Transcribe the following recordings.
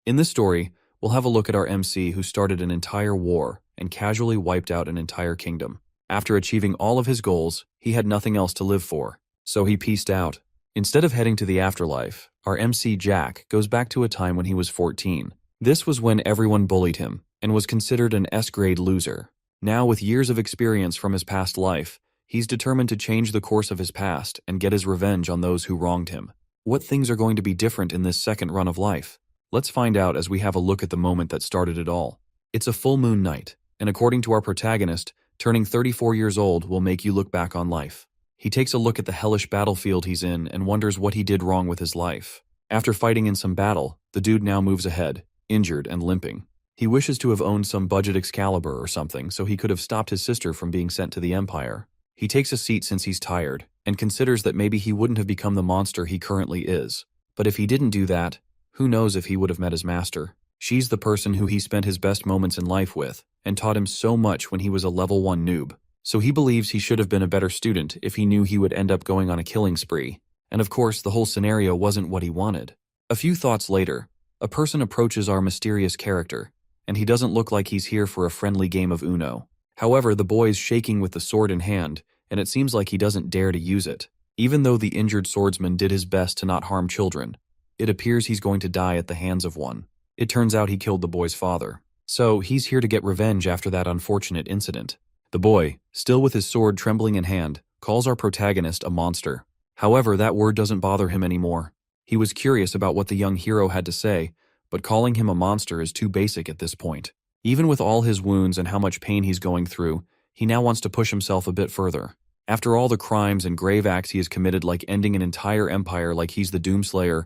In this story, we'll have a look at our MC who started an entire war and casually wiped out an entire kingdom. After achieving all of his goals, he had nothing else to live for, so he peaced out. Instead of heading to the afterlife, our MC Jack goes back to a time when he was 14. This was when everyone bullied him and was considered an S-grade loser. Now, with years of experience from his past life, he's determined to change the course of his past and get his revenge on those who wronged him. What things are going to be different in this second run of life? Let's find out as we have a look at the moment that started it all. It's a full moon night, and according to our protagonist, turning 34 years old will make you look back on life. He takes a look at the hellish battlefield he's in and wonders what he did wrong with his life. After fighting in some battle, the dude now moves ahead, injured and limping. He wishes to have owned some budget Excalibur or something so he could have stopped his sister from being sent to the Empire. He takes a seat since he's tired, and considers that maybe he wouldn't have become the monster he currently is. But if he didn't do that, who knows if he would have met his master. She's the person who he spent his best moments in life with, and taught him so much when he was a level 1 noob. So he believes he should have been a better student if he knew he would end up going on a killing spree. And of course, the whole scenario wasn't what he wanted. A few thoughts later, a person approaches our mysterious character, and he doesn't look like he's here for a friendly game of Uno. However, the boy's shaking with the sword in hand, and it seems like he doesn't dare to use it. Even though the injured swordsman did his best to not harm children, it appears he's going to die at the hands of one. It turns out he killed the boy's father. So he's here to get revenge after that unfortunate incident. The boy, still with his sword trembling in hand, calls our protagonist a monster. However, that word doesn't bother him anymore. He was curious about what the young hero had to say, but calling him a monster is too basic at this point. Even with all his wounds and how much pain he's going through, he now wants to push himself a bit further. After all the crimes and grave acts he has committed, like ending an entire empire like he's the Doomslayer,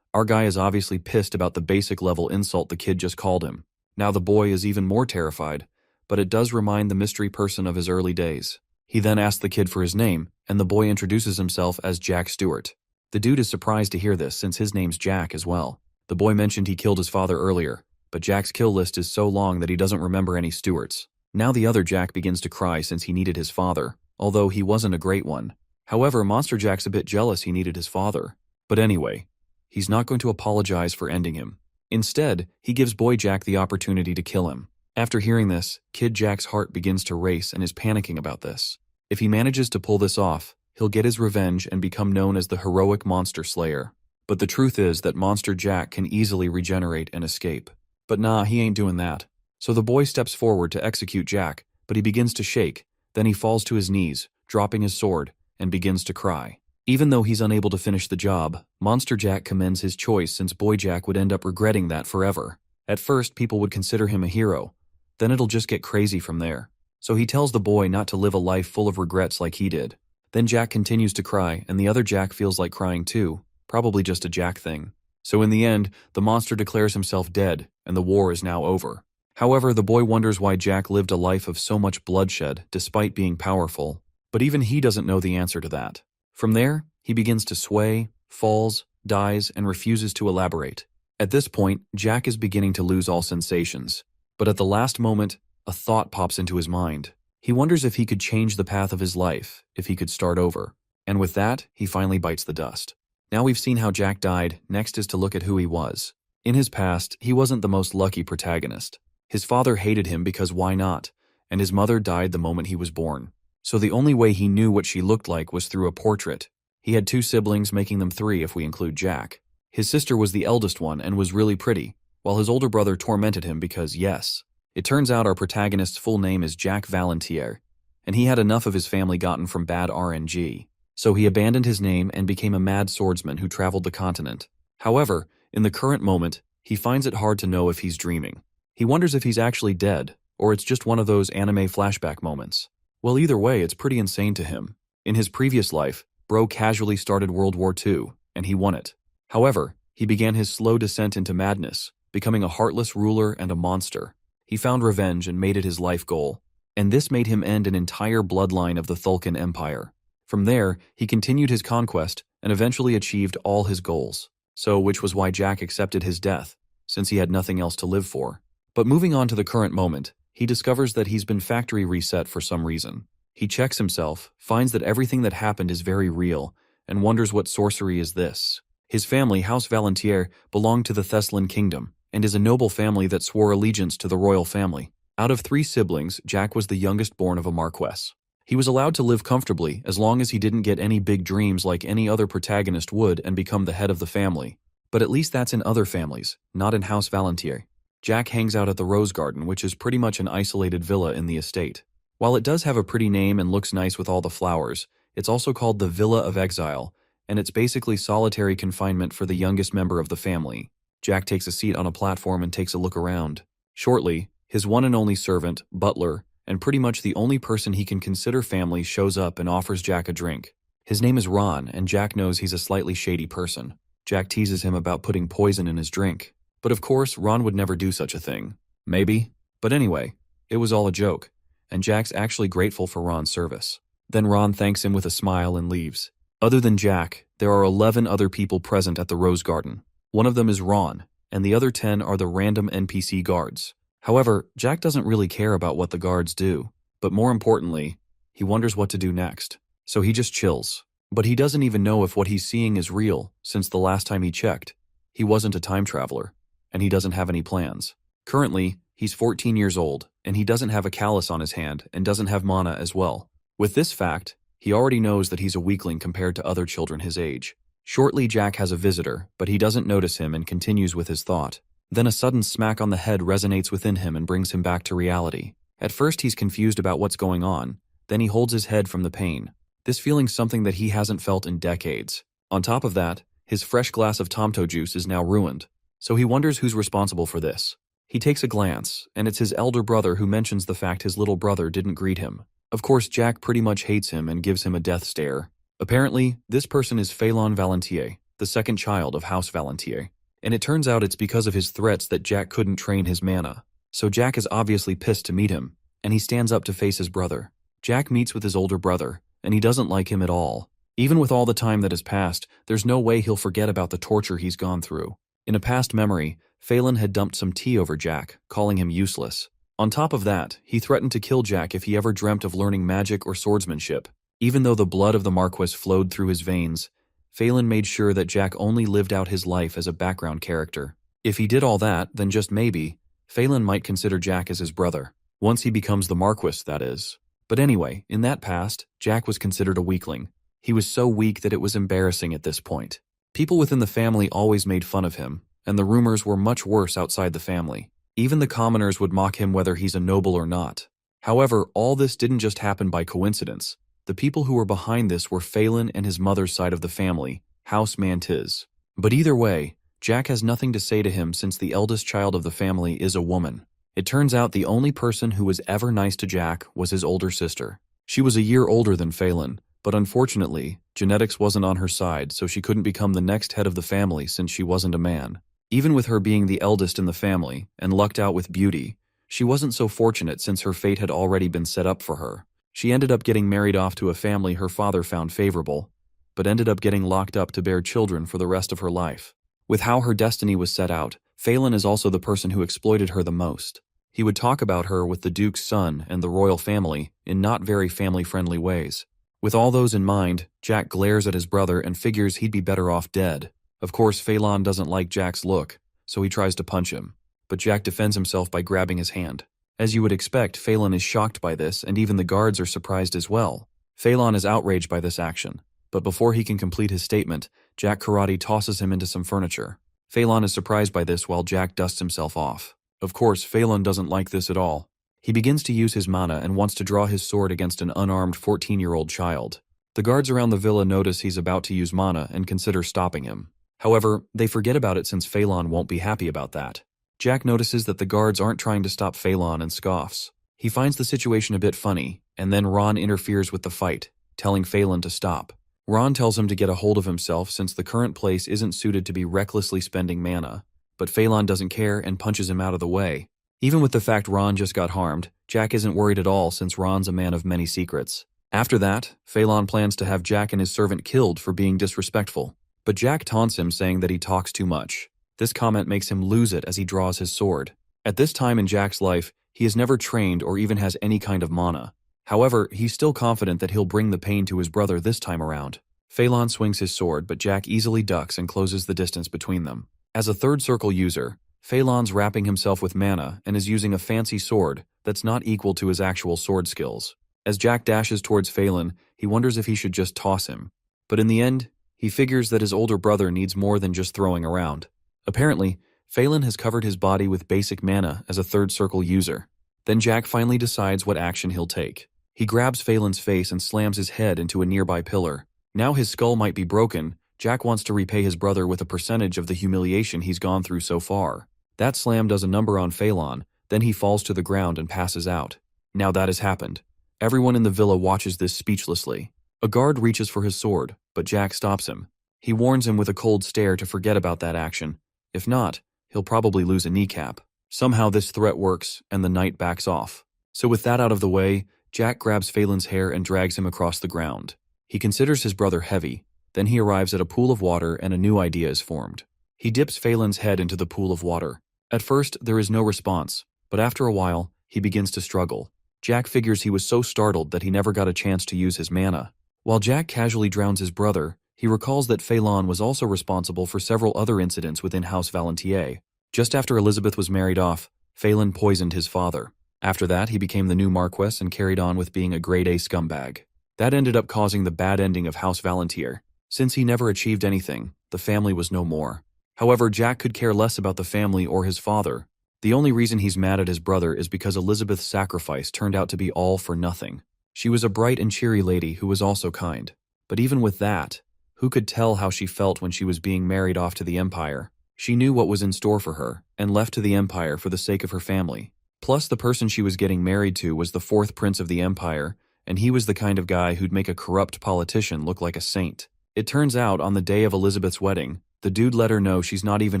our guy is obviously pissed about the basic level insult the kid just called him. Now the boy is even more terrified, but it does remind the mystery person of his early days. He then asks the kid for his name, and the boy introduces himself as Jack Stewart. The dude is surprised to hear this since his name's Jack as well. The boy mentioned he killed his father earlier, but Jack's kill list is so long that he doesn't remember any Stewarts. Now the other Jack begins to cry since he needed his father, although he wasn't a great one. However, Monster Jack's a bit jealous he needed his father. But anyway, he's not going to apologize for ending him. Instead, he gives Boy Jack the opportunity to kill him. After hearing this, Kid Jack's heart begins to race and is panicking about this. If he manages to pull this off, he'll get his revenge and become known as the heroic monster slayer. But the truth is that Monster Jack can easily regenerate and escape. But nah, he ain't doing that. So the boy steps forward to execute Jack, but he begins to shake. Then he falls to his knees, dropping his sword, and begins to cry. Even though he's unable to finish the job, Monster Jack commends his choice since Boy Jack would end up regretting that forever. At first, people would consider him a hero. Then it'll just get crazy from there. So he tells the boy not to live a life full of regrets like he did. Then Jack continues to cry, and the other Jack feels like crying too. Probably just a Jack thing. So in the end, the monster declares himself dead, and the war is now over. However, the boy wonders why Jack lived a life of so much bloodshed despite being powerful. But even he doesn't know the answer to that. From there, he begins to sway, falls, dies, and refuses to elaborate. At this point, Jack is beginning to lose all sensations. But at the last moment, a thought pops into his mind. He wonders if he could change the path of his life, if he could start over. And with that, he finally bites the dust. Now we've seen how Jack died, next is to look at who he was. In his past, he wasn't the most lucky protagonist. His father hated him because why not? And his mother died the moment he was born. So the only way he knew what she looked like was through a portrait. He had 2 siblings, making them 3 if we include Jack. His sister was the eldest one and was really pretty, while his older brother tormented him because, yes. It turns out our protagonist's full name is Jack Valentier, and he had enough of his family gotten from bad RNG. So he abandoned his name and became a mad swordsman who traveled the continent. However, in the current moment, he finds it hard to know if he's dreaming. He wonders if he's actually dead, or it's just one of those anime flashback moments. Well, either way, it's pretty insane to him. In his previous life, Bro casually started World War II, and he won it. However, he began his slow descent into madness, becoming a heartless ruler and a monster. He found revenge and made it his life goal, and this made him end an entire bloodline of the Thulkan Empire. From there, he continued his conquest and eventually achieved all his goals. So, which was why Jack accepted his death, since he had nothing else to live for. But moving on to the current moment, he discovers that he's been factory reset for some reason. He checks himself, finds that everything that happened is very real, and wonders what sorcery is this. His family, House Valentier, belonged to the Thessalan kingdom, and is a noble family that swore allegiance to the royal family. Out of 3 siblings, Jack was the youngest born of a marquess. He was allowed to live comfortably as long as he didn't get any big dreams like any other protagonist would and become the head of the family. But at least that's in other families, not in House Valentier. Jack hangs out at the Rose Garden, which is pretty much an isolated villa in the estate. While it does have a pretty name and looks nice with all the flowers, it's also called the Villa of Exile, and it's basically solitary confinement for the youngest member of the family. Jack takes a seat on a platform and takes a look around. Shortly, his one and only servant, butler, and pretty much the only person he can consider family shows up and offers Jack a drink. His name is Ron, and Jack knows he's a slightly shady person. Jack teases him about putting poison in his drink. But of course, Ron would never do such a thing. Maybe. But anyway, it was all a joke, and Jack's actually grateful for Ron's service. Then Ron thanks him with a smile and leaves. Other than Jack, there are 11 other people present at the Rose Garden. One of them is Ron, and the other 10 are the random NPC guards. However, Jack doesn't really care about what the guards do, but more importantly, he wonders what to do next. So he just chills. But he doesn't even know if what he's seeing is real, since the last time he checked, he wasn't a time traveler, and he doesn't have any plans. Currently, he's 14 years old, and he doesn't have a callus on his hand and doesn't have mana as well. With this fact, he already knows that he's a weakling compared to other children his age. Shortly, Jack has a visitor, but he doesn't notice him and continues with his thought. Then a sudden smack on the head resonates within him and brings him back to reality. At first, he's confused about what's going on. Then he holds his head from the pain. This feeling's something that he hasn't felt in decades. On top of that, his fresh glass of Tomto juice is now ruined. So he wonders who's responsible for this. He takes a glance, and it's his elder brother who mentions the fact his little brother didn't greet him. Of course, Jack pretty much hates him and gives him a death stare. Apparently, this person is Phelan Valentier, the second child of House Valentier. And it turns out it's because of his threats that Jack couldn't train his mana. So Jack is obviously pissed to meet him, and he stands up to face his brother. Jack meets with his older brother, and he doesn't like him at all. Even with all the time that has passed, there's no way he'll forget about the torture he's gone through. In a past memory, Phelan had dumped some tea over Jack, calling him useless. On top of that, he threatened to kill Jack if he ever dreamt of learning magic or swordsmanship. Even though the blood of the Marquess flowed through his veins, Phelan made sure that Jack only lived out his life as a background character. If he did all that, then just maybe, Phelan might consider Jack as his brother. Once he becomes the Marquess, that is. But anyway, in that past, Jack was considered a weakling. He was so weak that it was embarrassing at this point. People within the family always made fun of him, and the rumors were much worse outside the family. Even the commoners would mock him whether he's a noble or not. However, all this didn't just happen by coincidence. The people who were behind this were Phelan and his mother's side of the family, House Mantiz. But either way, Jack has nothing to say to him since the eldest child of the family is a woman. It turns out the only person who was ever nice to Jack was his older sister. She was a year older than Phelan, but unfortunately, genetics wasn't on her side, so she couldn't become the next head of the family since she wasn't a man. Even with her being the eldest in the family, and lucked out with beauty, she wasn't so fortunate since her fate had already been set up for her. She ended up getting married off to a family her father found favorable, but ended up getting locked up to bear children for the rest of her life. With how her destiny was set out, Phelan is also the person who exploited her the most. He would talk about her with the Duke's son and the royal family in not very family-friendly ways. With all those in mind, Jack glares at his brother and figures he'd be better off dead. Of course, Phelan doesn't like Jack's look, so he tries to punch him. But Jack defends himself by grabbing his hand. As you would expect, Phelan is shocked by this, and even the guards are surprised as well. Phelan is outraged by this action, but before he can complete his statement, Jack karate tosses him into some furniture. Phelan is surprised by this while Jack dusts himself off. Of course, Phelan doesn't like this at all. He begins to use his mana and wants to draw his sword against an unarmed 14-year-old child. The guards around the villa notice he's about to use mana and consider stopping him. However, they forget about it since Phelan won't be happy about that. Jack notices that the guards aren't trying to stop Phelan and scoffs. He finds the situation a bit funny, and then Ron interferes with the fight, telling Phelan to stop. Ron tells him to get a hold of himself since the current place isn't suited to be recklessly spending mana, but Phelan doesn't care and punches him out of the way. Even with the fact Ron just got harmed, Jack isn't worried at all since Ron's a man of many secrets. After that, Phelan plans to have Jack and his servant killed for being disrespectful, but Jack taunts him saying that he talks too much. This comment makes him lose it as he draws his sword. At this time in Jack's life, he has never trained or even has any kind of mana. However, he's still confident that he'll bring the pain to his brother this time around. Phelan swings his sword, but Jack easily ducks and closes the distance between them. As a third circle user, Phelan's wrapping himself with mana and is using a fancy sword that's not equal to his actual sword skills. As Jack dashes towards Phelan, he wonders if he should just toss him. But in the end, he figures that his older brother needs more than just throwing around. Apparently, Phelan has covered his body with basic mana as a third circle user. Then Jack finally decides what action he'll take. He grabs Phelan's face and slams his head into a nearby pillar. Now his skull might be broken, Jack wants to repay his brother with a percentage of the humiliation he's gone through so far. That slam does a number on Phelan, then he falls to the ground and passes out. Now that has happened. Everyone in the villa watches this speechlessly. A guard reaches for his sword, but Jack stops him. He warns him with a cold stare to forget about that action. If not, he'll probably lose a kneecap. Somehow this threat works, and the knight backs off. So with that out of the way, Jack grabs Phelan's hair and drags him across the ground. He considers his brother heavy. Then he arrives at a pool of water and a new idea is formed. He dips Phelan's head into the pool of water. At first, there is no response, but after a while, he begins to struggle. Jack figures he was so startled that he never got a chance to use his mana. While Jack casually drowns his brother, he recalls that Phelan was also responsible for several other incidents within House Valentier. Just after Elizabeth was married off, Phelan poisoned his father. After that, he became the new Marquess and carried on with being a grade A scumbag. That ended up causing the bad ending of House Valentier. Since he never achieved anything, the family was no more. However, Jack could care less about the family or his father. The only reason he's mad at his brother is because Elizabeth's sacrifice turned out to be all for nothing. She was a bright and cheery lady who was also kind. But even with that, who could tell how she felt when she was being married off to the Empire? She knew what was in store for her, and left to the Empire for the sake of her family. Plus, the person she was getting married to was the fourth prince of the Empire, and he was the kind of guy who'd make a corrupt politician look like a saint. It turns out, on the day of Elizabeth's wedding, the dude let her know she's not even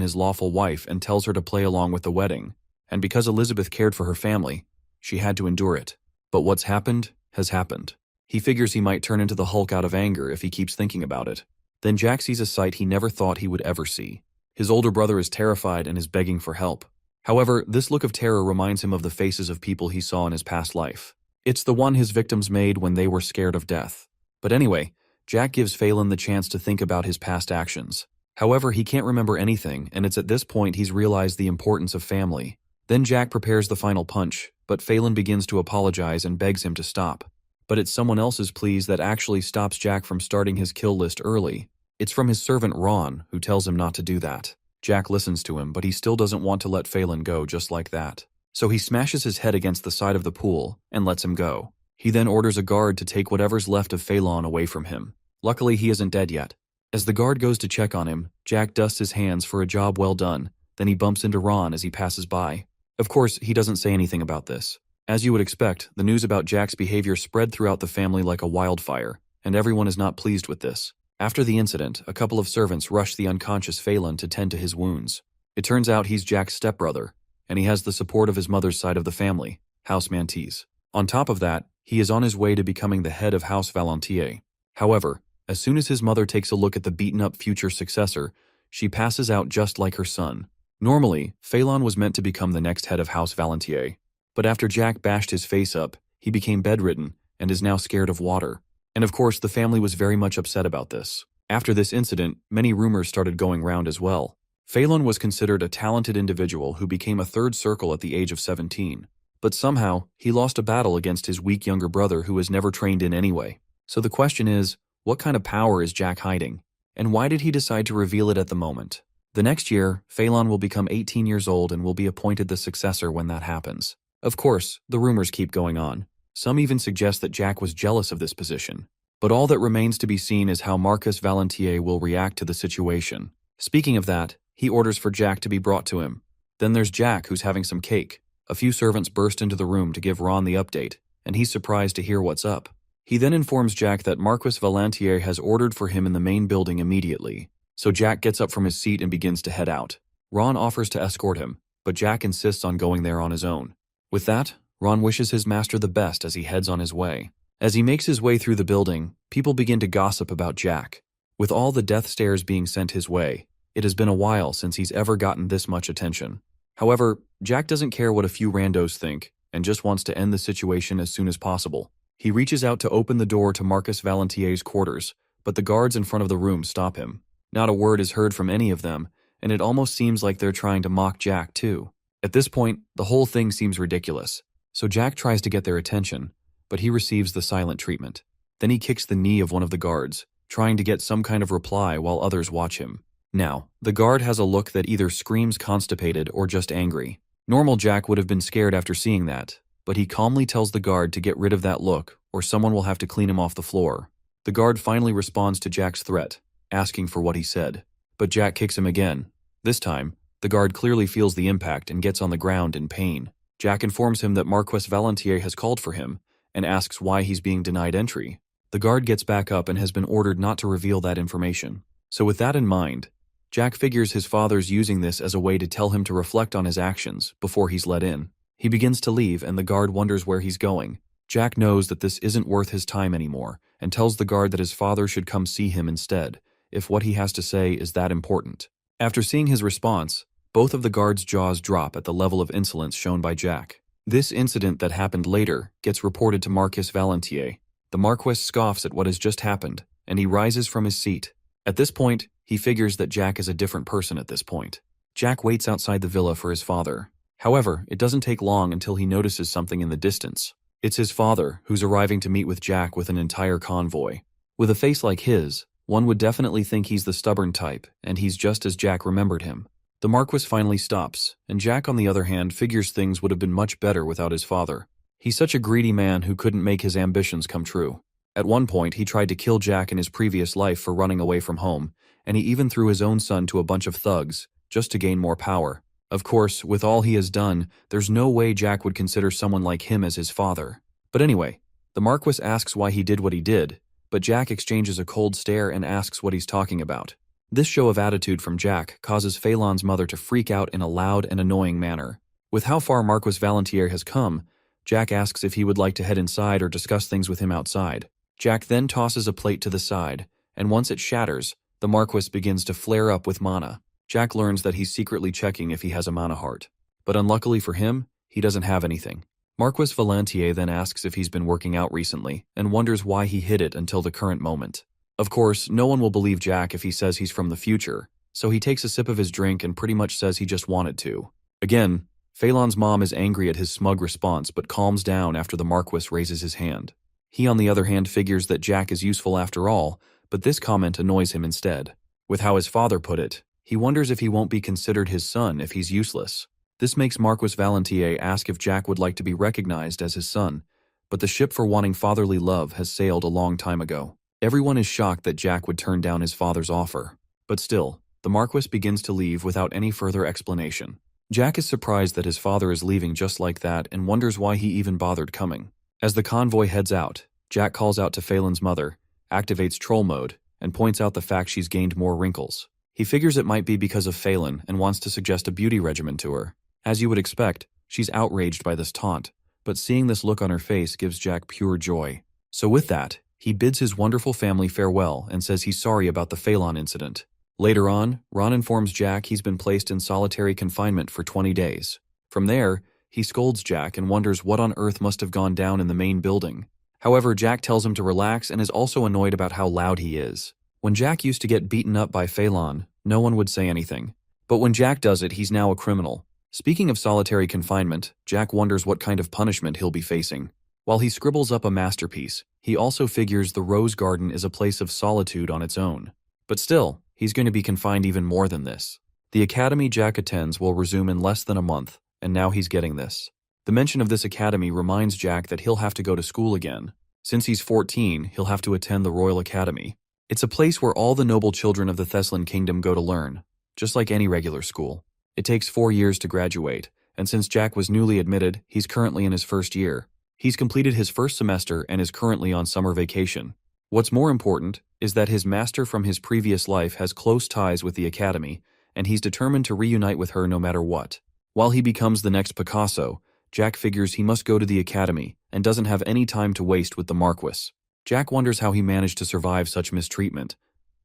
his lawful wife and tells her to play along with the wedding. And because Elizabeth cared for her family, she had to endure it. But what's happened has happened. He figures he might turn into the Hulk out of anger if he keeps thinking about it. Then Jack sees a sight he never thought he would ever see. His older brother is terrified and is begging for help. However, this look of terror reminds him of the faces of people he saw in his past life. It's the one his victims made when they were scared of death. But anyway, Jack gives Phelan the chance to think about his past actions. However, he can't remember anything, and it's at this point he's realized the importance of family. Then Jack prepares the final punch, but Phelan begins to apologize and begs him to stop. But it's someone else's pleas that actually stops Jack from starting his kill list early. It's from his servant Ron, who tells him not to do that. Jack listens to him, but he still doesn't want to let Phelan go just like that. So he smashes his head against the side of the pool and lets him go. He then orders a guard to take whatever's left of Phelan away from him. Luckily, he isn't dead yet. As the guard goes to check on him, Jack dusts his hands for a job well done. Then he bumps into Ron as he passes by. Of course, he doesn't say anything about this. As you would expect, the news about Jack's behavior spread throughout the family like a wildfire, and everyone is not pleased with this. After the incident, a couple of servants rush the unconscious Phelan to tend to his wounds. It turns out he's Jack's stepbrother, and he has the support of his mother's side of the family, House Mantis. On top of that, he is on his way to becoming the head of House Valentier. However, as soon as his mother takes a look at the beaten-up future successor, she passes out just like her son. Normally, Phelan was meant to become the next head of House Valentier, but after Jack bashed his face up, he became bedridden and is now scared of water. And of course, the family was very much upset about this. After this incident, many rumors started going round as well. Phelan was considered a talented individual who became a third circle at the age of 17. But somehow, he lost a battle against his weak younger brother who was never trained in anyway. So the question is, what kind of power is Jack hiding? And why did he decide to reveal it at the moment? The next year, Phelan will become 18 years old and will be appointed the successor when that happens. Of course, the rumors keep going on. Some even suggest that Jack was jealous of this position. But all that remains to be seen is how Marcus Valentier will react to the situation. Speaking of that, he orders for Jack to be brought to him. Then there's Jack, who's having some cake. A few servants burst into the room to give Ron the update, and he's surprised to hear what's up. He then informs Jack that Marquis Valentier has ordered for him in the main building immediately. So Jack gets up from his seat and begins to head out. Ron offers to escort him, but Jack insists on going there on his own. With that, Ron wishes his master the best as he heads on his way. As he makes his way through the building, people begin to gossip about Jack. With all the death stares being sent his way, it has been a while since he's ever gotten this much attention. However, Jack doesn't care what a few randos think, and just wants to end the situation as soon as possible. He reaches out to open the door to Marcus Valentier's quarters, but the guards in front of the room stop him. Not a word is heard from any of them, and it almost seems like they're trying to mock Jack too. At this point, the whole thing seems ridiculous, so Jack tries to get their attention, but he receives the silent treatment. Then he kicks the knee of one of the guards, trying to get some kind of reply while others watch him. Now, the guard has a look that either screams constipated or just angry. Normal Jack would have been scared after seeing that, but he calmly tells the guard to get rid of that look or someone will have to clean him off the floor. The guard finally responds to Jack's threat, asking for what he said, but Jack kicks him again. This time, the guard clearly feels the impact and gets on the ground in pain. Jack informs him that Marquess Valentier has called for him and asks why he's being denied entry. The guard gets back up and has been ordered not to reveal that information. So with that in mind, Jack figures his father's using this as a way to tell him to reflect on his actions before he's let in. He begins to leave and the guard wonders where he's going. Jack knows that this isn't worth his time anymore and tells the guard that his father should come see him instead, if what he has to say is that important. After seeing his response, both of the guards' jaws drop at the level of insolence shown by Jack. This incident that happened later gets reported to Marquess Valentier. The Marquess scoffs at what has just happened, and he rises from his seat. At this point, he figures that Jack is a different person at this point. Jack waits outside the villa for his father. However, it doesn't take long until he notices something in the distance. It's his father, who's arriving to meet with Jack with an entire convoy. With a face like his, one would definitely think he's the stubborn type, and he's just as Jack remembered him. The Marquess finally stops, and Jack on the other hand figures things would have been much better without his father. He's such a greedy man who couldn't make his ambitions come true. At one point, he tried to kill Jack in his previous life for running away from home, and he even threw his own son to a bunch of thugs, just to gain more power. Of course, with all he has done, there's no way Jack would consider someone like him as his father. But anyway, the Marquess asks why he did what he did, but Jack exchanges a cold stare and asks what he's talking about. This show of attitude from Jack causes Phelan's mother to freak out in a loud and annoying manner. With how far Marquess Valentier has come, Jack asks if he would like to head inside or discuss things with him outside. Jack then tosses a plate to the side, and once it shatters, the Marquess begins to flare up with mana. Jack learns that he's secretly checking if he has a mana heart. But unluckily for him, he doesn't have anything. Marquess Valentier then asks if he's been working out recently, and wonders why he hid it until the current moment. Of course, no one will believe Jack if he says he's from the future, so he takes a sip of his drink and pretty much says he just wanted to. Again, Phelan's mom is angry at his smug response but calms down after the Marquess raises his hand. He on the other hand figures that Jack is useful after all, but this comment annoys him instead. With how his father put it, he wonders if he won't be considered his son if he's useless. This makes Marquess Valentier ask if Jack would like to be recognized as his son, but the ship for wanting fatherly love has sailed a long time ago. Everyone is shocked that Jack would turn down his father's offer. But still, the Marquess begins to leave without any further explanation. Jack is surprised that his father is leaving just like that and wonders why he even bothered coming. As the convoy heads out, Jack calls out to Phelan's mother, activates troll mode, and points out the fact she's gained more wrinkles. He figures it might be because of Phelan and wants to suggest a beauty regimen to her. As you would expect, she's outraged by this taunt, but seeing this look on her face gives Jack pure joy. So with that, he bids his wonderful family farewell and says he's sorry about the Phelan incident. Later on, Ron informs Jack he's been placed in solitary confinement for 20 days. From there, he scolds Jack and wonders what on earth must have gone down in the main building. However, Jack tells him to relax and is also annoyed about how loud he is. When Jack used to get beaten up by Phelan, no one would say anything. But when Jack does it, he's now a criminal. Speaking of solitary confinement, Jack wonders what kind of punishment he'll be facing. While he scribbles up a masterpiece, he also figures the Rose Garden is a place of solitude on its own. But still, he's going to be confined even more than this. The academy Jack attends will resume in less than a month, and now he's getting this. The mention of this academy reminds Jack that he'll have to go to school again. Since he's 14, he'll have to attend the Royal Academy. It's a place where all the noble children of the Thessalon Kingdom go to learn, just like any regular school. It takes 4 years to graduate, and since Jack was newly admitted, he's currently in his first year. He's completed his first semester and is currently on summer vacation. What's more important is that his master from his previous life has close ties with the academy, and he's determined to reunite with her no matter what. While he becomes the next Picasso, Jack figures he must go to the academy and doesn't have any time to waste with the Marquess. Jack wonders how he managed to survive such mistreatment.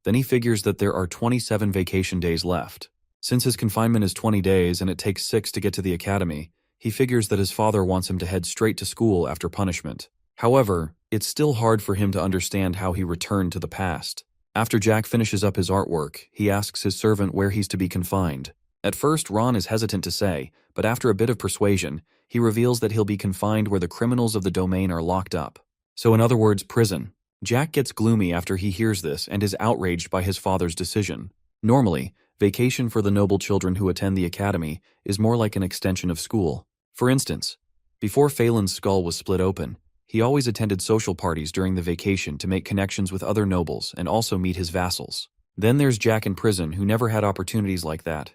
Then he figures that there are 27 vacation days left. Since his confinement is 20 days and it takes 6 to get to the academy, he figures that his father wants him to head straight to school after punishment. However, it's still hard for him to understand how he returned to the past. After Jack finishes up his artwork, he asks his servant where he's to be confined. At first, Ron is hesitant to say, but after a bit of persuasion, he reveals that he'll be confined where the criminals of the domain are locked up. So in other words, prison. Jack gets gloomy after he hears this and is outraged by his father's decision. Normally, vacation for the noble children who attend the academy is more like an extension of school. For instance, before Phelan's skull was split open, he always attended social parties during the vacation to make connections with other nobles and also meet his vassals. Then there's Jack in prison, who never had opportunities like that.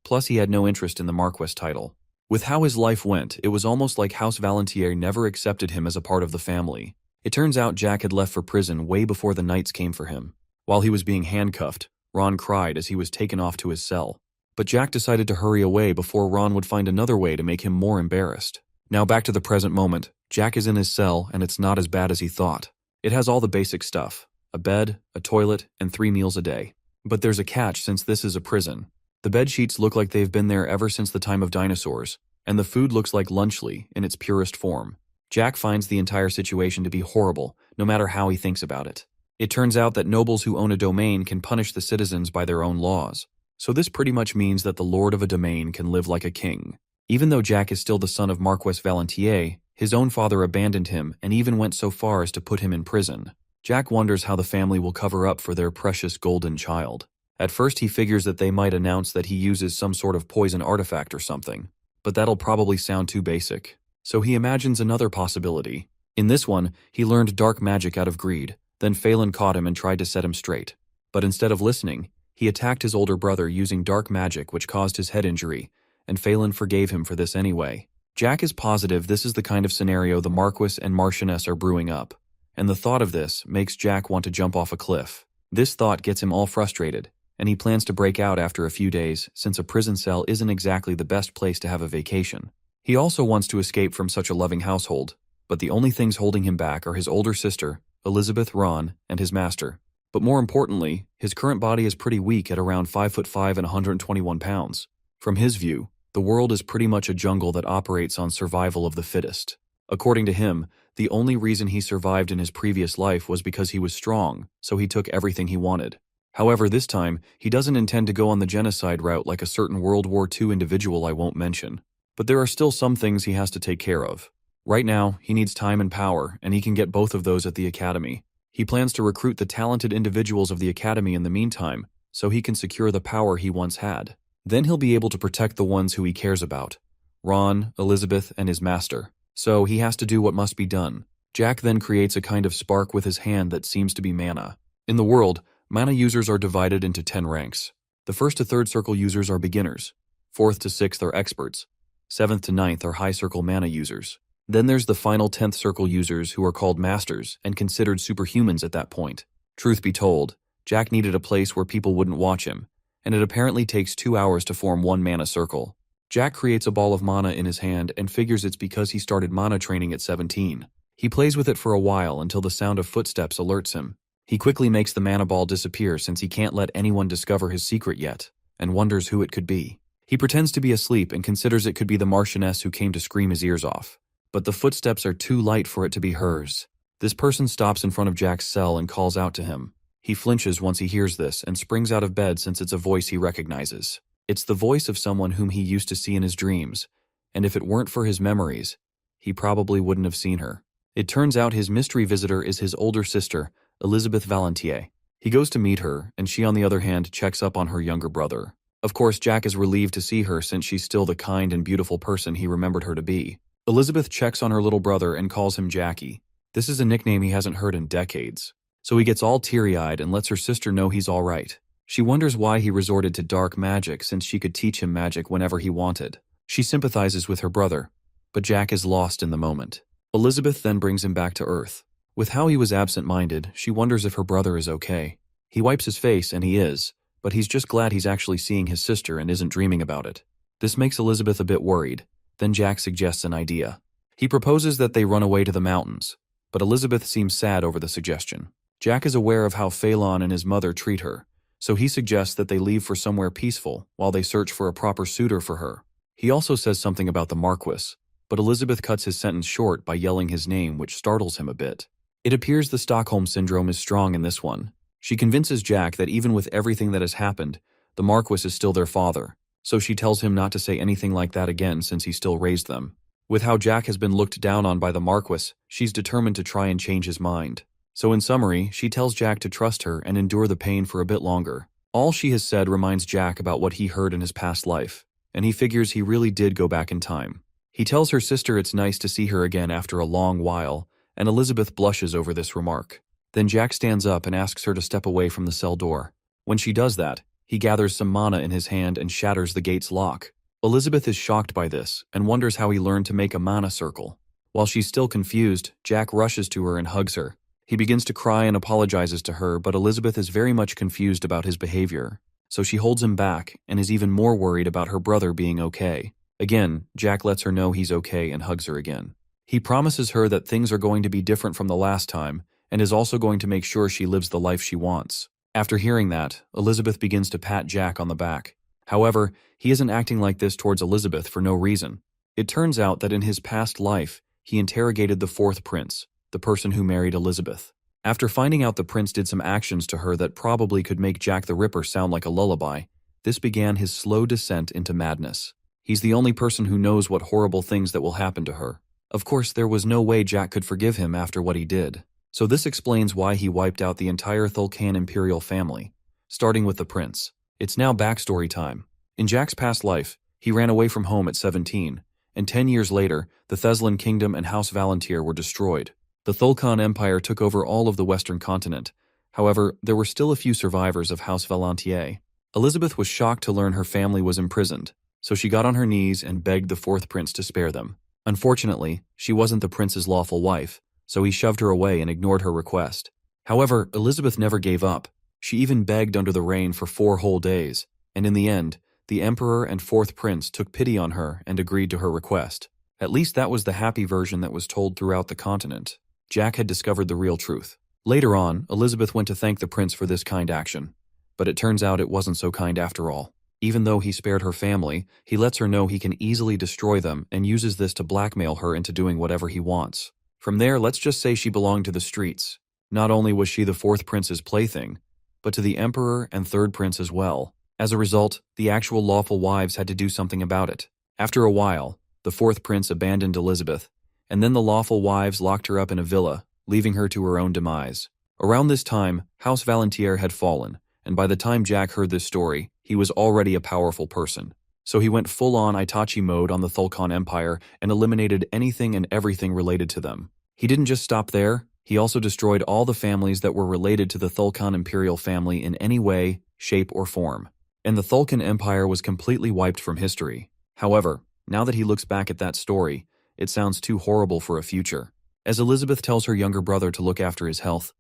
Plus, he had no interest in the Marquess title. With how his life went, it was almost like House Valentier never accepted him as a part of the family. It turns out Jack had left for prison way before the knights came for him. While he was being handcuffed, Ron cried as he was taken off to his cell. But Jack decided to hurry away before Ron would find another way to make him more embarrassed. Now back to the present moment. Jack is in his cell, and it's not as bad as he thought. It has all the basic stuff: a bed, a toilet, and 3 meals a day. But there's a catch, since this is a prison. The bed sheets look like they've been there ever since the time of dinosaurs, and the food looks like lunchly in its purest form. Jack finds the entire situation to be horrible, no matter how he thinks about it. It turns out that nobles who own a domain can punish the citizens by their own laws. So this pretty much means that the lord of a domain can live like a king. Even though Jack is still the son of Marquess Valentier, his own father abandoned him and even went so far as to put him in prison. Jack wonders how the family will cover up for their precious golden child. At first he figures that they might announce that he uses some sort of poison artifact or something, but that'll probably sound too basic. So he imagines another possibility. In this one, he learned dark magic out of greed. Then Phelan caught him and tried to set him straight. But instead of listening, he attacked his older brother using dark magic, which caused his head injury, and Phelan forgave him for this anyway. Jack is positive this is the kind of scenario the Marquess and Marchioness are brewing up, and the thought of this makes Jack want to jump off a cliff. This thought gets him all frustrated, and he plans to break out after a few days, since a prison cell isn't exactly the best place to have a vacation. He also wants to escape from such a loving household, but the only things holding him back are his older sister, Elizabeth, Ron, and his master. But more importantly, his current body is pretty weak at around 5'5" and 121 pounds. From his view, the world is pretty much a jungle that operates on survival of the fittest. According to him, the only reason he survived in his previous life was because he was strong, so he took everything he wanted. However, this time, he doesn't intend to go on the genocide route like a certain World War II individual I won't mention. But there are still some things he has to take care of. Right now, he needs time and power, and he can get both of those at the academy. He plans to recruit the talented individuals of the academy in the meantime, so he can secure the power he once had. Then he'll be able to protect the ones who he cares about: Ron, Elizabeth, and his master. So he has to do what must be done. Jack then creates a kind of spark with his hand that seems to be mana. In the world, mana users are divided into 10 ranks. The 1st to 3rd circle users are beginners. 4th to 6th are experts. 7th to 9th are high circle mana users. Then there's the final 10th circle users, who are called masters and considered superhumans at that point. Truth be told, Jack needed a place where people wouldn't watch him, and it apparently takes 2 hours to form 1 mana circle. Jack creates a ball of mana in his hand and figures it's because he started mana training at 17. He plays with it for a while until the sound of footsteps alerts him. He quickly makes the mana ball disappear since he can't let anyone discover his secret yet, and wonders who it could be. He pretends to be asleep and considers it could be the Marchioness who came to scream his ears off. But the footsteps are too light for it to be hers. This person stops in front of Jack's cell and calls out to him. He flinches once he hears this and springs out of bed since it's a voice he recognizes. It's the voice of someone whom he used to see in his dreams, and if it weren't for his memories, he probably wouldn't have seen her. It turns out his mystery visitor is his older sister, Elizabeth Valentier. He goes to meet her, and she on the other hand checks up on her younger brother. Of course, Jack is relieved to see her since she's still the kind and beautiful person he remembered her to be. Elizabeth checks on her little brother and calls him Jackie. This is a nickname he hasn't heard in decades. So he gets all teary-eyed and lets her sister know he's all right. She wonders why he resorted to dark magic since she could teach him magic whenever he wanted. She sympathizes with her brother, but Jack is lost in the moment. Elizabeth then brings him back to Earth. With how he was absent-minded, she wonders if her brother is okay. He wipes his face, and he is, but he's just glad he's actually seeing his sister and isn't dreaming about it. This makes Elizabeth a bit worried. Then Jack suggests an idea. He proposes that they run away to the mountains, but Elizabeth seems sad over the suggestion. Jack is aware of how Phelan and his mother treat her, so he suggests that they leave for somewhere peaceful while they search for a proper suitor for her. He also says something about the Marquess, but Elizabeth cuts his sentence short by yelling his name, which startles him a bit. It appears the Stockholm Syndrome is strong in this one, She convinces Jack that even with everything that has happened, the Marquis is still their father, so she tells him not to say anything like that again since he still raised them. With how Jack has been looked down on by the Marquis, she's determined to try and change his mind. So in summary, she tells Jack to trust her and endure the pain for a bit longer. All she has said reminds Jack about what he heard in his past life, and he figures he really did go back in time. He tells her sister it's nice to see her again after a long while, and Elizabeth blushes over this remark. Then Jack stands up and asks her to step away from the cell door. When she does that, he gathers some mana in his hand and shatters the gate's lock. Elizabeth is shocked by this and wonders how he learned to make a mana circle. While she's still confused, Jack rushes to her and hugs her. He begins to cry and apologizes to her, but Elizabeth is very much confused about his behavior, so she holds him back and is even more worried about her brother being okay. Again, Jack lets her know he's okay and hugs her again. He promises her that things are going to be different from the last time and is also going to make sure she lives the life she wants. After hearing that, Elizabeth begins to pat Jack on the back. However, he isn't acting like this towards Elizabeth for no reason. It turns out that in his past life, he interrogated the fourth prince, the person who married Elizabeth. After finding out the prince did some actions to her that probably could make Jack the Ripper sound like a lullaby, this began his slow descent into madness. He's the only person who knows what horrible things that will happen to her. Of course, there was no way Jack could forgive him after what he did. So this explains why he wiped out the entire Thulkan imperial family, starting with the prince. It's now backstory time. In Jack's past life, he ran away from home at 17, and 10 years later, the Theslan kingdom and House Valantier were destroyed. The Thulkan Empire took over all of the western continent. However, there were still a few survivors of House Valantier. Elizabeth was shocked to learn her family was imprisoned, so she got on her knees and begged the fourth prince to spare them. Unfortunately, she wasn't the prince's lawful wife, so he shoved her away and ignored her request. However, Elizabeth never gave up. She even begged under the rain for 4 whole days, and in the end, the emperor and fourth prince took pity on her and agreed to her request. At least that was the happy version that was told throughout the continent. Jack had discovered the real truth. Later on, Elizabeth went to thank the prince for this kind action, but it turns out it wasn't so kind after all. Even though he spared her family, he lets her know he can easily destroy them and uses this to blackmail her into doing whatever he wants. From there, let's just say she belonged to the streets. Not only was she the fourth prince's plaything, but to the emperor and third prince as well. As a result, the actual lawful wives had to do something about it. After a while, the fourth prince abandoned Elizabeth, and then the lawful wives locked her up in a villa, leaving her to her own demise. Around this time, House Valantier had fallen, and by the time Jack heard this story, he was already a powerful person. So he went full-on Itachi mode on the Thulkan Empire and eliminated anything and everything related to them. He didn't just stop there, he also destroyed all the families that were related to the Thulkan imperial family in any way, shape, or form. And the Thulkan Empire was completely wiped from history. However, now that he looks back at that story, it sounds too horrible for a future. As Elizabeth tells her younger brother to look after his health,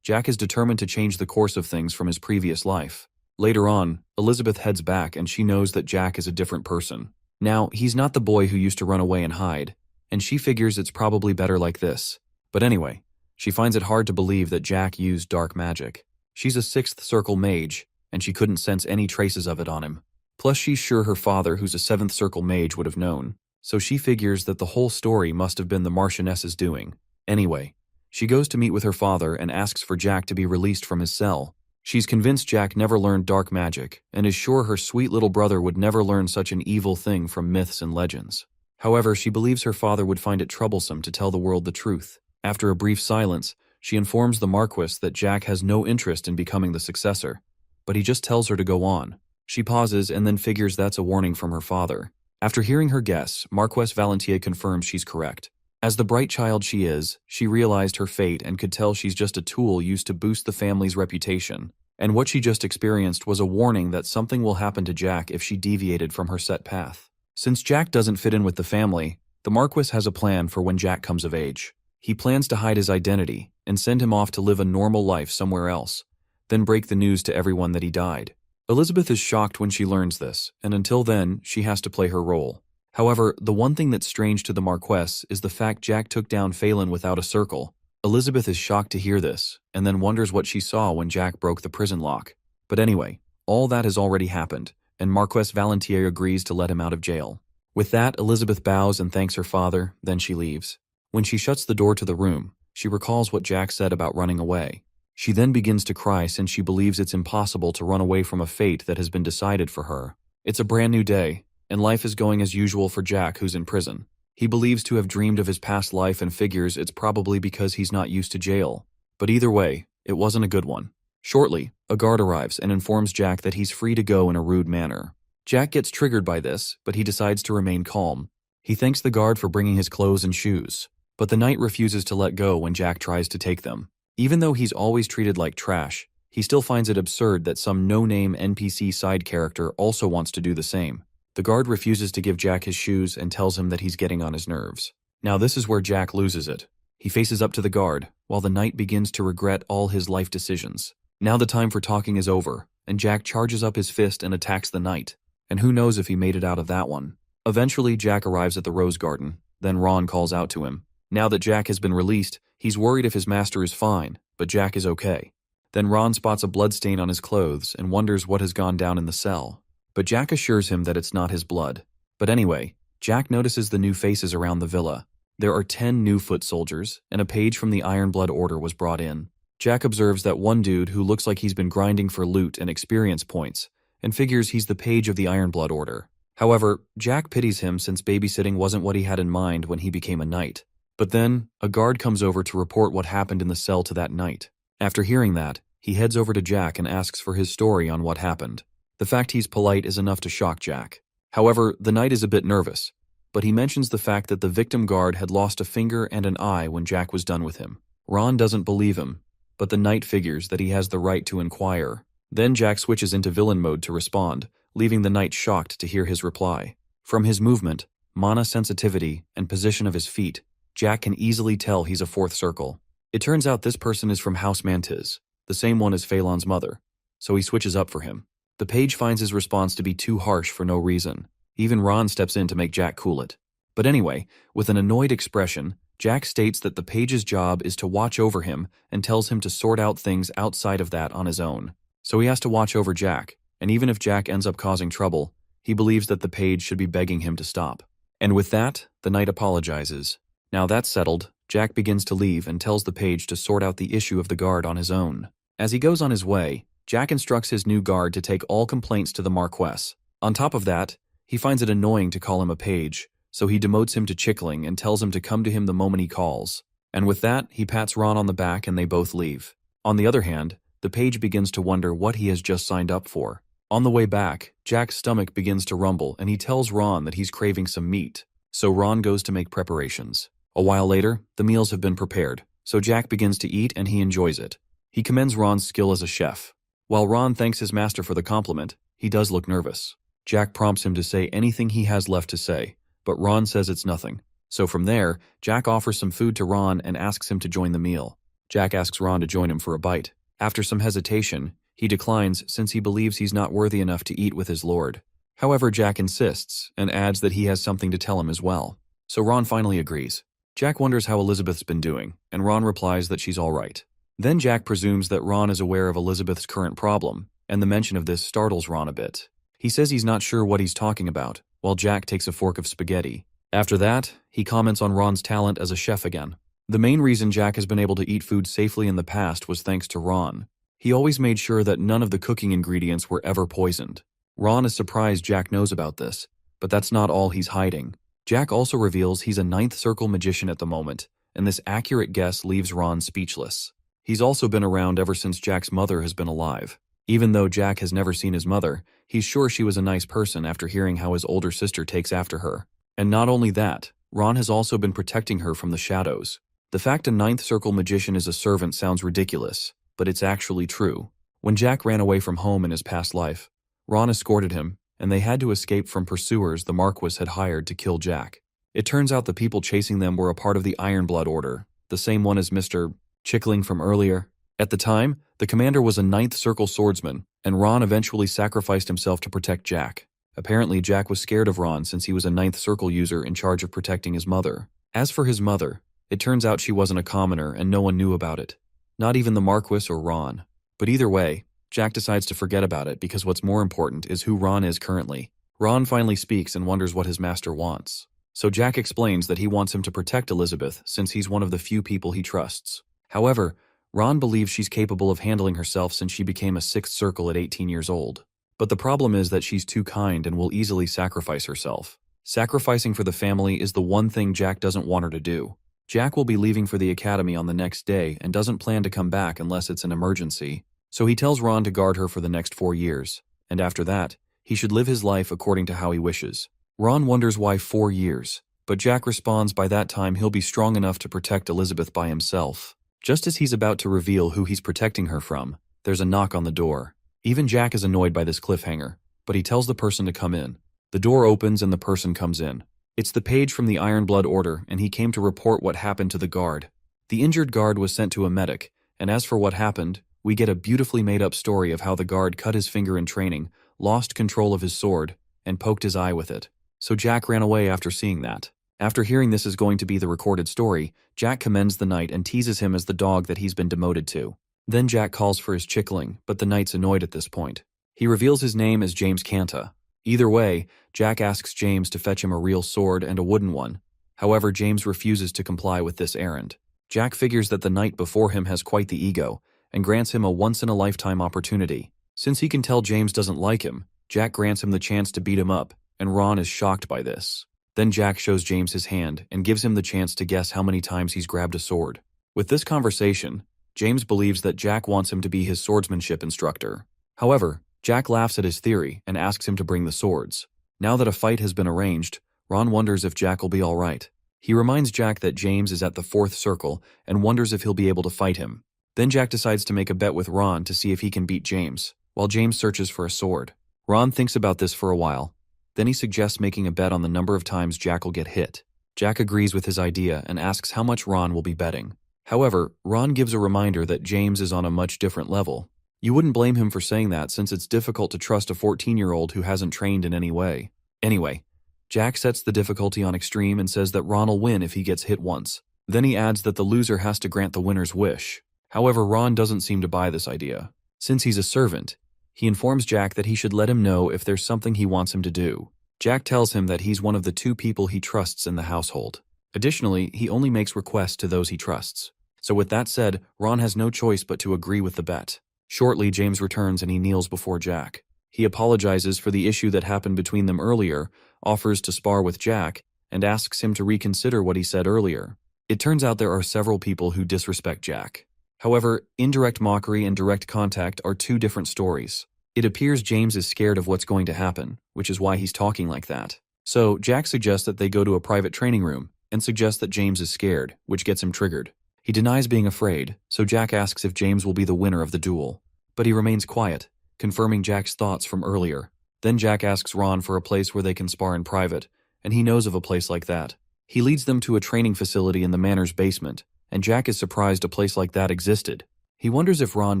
Jack is determined to change the course of things from his previous life. Later on, Elizabeth heads back and she knows that Jack is a different person. Now, he's not the boy who used to run away and hide, and she figures it's probably better like this. But anyway, she finds it hard to believe that Jack used dark magic. She's a 6th circle mage, and she couldn't sense any traces of it on him. Plus she's sure her father, who's a 7th circle mage, would have known. So she figures that the whole story must have been the Marchioness's doing. Anyway, she goes to meet with her father and asks for Jack to be released from his cell. She's convinced Jack never learned dark magic, and is sure her sweet little brother would never learn such an evil thing from myths and legends. However, she believes her father would find it troublesome to tell the world the truth. After a brief silence, she informs the Marquis that Jack has no interest in becoming the successor, but he just tells her to go on. She pauses and then figures that's a warning from her father. After hearing her guess, Marquess Valantier confirms she's correct. As the bright child she is, she realized her fate and could tell she's just a tool used to boost the family's reputation. And what she just experienced was a warning that something will happen to Jack if she deviated from her set path. Since Jack doesn't fit in with the family, the Marquis has a plan for when Jack comes of age. He plans to hide his identity and send him off to live a normal life somewhere else, then break the news to everyone that he died. Elizabeth is shocked when she learns this, and until then, she has to play her role. However, the one thing that's strange to the Marquess is the fact Jack took down Phelan without a circle. Elizabeth is shocked to hear this, and then wonders what she saw when Jack broke the prison lock. But anyway, all that has already happened, and Marquess Valantier agrees to let him out of jail. With that, Elizabeth bows and thanks her father, then she leaves. When she shuts the door to the room, she recalls what Jack said about running away. She then begins to cry since she believes it's impossible to run away from a fate that has been decided for her. It's a brand new day, and life is going as usual for Jack, who's in prison. He believes to have dreamed of his past life and figures it's probably because he's not used to jail. But either way, it wasn't a good one. Shortly, a guard arrives and informs Jack that he's free to go in a rude manner. Jack gets triggered by this, but he decides to remain calm. He thanks the guard for bringing his clothes and shoes, but the knight refuses to let go when Jack tries to take them. Even though he's always treated like trash, he still finds it absurd that some no-name NPC side character also wants to do the same. The guard refuses to give Jack his shoes and tells him that he's getting on his nerves. Now this is where Jack loses it. He faces up to the guard, while the knight begins to regret all his life decisions. Now the time for talking is over, and Jack charges up his fist and attacks the knight. And who knows if he made it out of that one. Eventually, Jack arrives at the rose garden. Then Ron calls out to him. Now that Jack has been released, he's worried if his master is fine, but Jack is okay. Then Ron spots a bloodstain on his clothes and wonders what has gone down in the cell. But Jack assures him that it's not his blood. But anyway, Jack notices the new faces around the villa. There are 10 new foot soldiers, and a page from the Iron Blood Order was brought in. Jack observes that one dude who looks like he's been grinding for loot and experience points, and figures he's the page of the Iron Blood Order. However, Jack pities him since babysitting wasn't what he had in mind when he became a knight. But then, a guard comes over to report what happened in the cell to that knight. After hearing that, he heads over to Jack and asks for his story on what happened. The fact he's polite is enough to shock Jack. However, the knight is a bit nervous, but he mentions the fact that the victim guard had lost a finger and an eye when Jack was done with him. Ron doesn't believe him, but the knight figures that he has the right to inquire. Then Jack switches into villain mode to respond, leaving the knight shocked to hear his reply. From his movement, mana sensitivity, and position of his feet, Jack can easily tell he's a fourth circle. It turns out this person is from House Mantiz, the same one as Phelan's mother, so he switches up for him. The page finds his response to be too harsh for no reason. Even Ron steps in to make Jack cool it. But anyway, with an annoyed expression, Jack states that the page's job is to watch over him and tells him to sort out things outside of that on his own. So he has to watch over Jack, and even if Jack ends up causing trouble, he believes that the page should be begging him to stop. And with that, the knight apologizes. Now that's settled, Jack begins to leave and tells the page to sort out the issue of the guard on his own. As he goes on his way, Jack instructs his new guard to take all complaints to the Marquess. On top of that, he finds it annoying to call him a page, so he demotes him to Chickling and tells him to come to him the moment he calls. And with that, he pats Ron on the back and they both leave. On the other hand, the page begins to wonder what he has just signed up for. On the way back, Jack's stomach begins to rumble and he tells Ron that he's craving some meat. So Ron goes to make preparations. A while later, the meals have been prepared, so Jack begins to eat and he enjoys it. He commends Ron's skill as a chef. While Ron thanks his master for the compliment, he does look nervous. Jack prompts him to say anything he has left to say, but Ron says it's nothing. So from there, Jack offers some food to Ron and asks him to join the meal. Jack asks Ron to join him for a bite. After some hesitation, he declines since he believes he's not worthy enough to eat with his lord. However, Jack insists and adds that he has something to tell him as well. So Ron finally agrees. Jack wonders how Elizabeth's been doing, and Ron replies that she's all right. Then Jack presumes that Ron is aware of Elizabeth's current problem, and the mention of this startles Ron a bit. He says he's not sure what he's talking about, while Jack takes a fork of spaghetti. After that, he comments on Ron's talent as a chef again. The main reason Jack has been able to eat food safely in the past was thanks to Ron. He always made sure that none of the cooking ingredients were ever poisoned. Ron is surprised Jack knows about this, but that's not all he's hiding. Jack also reveals he's a ninth circle magician at the moment, and this accurate guess leaves Ron speechless. He's also been around ever since Jack's mother has been alive. Even though Jack has never seen his mother, he's sure she was a nice person after hearing how his older sister takes after her. And not only that, Ron has also been protecting her from the shadows. The fact a ninth circle magician is a servant sounds ridiculous, but it's actually true. When Jack ran away from home in his past life, Ron escorted him, and they had to escape from pursuers the Marquess had hired to kill Jack. It turns out the people chasing them were a part of the Iron Blood Order, the same one as Mr. Chickling from earlier. At the time, the commander was a ninth circle swordsman, and Ron eventually sacrificed himself to protect Jack. Apparently, Jack was scared of Ron since he was a ninth circle user in charge of protecting his mother. As for his mother, it turns out she wasn't a commoner and no one knew about it. Not even the Marquess or Ron. But either way, Jack decides to forget about it because what's more important is who Ron is currently. Ron finally speaks and wonders what his master wants. So Jack explains that he wants him to protect Elizabeth since he's one of the few people he trusts. However, Ron believes she's capable of handling herself since she became a 6th circle at 18 years old. But the problem is that she's too kind and will easily sacrifice herself. Sacrificing for the family is the one thing Jack doesn't want her to do. Jack will be leaving for the academy on the next day and doesn't plan to come back unless it's an emergency. So he tells Ron to guard her for the next 4 years, and after that, he should live his life according to how he wishes. Ron wonders why 4 years, but Jack responds by that time he'll be strong enough to protect Elizabeth by himself. Just as he's about to reveal who he's protecting her from, there's a knock on the door. Even Jack is annoyed by this cliffhanger, but he tells the person to come in. The door opens and the person comes in. It's the page from the Iron Blood Order, and he came to report what happened to the guard. The injured guard was sent to a medic, and as for what happened, we get a beautifully made-up story of how the guard cut his finger in training, lost control of his sword, and poked his eye with it. So Jack ran away after seeing that. After hearing this is going to be the recorded story, Jack commends the knight and teases him as the dog that he's been demoted to. Then Jack calls for his chickling, but the knight's annoyed at this point. He reveals his name as James Canta. Either way, Jack asks James to fetch him a real sword and a wooden one. However, James refuses to comply with this errand. Jack figures that the knight before him has quite the ego, and grants him a once-in-a-lifetime opportunity. Since he can tell James doesn't like him, Jack grants him the chance to beat him up, and Ron is shocked by this. Then Jack shows James his hand and gives him the chance to guess how many times he's grabbed a sword. With this conversation, James believes that Jack wants him to be his swordsmanship instructor. However, Jack laughs at his theory and asks him to bring the swords. Now that a fight has been arranged, Ron wonders if Jack will be alright. He reminds Jack that James is at the 4th circle and wonders if he'll be able to fight him. Then Jack decides to make a bet with Ron to see if he can beat James, while James searches for a sword. Ron thinks about this for a while. Then he suggests making a bet on the number of times Jack will get hit. Jack agrees with his idea and asks how much Ron will be betting. However, Ron gives a reminder that James is on a much different level. You wouldn't blame him for saying that since it's difficult to trust a 14-year-old who hasn't trained in any way. Anyway, Jack sets the difficulty on extreme and says that Ron will win if he gets hit once. Then he adds that the loser has to grant the winner's wish. However, Ron doesn't seem to buy this idea. Since he's a servant, he informs Jack that he should let him know if there's something he wants him to do. Jack tells him that he's one of the 2 people he trusts in the household. Additionally, he only makes requests to those he trusts. So with that said, Ron has no choice but to agree with the bet. Shortly, James returns and he kneels before Jack. He apologizes for the issue that happened between them earlier, offers to spar with Jack, and asks him to reconsider what he said earlier. It turns out there are several people who disrespect Jack. However, indirect mockery and direct contact are 2 different stories. It appears James is scared of what's going to happen, which is why he's talking like that. So, Jack suggests that they go to a private training room, and suggests that James is scared, which gets him triggered. He denies being afraid, so Jack asks if James will be the winner of the duel. But he remains quiet, confirming Jack's thoughts from earlier. Then Jack asks Ron for a place where they can spar in private, and he knows of a place like that. He leads them to a training facility in the manor's basement, and Jack is surprised a place like that existed. He wonders if Ron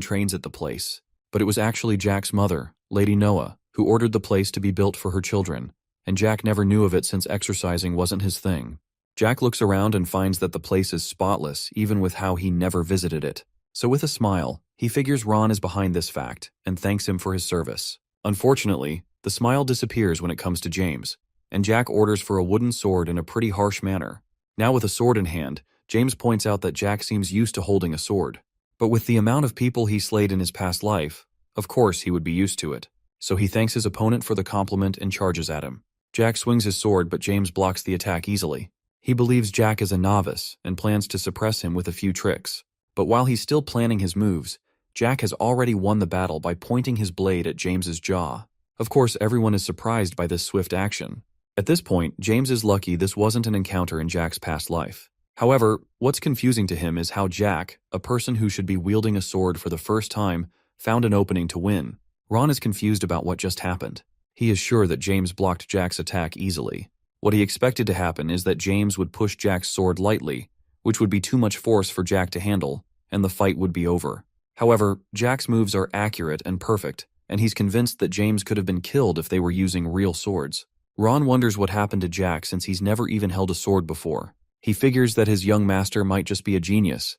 trains at the place, but it was actually Jack's mother, Lady Noah, who ordered the place to be built for her children, and Jack never knew of it since exercising wasn't his thing. Jack looks around and finds that the place is spotless, even with how he never visited it. So with a smile, he figures Ron is behind this fact, and thanks him for his service. Unfortunately, the smile disappears when it comes to James, and Jack orders for a wooden sword in a pretty harsh manner. Now with a sword in hand, James points out that Jack seems used to holding a sword. But with the amount of people he slayed in his past life, of course he would be used to it. So he thanks his opponent for the compliment and charges at him. Jack swings his sword, but James blocks the attack easily. He believes Jack is a novice and plans to suppress him with a few tricks. But while he's still planning his moves, Jack has already won the battle by pointing his blade at James's jaw. Of course, everyone is surprised by this swift action. At this point, James is lucky this wasn't an encounter in Jack's past life. However, what's confusing to him is how Jack, a person who should be wielding a sword for the first time, found an opening to win. Ron is confused about what just happened. He is sure that James blocked Jack's attack easily. What he expected to happen is that James would push Jack's sword lightly, which would be too much force for Jack to handle, and the fight would be over. However, Jack's moves are accurate and perfect, and he's convinced that James could have been killed if they were using real swords. Ron wonders what happened to Jack since he's never even held a sword before. He figures that his young master might just be a genius,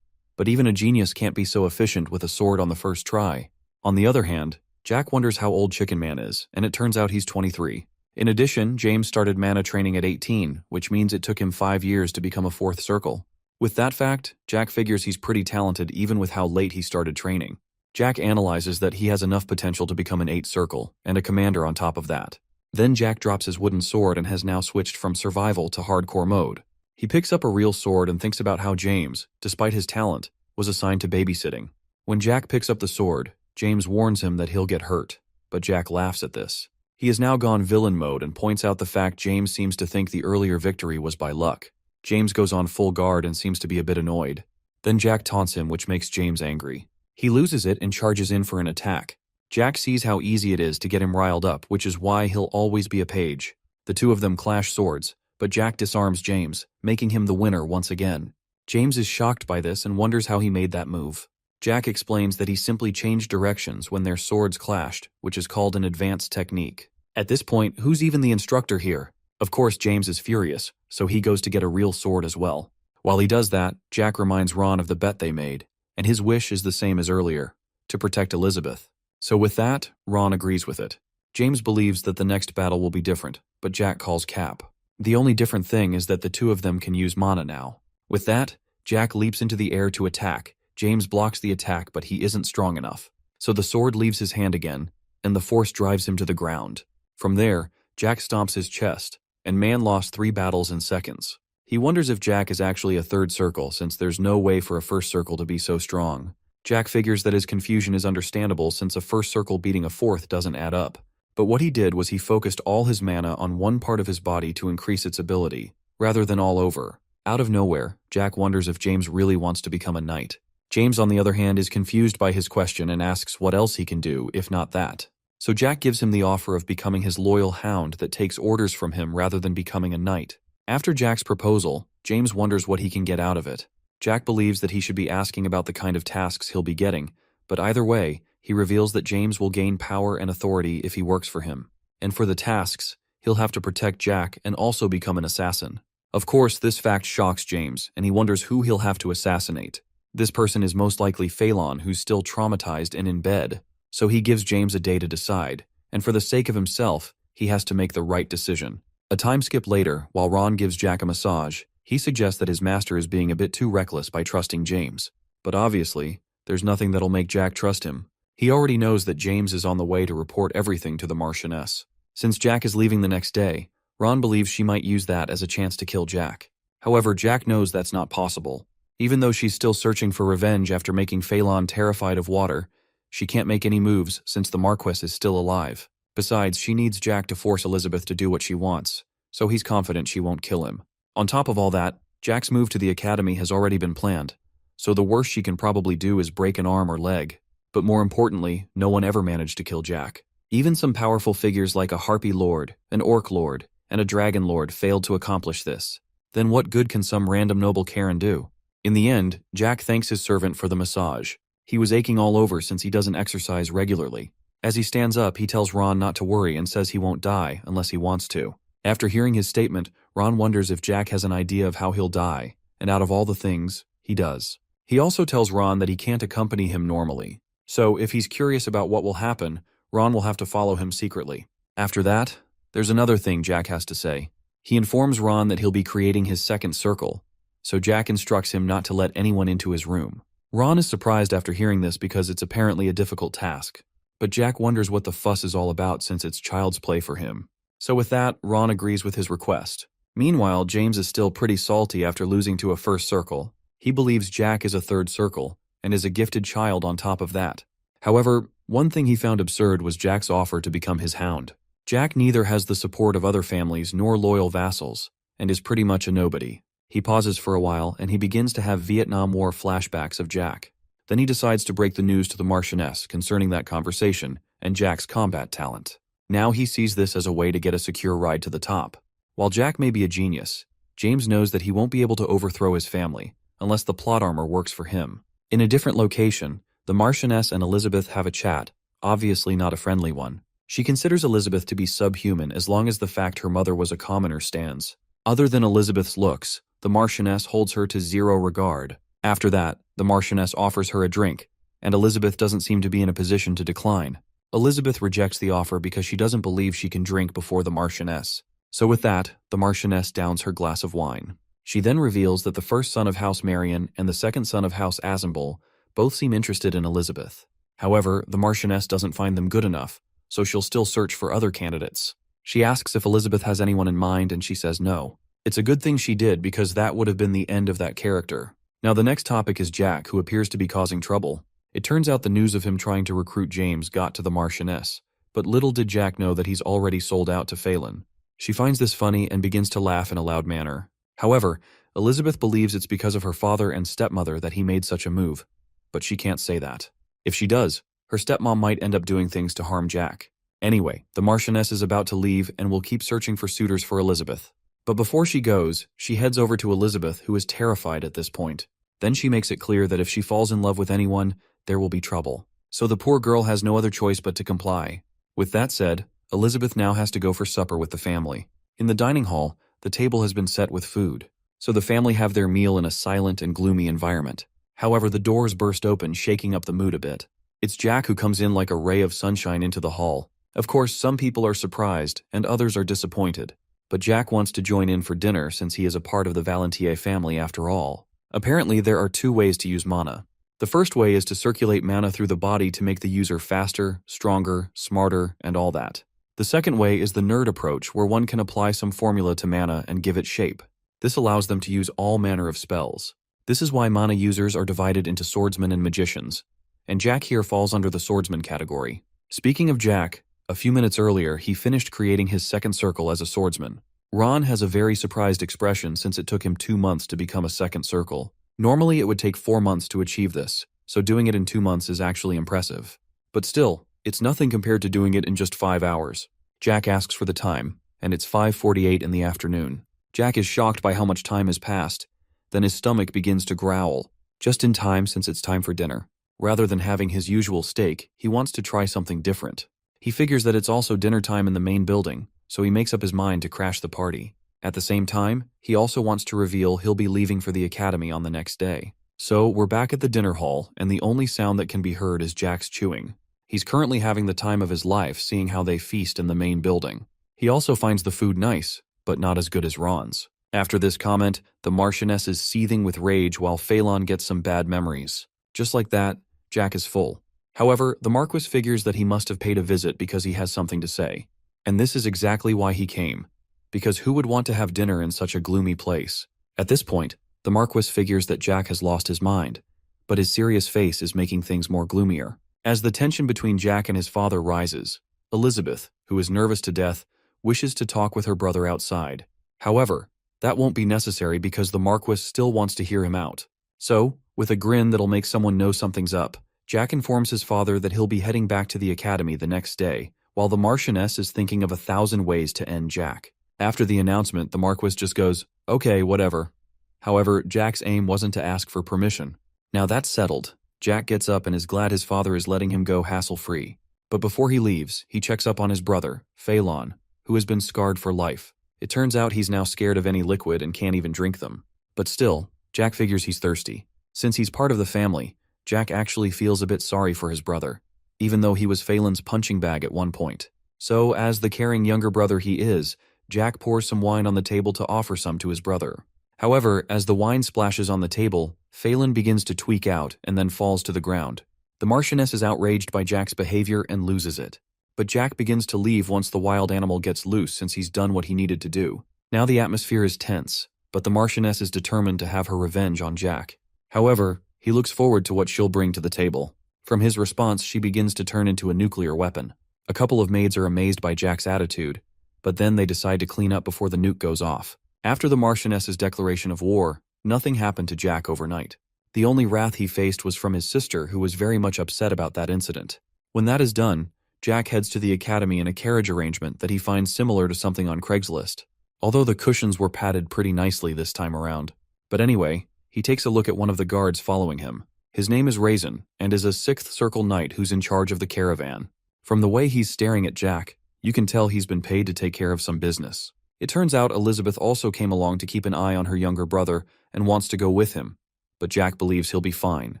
but even a genius can't be so efficient with a sword on the first try. On the other hand, Jack wonders how old Chicken Man is, and it turns out he's 23. In addition, James started mana training at 18, which means it took him 5 years to become a 4th circle. With that fact, Jack figures he's pretty talented even with how late he started training. Jack analyzes that he has enough potential to become an 8 circle, and a commander on top of that. Then Jack drops his wooden sword and has now switched from survival to hardcore mode. He picks up a real sword and thinks about how James, despite his talent, was assigned to babysitting. When Jack picks up the sword, James warns him that he'll get hurt, but Jack laughs at this. He has now gone villain mode and points out the fact James seems to think the earlier victory was by luck. James goes on full guard and seems to be a bit annoyed. Then Jack taunts him, which makes James angry. He loses it and charges in for an attack. Jack sees how easy it is to get him riled up, which is why he'll always be a page. The two of them clash swords, but Jack disarms James, making him the winner once again. James is shocked by this and wonders how he made that move. Jack explains that he simply changed directions when their swords clashed, which is called an advanced technique. At this point, who's even the instructor here? Of course, James is furious, so he goes to get a real sword as well. While he does that, Jack reminds Ron of the bet they made, and his wish is the same as earlier, to protect Elizabeth. So with that, Ron agrees with it. James believes that the next battle will be different, but Jack calls Cap. The only different thing is that the two of them can use mana now. With that, Jack leaps into the air to attack. James blocks the attack, but he isn't strong enough. So the sword leaves his hand again, and the force drives him to the ground. From there, Jack stomps his chest, and Man lost 3 battles in seconds. He wonders if Jack is actually a 3rd circle since there's no way for a 1st circle to be so strong. Jack figures that his confusion is understandable since a 1st circle beating a 4th doesn't add up. But what he did was he focused all his mana on one part of his body to increase its ability, rather than all over. Out of nowhere, Jack wonders if James really wants to become a knight. James, on the other hand, is confused by his question and asks what else he can do, if not that. So Jack gives him the offer of becoming his loyal hound that takes orders from him rather than becoming a knight. After Jack's proposal, James wonders what he can get out of it. Jack believes that he should be asking about the kind of tasks he'll be getting, but either way, he reveals that James will gain power and authority if he works for him. And for the tasks, he'll have to protect Jack and also become an assassin. Of course, this fact shocks James, and he wonders who he'll have to assassinate. This person is most likely Phelan, who's still traumatized and in bed. So he gives James a day to decide, and for the sake of himself, he has to make the right decision. A time skip later, while Ron gives Jack a massage, he suggests that his master is being a bit too reckless by trusting James. But obviously, there's nothing that'll make Jack trust him. He already knows that James is on the way to report everything to the Marchioness. Since Jack is leaving the next day, Ron believes she might use that as a chance to kill Jack. However, Jack knows that's not possible. Even though she's still searching for revenge after making Phelan terrified of water, she can't make any moves since the Marquess is still alive. Besides, she needs Jack to force Elizabeth to do what she wants, so he's confident she won't kill him. On top of all that, Jack's move to the academy has already been planned, so the worst she can probably do is break an arm or leg. But more importantly, no one ever managed to kill Jack. Even some powerful figures like a Harpy Lord, an Orc Lord, and a Dragon Lord failed to accomplish this. Then what good can some random noble Karen do? In the end, Jack thanks his servant for the massage. He was aching all over since he doesn't exercise regularly. As he stands up, he tells Ron not to worry and says he won't die unless he wants to. After hearing his statement, Ron wonders if Jack has an idea of how he'll die, and out of all the things, he does. He also tells Ron that he can't accompany him normally. So if he's curious about what will happen, Ron will have to follow him secretly. After that, there's another thing Jack has to say. He informs Ron that he'll be creating his 2nd circle, so Jack instructs him not to let anyone into his room. Ron is surprised after hearing this because it's apparently a difficult task, but Jack wonders what the fuss is all about since it's child's play for him. So with that, Ron agrees with his request. Meanwhile, James is still pretty salty after losing to a 1st circle. He believes Jack is a 3rd circle, and is a gifted child on top of that. However, one thing he found absurd was Jack's offer to become his hound. Jack neither has the support of other families nor loyal vassals, and is pretty much a nobody. He pauses for a while, and he begins to have Vietnam War flashbacks of Jack. Then he decides to break the news to the Marchioness concerning that conversation and Jack's combat talent. Now he sees this as a way to get a secure ride to the top. While Jack may be a genius, James knows that he won't be able to overthrow his family unless the plot armor works for him. In a different location, the Marchioness and Elizabeth have a chat, obviously not a friendly one. She considers Elizabeth to be subhuman as long as the fact her mother was a commoner stands. Other than Elizabeth's looks, the Marchioness holds her to zero regard. After that, the Marchioness offers her a drink, and Elizabeth doesn't seem to be in a position to decline. Elizabeth rejects the offer because she doesn't believe she can drink before the Marchioness. So with that, the Marchioness downs her glass of wine. She then reveals that the first son of House Marion and the second son of House Assemble both seem interested in Elizabeth. However, the Marchioness doesn't find them good enough, so she'll still search for other candidates. She asks if Elizabeth has anyone in mind, and she says no. It's a good thing she did, because that would have been the end of that character. Now the next topic is Jack, who appears to be causing trouble. It turns out the news of him trying to recruit James got to the Marchioness, but little did Jack know that he's already sold out to Phelan. She finds this funny and begins to laugh in a loud manner. However, Elizabeth believes it's because of her father and stepmother that he made such a move, but she can't say that. If she does, her stepmom might end up doing things to harm Jack. Anyway, the Marchioness is about to leave and will keep searching for suitors for Elizabeth. But before she goes, she heads over to Elizabeth, who is terrified at this point. Then she makes it clear that if she falls in love with anyone, there will be trouble. So the poor girl has no other choice but to comply. With that said, Elizabeth now has to go for supper with the family. In the dining hall, the table has been set with food, so the family have their meal in a silent and gloomy environment. However, the doors burst open, shaking up the mood a bit. It's Jack who comes in like a ray of sunshine into the hall. Of course, some people are surprised, and others are disappointed. But Jack wants to join in for dinner since he is a part of the Valentier family after all. Apparently, there are 2 ways to use mana. The first way is to circulate mana through the body to make the user faster, stronger, smarter, and all that. The second way is the nerd approach, where one can apply some formula to mana and give it shape. This allows them to use all manner of spells. This is why mana users are divided into swordsmen and magicians, and Jack here falls under the swordsman category. Speaking of Jack, a few minutes earlier he finished creating his second circle as a swordsman. Ron has a very surprised expression since it took him 2 months to become a second circle. Normally it would take 4 months to achieve this, so doing it in 2 months is actually impressive. But still, it's nothing compared to doing it in just 5 hours. Jack asks for the time, and it's 5:48 in the afternoon. Jack is shocked by how much time has passed. Then his stomach begins to growl, just in time since it's time for dinner. Rather than having his usual steak, he wants to try something different. He figures that it's also dinner time in the main building, so he makes up his mind to crash the party. At the same time, he also wants to reveal he'll be leaving for the academy on the next day. So we're back at the dinner hall, and the only sound that can be heard is Jack's chewing. He's currently having the time of his life seeing how they feast in the main building. He also finds the food nice, but not as good as Ron's. After this comment, the Marchioness is seething with rage while Phelan gets some bad memories. Just like that, Jack is full. However, the Marquis figures that he must have paid a visit because he has something to say. And this is exactly why he came. Because who would want to have dinner in such a gloomy place? At this point, the Marquis figures that Jack has lost his mind, but his serious face is making things more gloomier. As the tension between Jack and his father rises, Elizabeth, who is nervous to death, wishes to talk with her brother outside. However, that won't be necessary because the Marquis still wants to hear him out. So, with a grin that'll make someone know something's up, Jack informs his father that he'll be heading back to the academy the next day, while the Marchioness is thinking of 1,000 ways to end Jack. After the announcement, the Marquis just goes, "Okay, whatever." However, Jack's aim wasn't to ask for permission. Now that's settled, Jack gets up and is glad his father is letting him go hassle-free. But before he leaves, he checks up on his brother, Phelan, who has been scarred for life. It turns out he's now scared of any liquid and can't even drink them. But still, Jack figures he's thirsty. Since he's part of the family, Jack actually feels a bit sorry for his brother, even though he was Phelan's punching bag at one point. So, as the caring younger brother he is, Jack pours some wine on the table to offer some to his brother. However, as the wine splashes on the table, Phelan begins to tweak out and then falls to the ground. The Marchioness is outraged by Jack's behavior and loses it. But Jack begins to leave once the wild animal gets loose since he's done what he needed to do. Now the atmosphere is tense, but the Marchioness is determined to have her revenge on Jack. However, he looks forward to what she'll bring to the table. From his response, she begins to turn into a nuclear weapon. A couple of maids are amazed by Jack's attitude, but then they decide to clean up before the nuke goes off. After the Marchioness's declaration of war, nothing happened to Jack overnight. The only wrath he faced was from his sister, who was very much upset about that incident. When that is done, Jack heads to the academy in a carriage arrangement that he finds similar to something on Craigslist, although the cushions were padded pretty nicely this time around. But anyway, he takes a look at one of the guards following him. His name is Raisin, and is a 6th Circle Knight who's in charge of the caravan. From the way he's staring at Jack, you can tell he's been paid to take care of some business. It turns out Elizabeth also came along to keep an eye on her younger brother and wants to go with him, but Jack believes he'll be fine.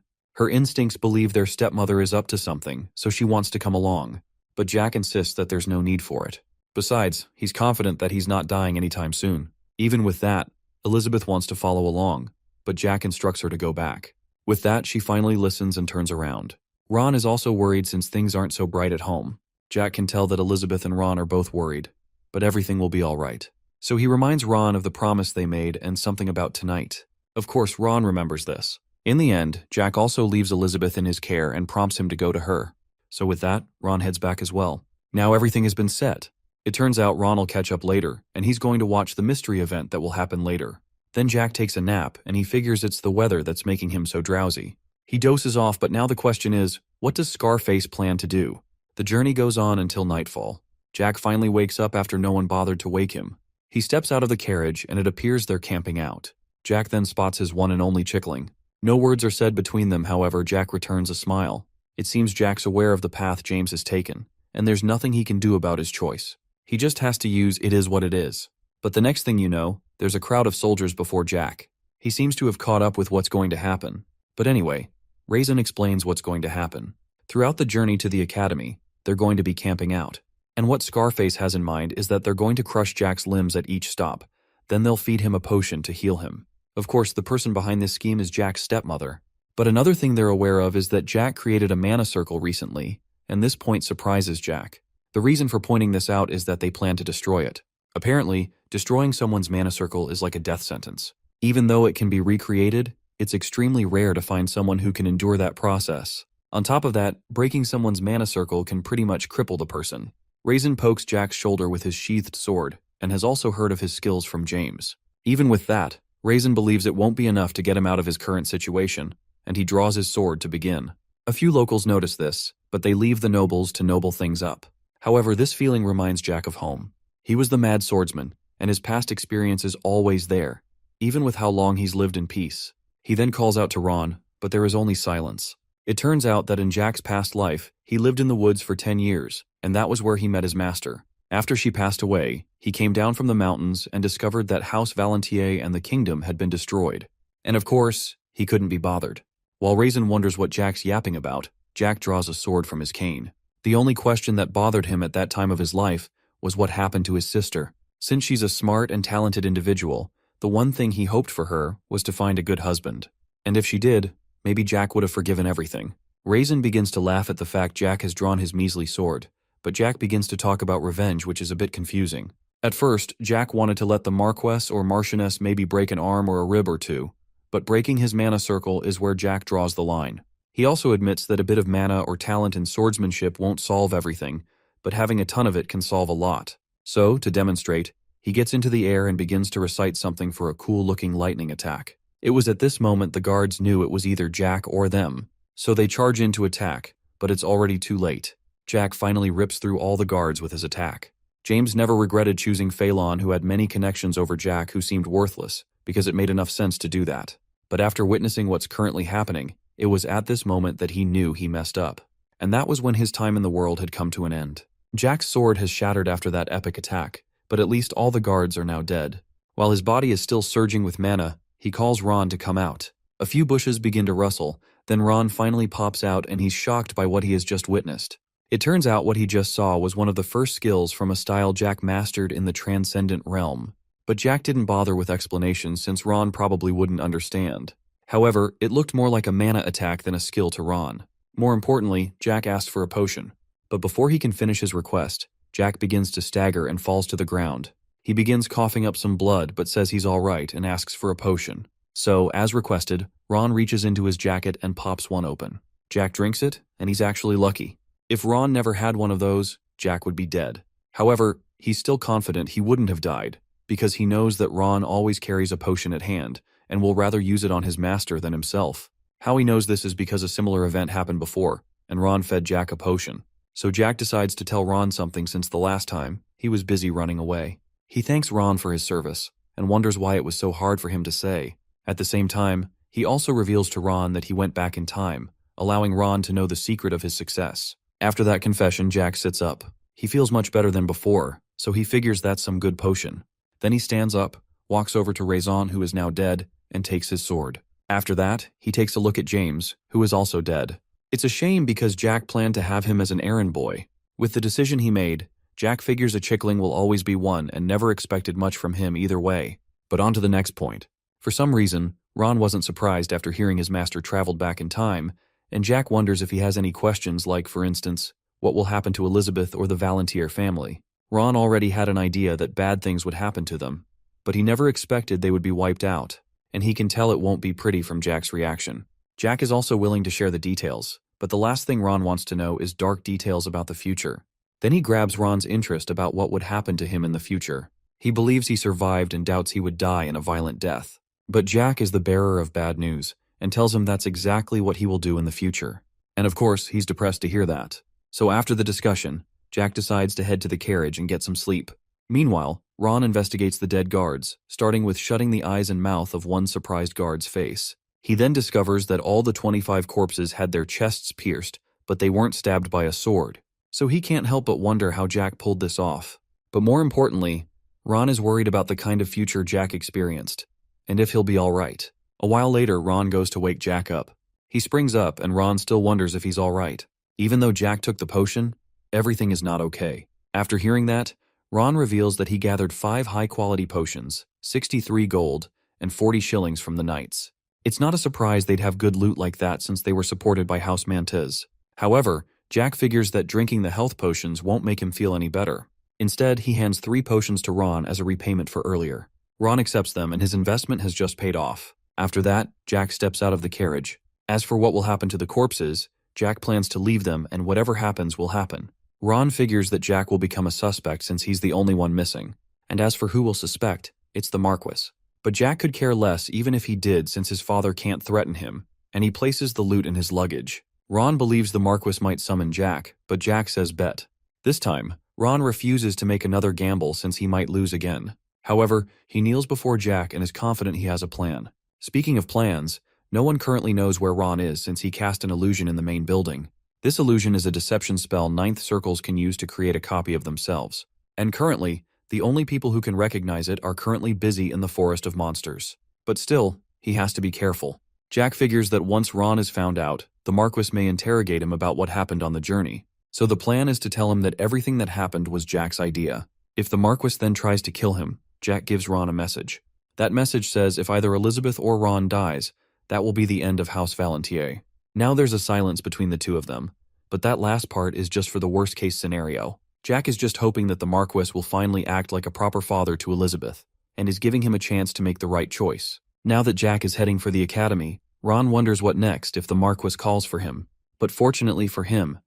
Her instincts believe their stepmother is up to something, so she wants to come along, but Jack insists that there's no need for it. Besides, he's confident that he's not dying anytime soon. Even with that, Elizabeth wants to follow along, but Jack instructs her to go back. With that, she finally listens and turns around. Ron is also worried since things aren't so bright at home. Jack can tell that Elizabeth and Ron are both worried, but everything will be all right. So he reminds Ron of the promise they made and something about tonight. Of course, Ron remembers this. In the end, Jack also leaves Elizabeth in his care and prompts him to go to her. So with that, Ron heads back as well. Now everything has been set. It turns out Ron will catch up later, and he's going to watch the mystery event that will happen later. Then Jack takes a nap, and he figures it's the weather that's making him so drowsy. He dozes off, but now the question is, what does Scarface plan to do? The journey goes on until nightfall. Jack finally wakes up after no one bothered to wake him. He steps out of the carriage, and it appears they're camping out. Jack then spots his one and only chickling. No words are said between them, however, Jack returns a smile. It seems Jack's aware of the path James has taken, and there's nothing he can do about his choice. He just has to use "it is what it is." But the next thing you know, there's a crowd of soldiers before Jack. He seems to have caught up with what's going to happen. But anyway, Raisin explains what's going to happen. Throughout the journey to the academy, they're going to be camping out. And what Scarface has in mind is that they're going to crush Jack's limbs at each stop. Then they'll feed him a potion to heal him. Of course, the person behind this scheme is Jack's stepmother. But another thing they're aware of is that Jack created a mana circle recently, and this point surprises Jack. The reason for pointing this out is that they plan to destroy it. Apparently, destroying someone's mana circle is like a death sentence. Even though it can be recreated, it's extremely rare to find someone who can endure that process. On top of that, breaking someone's mana circle can pretty much cripple the person. Raisin pokes Jack's shoulder with his sheathed sword, and has also heard of his skills from James. Even with that, Raisin believes it won't be enough to get him out of his current situation, and he draws his sword to begin. A few locals notice this, but they leave the nobles to noble things up. However, this feeling reminds Jack of home. He was the mad swordsman, and his past experience is always there, even with how long he's lived in peace. He then calls out to Ron, but there is only silence. It turns out that in Jack's past life, he lived in the woods for 10 years, and that was where he met his master. After she passed away, he came down from the mountains and discovered that House Valentier and the kingdom had been destroyed. And of course, he couldn't be bothered. While Raisin wonders what Jack's yapping about, Jack draws a sword from his cane. The only question that bothered him at that time of his life was what happened to his sister. Since she's a smart and talented individual, the one thing he hoped for her was to find a good husband. And if she did, maybe Jack would have forgiven everything. Raisin begins to laugh at the fact Jack has drawn his measly sword, but Jack begins to talk about revenge, which is a bit confusing. At first, Jack wanted to let the Marquess or Marchioness maybe break an arm or a rib or two, but breaking his mana circle is where Jack draws the line. He also admits that a bit of mana or talent in swordsmanship won't solve everything, but having a ton of it can solve a lot. So, to demonstrate, he gets into the air and begins to recite something for a cool-looking lightning attack. It was at this moment the guards knew it was either Jack or them, so they charge in to attack, but it's already too late. Jack finally rips through all the guards with his attack. James never regretted choosing Phelan, who had many connections, over Jack, who seemed worthless, because it made enough sense to do that. But after witnessing what's currently happening, it was at this moment that he knew he messed up. And that was when his time in the world had come to an end. Jack's sword has shattered after that epic attack, but at least all the guards are now dead. While his body is still surging with mana, he calls Ron to come out. A few bushes begin to rustle, then Ron finally pops out and he's shocked by what he has just witnessed. It turns out what he just saw was one of the first skills from a style Jack mastered in the Transcendent Realm. But Jack didn't bother with explanations since Ron probably wouldn't understand. However, it looked more like a mana attack than a skill to Ron. More importantly, Jack asked for a potion. But before he can finish his request, Jack begins to stagger and falls to the ground. He begins coughing up some blood but says he's alright and asks for a potion. So, as requested, Ron reaches into his jacket and pops one open. Jack drinks it, and he's actually lucky. If Ron never had one of those, Jack would be dead. However, he's still confident he wouldn't have died, because he knows that Ron always carries a potion at hand, and will rather use it on his master than himself. How he knows this is because a similar event happened before, and Ron fed Jack a potion. So Jack decides to tell Ron something since the last time he was busy running away. He thanks Ron for his service, and wonders why it was so hard for him to say. At the same time, he also reveals to Ron that he went back in time, allowing Ron to know the secret of his success. After that confession, Jack sits up. He feels much better than before, so he figures that's some good potion. Then he stands up, walks over to Raisin, who is now dead, and takes his sword. After that, he takes a look at James, who is also dead. It's a shame because Jack planned to have him as an errand boy. With the decision he made, Jack figures a chickling will always be one and never expected much from him either way. But on to the next point. For some reason, Ron wasn't surprised after hearing his master traveled back in time, and Jack wonders if he has any questions like, for instance, what will happen to Elizabeth or the Valentier family. Ron already had an idea that bad things would happen to them, but he never expected they would be wiped out, and he can tell it won't be pretty from Jack's reaction. Jack is also willing to share the details, but the last thing Ron wants to know is dark details about the future. Then he grabs Ron's interest about what would happen to him in the future. He believes he survived and doubts he would die in a violent death. But Jack is the bearer of bad news and tells him that's exactly what he will do in the future. And of course, he's depressed to hear that. So after the discussion, Jack decides to head to the carriage and get some sleep. Meanwhile, Ron investigates the dead guards, starting with shutting the eyes and mouth of one surprised guard's face. He then discovers that all the 25 corpses had their chests pierced, but they weren't stabbed by a sword. So he can't help but wonder how Jack pulled this off. But more importantly, Ron is worried about the kind of future Jack experienced, and if he'll be alright. A while later, Ron goes to wake Jack up. He springs up, and Ron still wonders if he's alright. Even though Jack took the potion, everything is not okay. After hearing that, Ron reveals that he gathered 5 high-quality potions, 63 gold, and 40 shillings from the knights. It's not a surprise they'd have good loot like that since they were supported by House Mantes. However, Jack figures that drinking the health potions won't make him feel any better. Instead, he hands 3 potions to Ron as a repayment for earlier. Ron accepts them, and his investment has just paid off. After that, Jack steps out of the carriage. As for what will happen to the corpses, Jack plans to leave them, and whatever happens will happen. Ron figures that Jack will become a suspect since he's the only one missing. And as for who will suspect, it's the Marquis. But Jack could care less even if he did since his father can't threaten him, and he places the loot in his luggage. Ron believes the Marquis might summon Jack, but Jack says bet. This time, Ron refuses to make another gamble since he might lose again. However, he kneels before Jack and is confident he has a plan. Speaking of plans, no one currently knows where Ron is since he cast an illusion in the main building. This illusion is a deception spell 9th circles can use to create a copy of themselves. And currently, the only people who can recognize it are currently busy in the forest of monsters. But still, he has to be careful. Jack figures that once Ron is found out, the Marquis may interrogate him about what happened on the journey. So the plan is to tell him that everything that happened was Jack's idea. If the Marquis then tries to kill him, Jack gives Ron a message. That message says if either Elizabeth or Ron dies, that will be the end of House Valentier. Now there's a silence between the two of them, but that last part is just for the worst-case scenario. Jack is just hoping that the Marquis will finally act like a proper father to Elizabeth, and is giving him a chance to make the right choice. Now that Jack is heading for the academy, Ron wonders what next if the Marquis calls for him. But fortunately for him,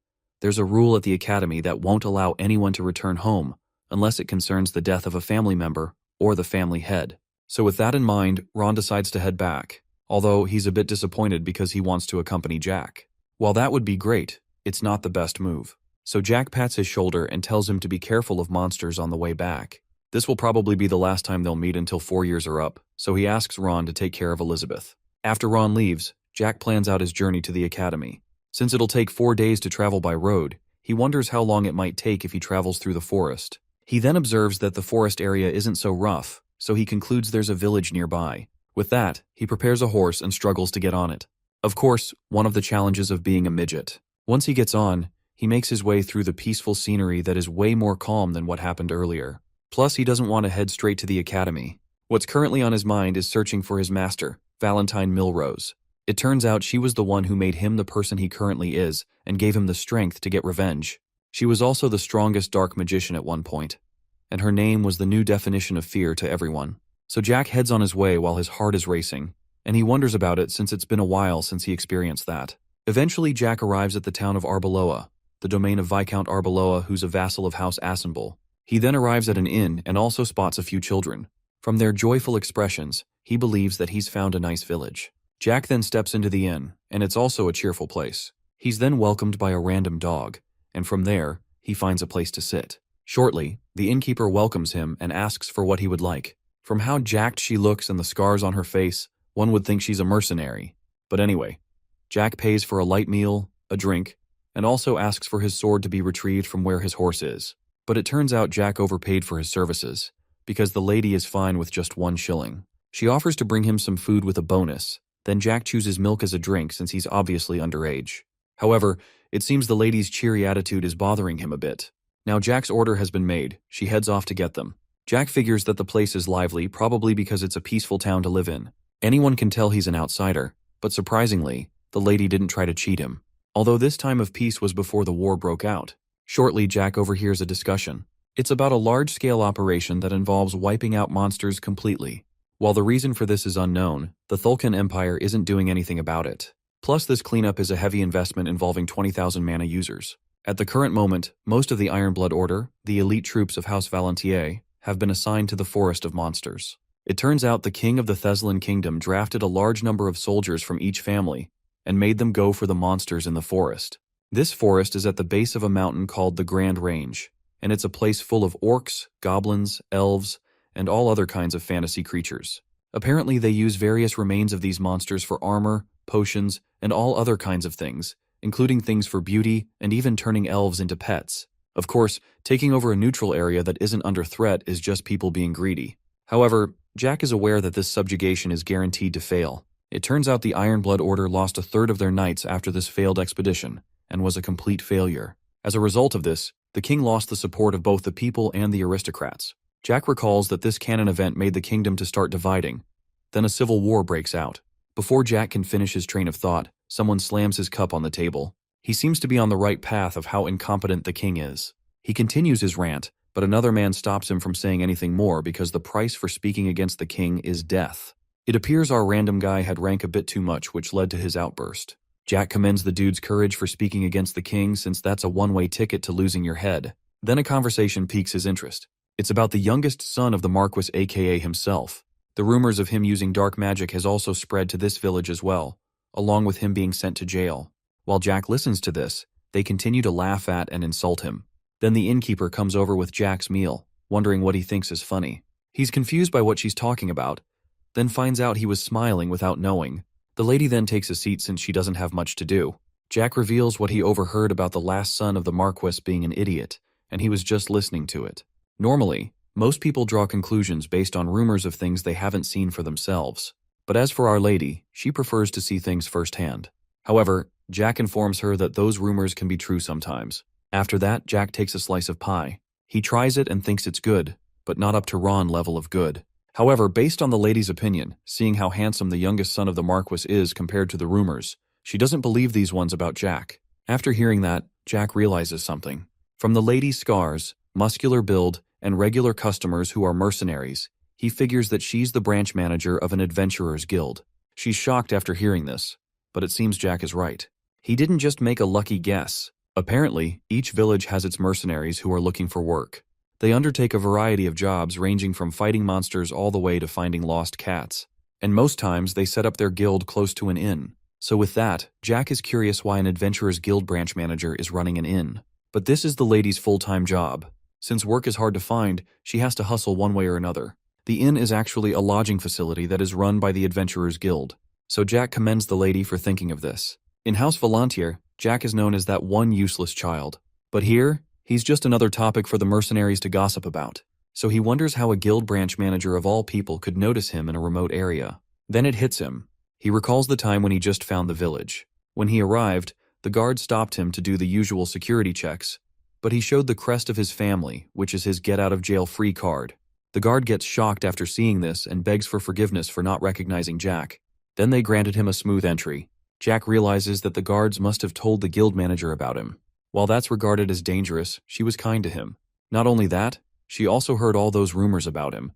there's a rule at the academy that won't allow anyone to return home unless it concerns the death of a family member or the family head. So with that in mind, Ron decides to head back, although he's a bit disappointed because he wants to accompany Jack. While that would be great, it's not the best move. So Jack pats his shoulder and tells him to be careful of monsters on the way back. This will probably be the last time they'll meet until 4 years are up, so he asks Ron to take care of Elizabeth. After Ron leaves, Jack plans out his journey to the academy. Since it'll take 4 days to travel by road, he wonders how long it might take if he travels through the forest. He then observes that the forest area isn't so rough, so he concludes there's a village nearby. With that, he prepares a horse and struggles to get on it. Of course, one of the challenges of being a midget. Once he gets on, he makes his way through the peaceful scenery that is way more calm than what happened earlier. Plus, he doesn't want to head straight to the academy. What's currently on his mind is searching for his master, Valentine Milrose. It turns out she was the one who made him the person he currently is and gave him the strength to get revenge. She was also the strongest dark magician at one point, and her name was the new definition of fear to everyone. So Jack heads on his way while his heart is racing, and he wonders about it since it's been a while since he experienced that. Eventually, Jack arrives at the town of Arbeloa, the domain of Viscount Arbeloa, who's a vassal of House Assemble. He then arrives at an inn and also spots a few children. From their joyful expressions, he believes that he's found a nice village. Jack then steps into the inn, and it's also a cheerful place. He's then welcomed by a random dog, and from there, he finds a place to sit. Shortly, the innkeeper welcomes him and asks for what he would like. From how jacked she looks and the scars on her face, one would think she's a mercenary. But anyway, Jack pays for a light meal, a drink, and also asks for his sword to be retrieved from where his horse is. But it turns out Jack overpaid for his services, because the lady is fine with just 1 shilling. She offers to bring him some food with a bonus, then Jack chooses milk as a drink since he's obviously underage. However, it seems the lady's cheery attitude is bothering him a bit. Now Jack's order has been made, she heads off to get them. Jack figures that the place is lively, probably because it's a peaceful town to live in. Anyone can tell he's an outsider, but surprisingly, the lady didn't try to cheat him. Although this time of peace was before the war broke out. Shortly, Jack overhears a discussion. It's about a large-scale operation that involves wiping out monsters completely. While the reason for this is unknown, the Thulkan Empire isn't doing anything about it. Plus, this cleanup is a heavy investment involving 20,000 mana users. At the current moment, most of the Ironblood Order, the elite troops of House Valentier, have been assigned to the Forest of Monsters. It turns out the king of the Theslan Kingdom drafted a large number of soldiers from each family and made them go for the monsters in the forest. This forest is at the base of a mountain called the Grand Range, and it's a place full of orcs, goblins, elves, and all other kinds of fantasy creatures. Apparently they use various remains of these monsters for armor, potions, and all other kinds of things, including things for beauty and even turning elves into pets. Of course, taking over a neutral area that isn't under threat is just people being greedy. However, Jack is aware that this subjugation is guaranteed to fail. It turns out the Ironblood Order lost a third of their knights after this failed expedition, and was a complete failure. As a result of this, the king lost the support of both the people and the aristocrats. Jack recalls that this canon event made the kingdom to start dividing. Then a civil war breaks out. Before Jack can finish his train of thought, someone slams his cup on the table. He seems to be on the right path of how incompetent the king is. He continues his rant, but another man stops him from saying anything more because the price for speaking against the king is death. It appears our random guy had rank a bit too much, which led to his outburst. Jack commends the dude's courage for speaking against the king, since that's a one-way ticket to losing your head. Then a conversation piques his interest. It's about the youngest son of the Marquis, aka himself. The rumors of him using dark magic has also spread to this village as well, along with him being sent to jail. While Jack listens to this, they continue to laugh at and insult him. Then the innkeeper comes over with Jack's meal, wondering what he thinks is funny. He's confused by what she's talking about, then finds out he was smiling without knowing. The lady then takes a seat since she doesn't have much to do. Jack reveals what he overheard about the last son of the Marquis being an idiot, and he was just listening to it. Normally, most people draw conclusions based on rumors of things they haven't seen for themselves. But as for Our Lady, she prefers to see things firsthand. However, Jack informs her that those rumors can be true sometimes. After that, Jack takes a slice of pie. He tries it and thinks it's good, but not up to Ron level of good. However, based on the lady's opinion, seeing how handsome the youngest son of the Marquis is compared to the rumors, she doesn't believe these ones about Jack. After hearing that, Jack realizes something. From the lady's scars, muscular build, and regular customers who are mercenaries, he figures that she's the branch manager of an adventurer's guild. She's shocked after hearing this, but it seems Jack is right. He didn't just make a lucky guess. Apparently, each village has its mercenaries who are looking for work. They undertake a variety of jobs ranging from fighting monsters all the way to finding lost cats. And most times they set up their guild close to an inn. So with that, Jack is curious why an adventurer's guild branch manager is running an inn. But this is the lady's full-time job. Since work is hard to find, she has to hustle one way or another. The inn is actually a lodging facility that is run by the Adventurers Guild. So Jack commends the lady for thinking of this. In House Volantier, Jack is known as that one useless child. But here, he's just another topic for the mercenaries to gossip about. So he wonders how a guild branch manager of all people could notice him in a remote area. Then it hits him. He recalls the time when he just found the village. When he arrived, the guard stopped him to do the usual security checks, but he showed the crest of his family, which is his get-out-of-jail-free card. The guard gets shocked after seeing this and begs for forgiveness for not recognizing Jack. Then they granted him a smooth entry. Jack realizes that the guards must have told the guild manager about him. While that's regarded as dangerous, she was kind to him. Not only that, she also heard all those rumors about him,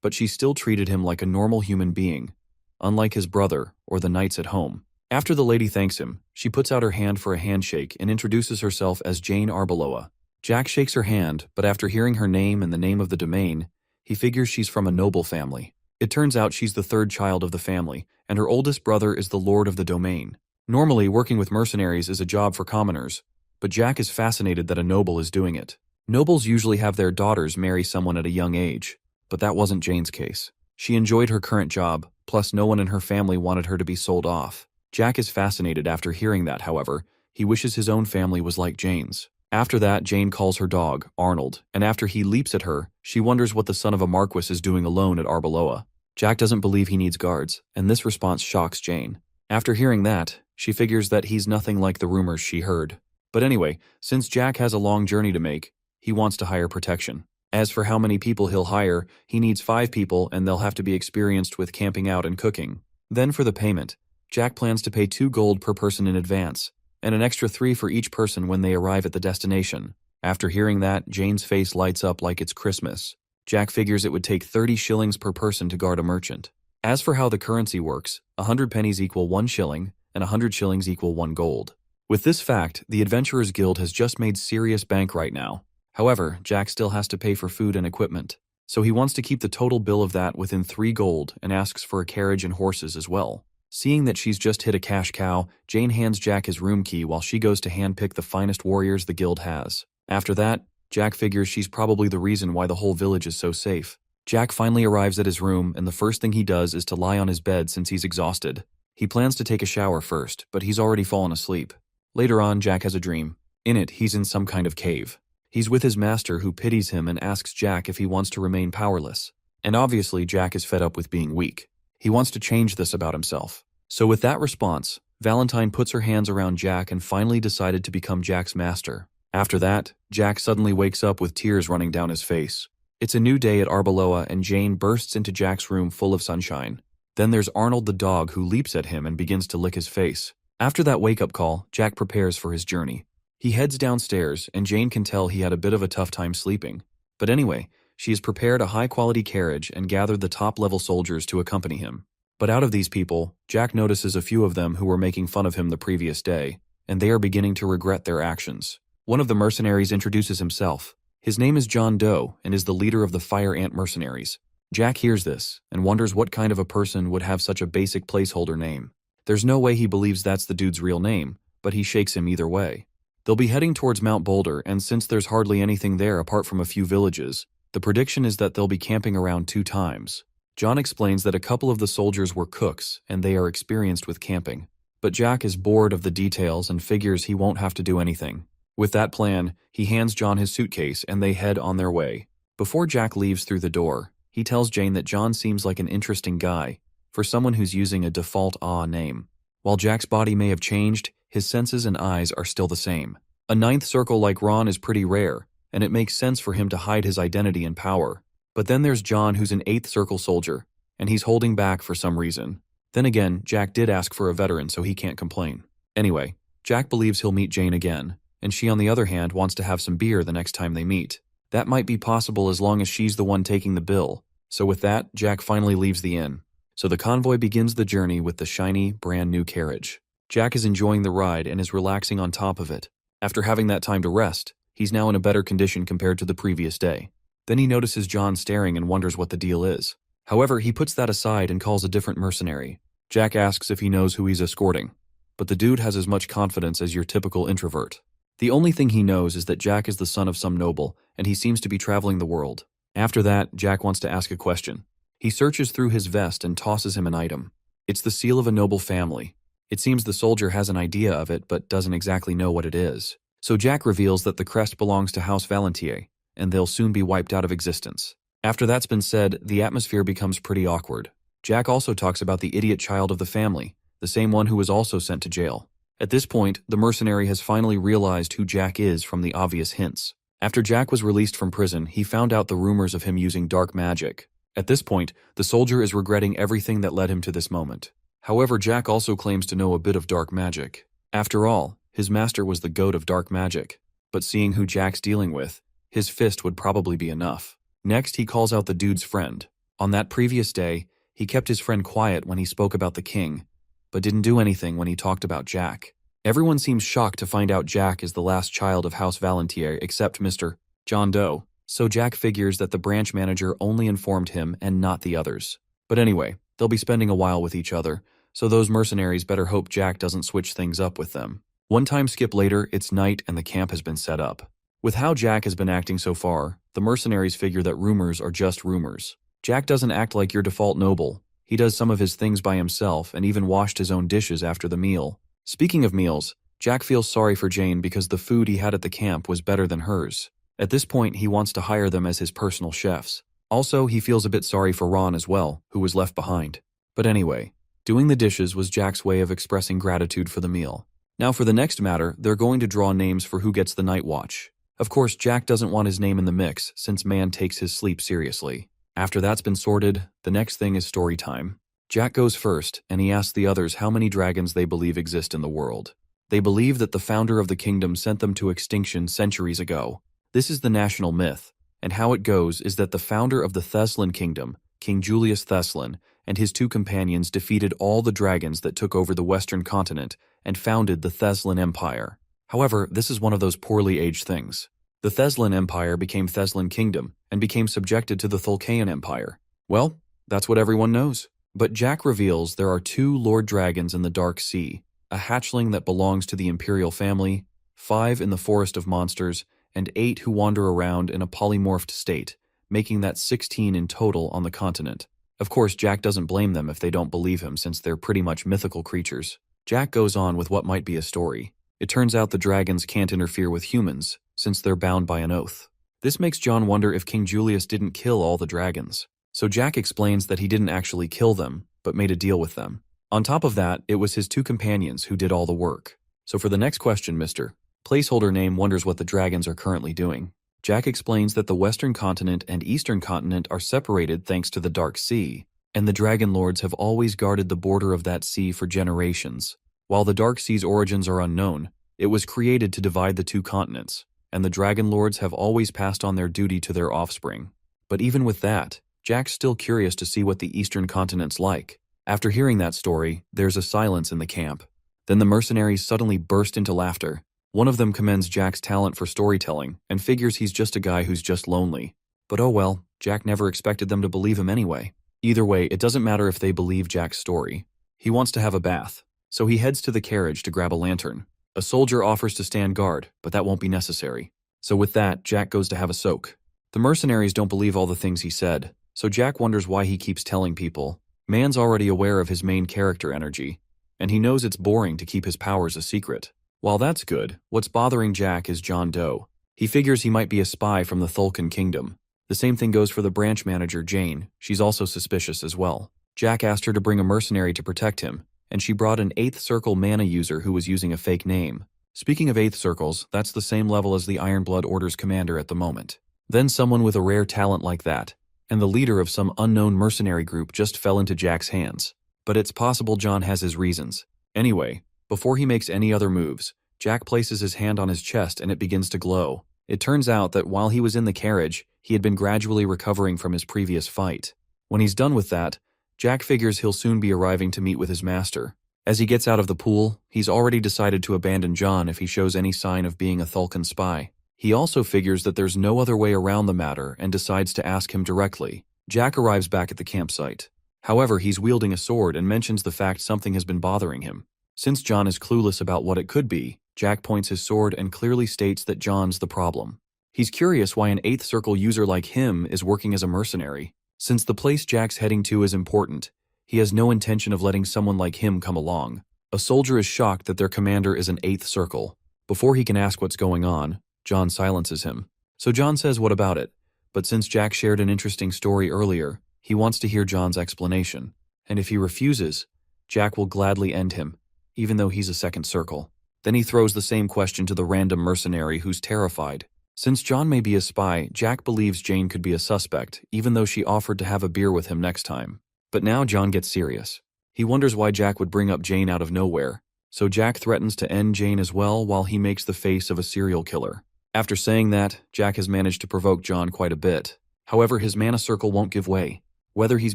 but she still treated him like a normal human being, unlike his brother or the knights at home. After the lady thanks him, she puts out her hand for a handshake and introduces herself as Jane Arbeloa. Jack shakes her hand, but after hearing her name and the name of the domain, he figures she's from a noble family. It turns out she's the third child of the family, and her oldest brother is the lord of the domain. Normally, working with mercenaries is a job for commoners, but Jack is fascinated that a noble is doing it. Nobles usually have their daughters marry someone at a young age, but that wasn't Jane's case. She enjoyed her current job, plus no one in her family wanted her to be sold off. Jack is fascinated after hearing that, however. He wishes his own family was like Jane's. After that, Jane calls her dog, Arnold, and after he leaps at her, she wonders what the son of a Marquis is doing alone at Arbeloa. Jack doesn't believe he needs guards, and this response shocks Jane. After hearing that, she figures that he's nothing like the rumors she heard. But anyway, since Jack has a long journey to make, he wants to hire protection. As for how many people he'll hire, he needs 5 people and they'll have to be experienced with camping out and cooking. Then for the payment, Jack plans to pay 2 gold per person in advance, and an extra 3 for each person when they arrive at the destination. After hearing that, Jane's face lights up like it's Christmas. Jack figures it would take 30 shillings per person to guard a merchant. As for how the currency works, 100 pennies equal 1 shilling, and 100 shillings equal 1 gold. With this fact, the Adventurers Guild has just made serious bank right now. However, Jack still has to pay for food and equipment, so he wants to keep the total bill of that within 3 gold and asks for a carriage and horses as well. Seeing that she's just hit a cash cow, Jane hands Jack his room key while she goes to handpick the finest warriors the guild has. After that, Jack figures she's probably the reason why the whole village is so safe. Jack finally arrives at his room, and the first thing he does is to lie on his bed since he's exhausted. He plans to take a shower first, but he's already fallen asleep. Later on, Jack has a dream. In it, he's in some kind of cave. He's with his master who pities him and asks Jack if he wants to remain powerless. And obviously, Jack is fed up with being weak. He wants to change this about himself. So with that response, Valentine puts her hands around Jack and finally decided to become Jack's master. After that, Jack suddenly wakes up with tears running down his face. It's a new day at Arbeloa and Jane bursts into Jack's room full of sunshine. Then there's Arnold the dog who leaps at him and begins to lick his face. After that wake-up call, Jack prepares for his journey. He heads downstairs and Jane can tell he had a bit of a tough time sleeping. But anyway, she has prepared a high-quality carriage and gathered the top-level soldiers to accompany him. But out of these people, Jack notices a few of them who were making fun of him the previous day, and they are beginning to regret their actions. One of the mercenaries introduces himself. His name is John Doe and is the leader of the Fire Ant mercenaries. Jack hears this and wonders what kind of a person would have such a basic placeholder name. There's no way he believes that's the dude's real name, but he shakes him either way. They'll be heading towards Mount Boulder, and since there's hardly anything there apart from a few villages, the prediction is that they'll be camping around 2 times. John explains that a couple of the soldiers were cooks and they are experienced with camping. But Jack is bored of the details and figures he won't have to do anything. With that plan, he hands John his suitcase and they head on their way. Before Jack leaves through the door, he tells Jane that John seems like an interesting guy for someone who's using a default name. While Jack's body may have changed, his senses and eyes are still the same. A 9th circle like Ron is pretty rare, and it makes sense for him to hide his identity and power. But then there's John who's an 8th circle soldier, and he's holding back for some reason. Then again, Jack did ask for a veteran, so he can't complain. Anyway, Jack believes he'll meet Jane again, and she on the other hand wants to have some beer the next time they meet. That might be possible as long as she's the one taking the bill. So with that, Jack finally leaves the inn. So the convoy begins the journey with the shiny, brand new carriage. Jack is enjoying the ride and is relaxing on top of it. After having that time to rest, he's now in a better condition compared to the previous day. Then he notices John staring and wonders what the deal is. However, he puts that aside and calls a different mercenary. Jack asks if he knows who he's escorting, but the dude has as much confidence as your typical introvert. The only thing he knows is that Jack is the son of some noble, and he seems to be traveling the world. After that, Jack wants to ask a question. He searches through his vest and tosses him an item. It's the seal of a noble family. It seems the soldier has an idea of it but doesn't exactly know what it is. So Jack reveals that the crest belongs to House Valentier, and they'll soon be wiped out of existence. After that's been said, the atmosphere becomes pretty awkward. Jack also talks about the idiot child of the family, the same one who was also sent to jail. At this point, the mercenary has finally realized who Jack is from the obvious hints. After Jack was released from prison, he found out the rumors of him using dark magic. At this point, the soldier is regretting everything that led him to this moment. However, Jack also claims to know a bit of dark magic. After all, his master was the goat of dark magic. But seeing who Jack's dealing with, his fist would probably be enough. Next, he calls out the dude's friend. On that previous day, he kept his friend quiet when he spoke about the king, but didn't do anything when he talked about Jack. Everyone seems shocked to find out Jack is the last child of House Valentier except Mr. John Doe. So Jack figures that the branch manager only informed him and not the others. But anyway, they'll be spending a while with each other, so those mercenaries better hope Jack doesn't switch things up with them. One time skip later, it's night and the camp has been set up. With how Jack has been acting so far, the mercenaries figure that rumors are just rumors. Jack doesn't act like your default noble. He does some of his things by himself and even washed his own dishes after the meal. Speaking of meals, Jack feels sorry for Jane because the food he had at the camp was better than hers. At this point, he wants to hire them as his personal chefs. Also, he feels a bit sorry for Ron as well, who was left behind. But anyway, doing the dishes was Jack's way of expressing gratitude for the meal. Now for the next matter, they're going to draw names for who gets the night watch. Of course, Jack doesn't want his name in the mix since man takes his sleep seriously. After that's been sorted, the next thing is story time. Jack goes first, and he asks the others how many dragons they believe exist in the world. They believe that the founder of the kingdom sent them to extinction centuries ago. This is the national myth, and how it goes is that the founder of the Thessalon kingdom, King Julius Thessalon, and his two companions defeated all the dragons that took over the western continent and founded the Thessalon Empire. However, this is one of those poorly aged things. The Thessalon Empire became Thessalon Kingdom and became subjected to the Thulcaean Empire. Well, that's what everyone knows. But Jack reveals there are 2 Lord Dragons in the Dark Sea, a hatchling that belongs to the Imperial family, 5 in the Forest of Monsters, and 8 who wander around in a polymorphed state, making that 16 in total on the continent. Of course, Jack doesn't blame them if they don't believe him since they're pretty much mythical creatures. Jack goes on with what might be a story. It turns out the dragons can't interfere with humans, since they're bound by an oath. This makes John wonder if King Julius didn't kill all the dragons. So Jack explains that he didn't actually kill them, but made a deal with them. On top of that, it was his 2 companions who did all the work. So for the next question, Mr. Placeholder Name wonders what the dragons are currently doing. Jack explains that the Western Continent and Eastern Continent are separated thanks to the Dark Sea, and the Dragon Lords have always guarded the border of that sea for generations. While the Dark Sea's origins are unknown, it was created to divide the 2 continents, and the Dragon Lords have always passed on their duty to their offspring. But even with that, Jack's still curious to see what the Eastern Continent's like. After hearing that story, there's a silence in the camp. Then the mercenaries suddenly burst into laughter. One of them commends Jack's talent for storytelling and figures he's just a guy who's just lonely. But oh well, Jack never expected them to believe him anyway. Either way, it doesn't matter if they believe Jack's story. He wants to have a bath, so he heads to the carriage to grab a lantern. A soldier offers to stand guard, but that won't be necessary. So with that, Jack goes to have a soak. The mercenaries don't believe all the things he said, so Jack wonders why he keeps telling people. Man's already aware of his main character energy, and he knows it's boring to keep his powers a secret. While that's good, what's bothering Jack is John Doe. He figures he might be a spy from the Thulcan Kingdom. The same thing goes for the branch manager, Jane. She's also suspicious as well. Jack asked her to bring a mercenary to protect him, and she brought an 8th Circle mana user who was using a fake name. Speaking of 8th Circles, that's the same level as the Ironblood Order's commander at the moment. Then someone with a rare talent like that, and the leader of some unknown mercenary group just fell into Jack's hands. But it's possible John has his reasons. Anyway, before he makes any other moves, Jack places his hand on his chest and it begins to glow. It turns out that while he was in the carriage, he had been gradually recovering from his previous fight. When he's done with that, Jack figures he'll soon be arriving to meet with his master. As he gets out of the pool, he's already decided to abandon John if he shows any sign of being a Thulcan spy. He also figures that there's no other way around the matter and decides to ask him directly. Jack arrives back at the campsite. However, he's wielding a sword and mentions the fact something has been bothering him. Since John is clueless about what it could be, Jack points his sword and clearly states that John's the problem. He's curious why an 8th Circle user like him is working as a mercenary. Since the place Jack's heading to is important, he has no intention of letting someone like him come along. A soldier is shocked that their commander is an 8th Circle. Before he can ask what's going on, John silences him. So John says what about it? But since Jack shared an interesting story earlier, he wants to hear John's explanation. And if he refuses, Jack will gladly end him, even though he's a 2nd Circle. Then he throws the same question to the random mercenary who's terrified. Since John may be a spy, Jack believes Jane could be a suspect, even though she offered to have a beer with him next time. But now John gets serious. He wonders why Jack would bring up Jane out of nowhere, so Jack threatens to end Jane as well while he makes the face of a serial killer. After saying that, Jack has managed to provoke John quite a bit. However, his mana circle won't give way. Whether he's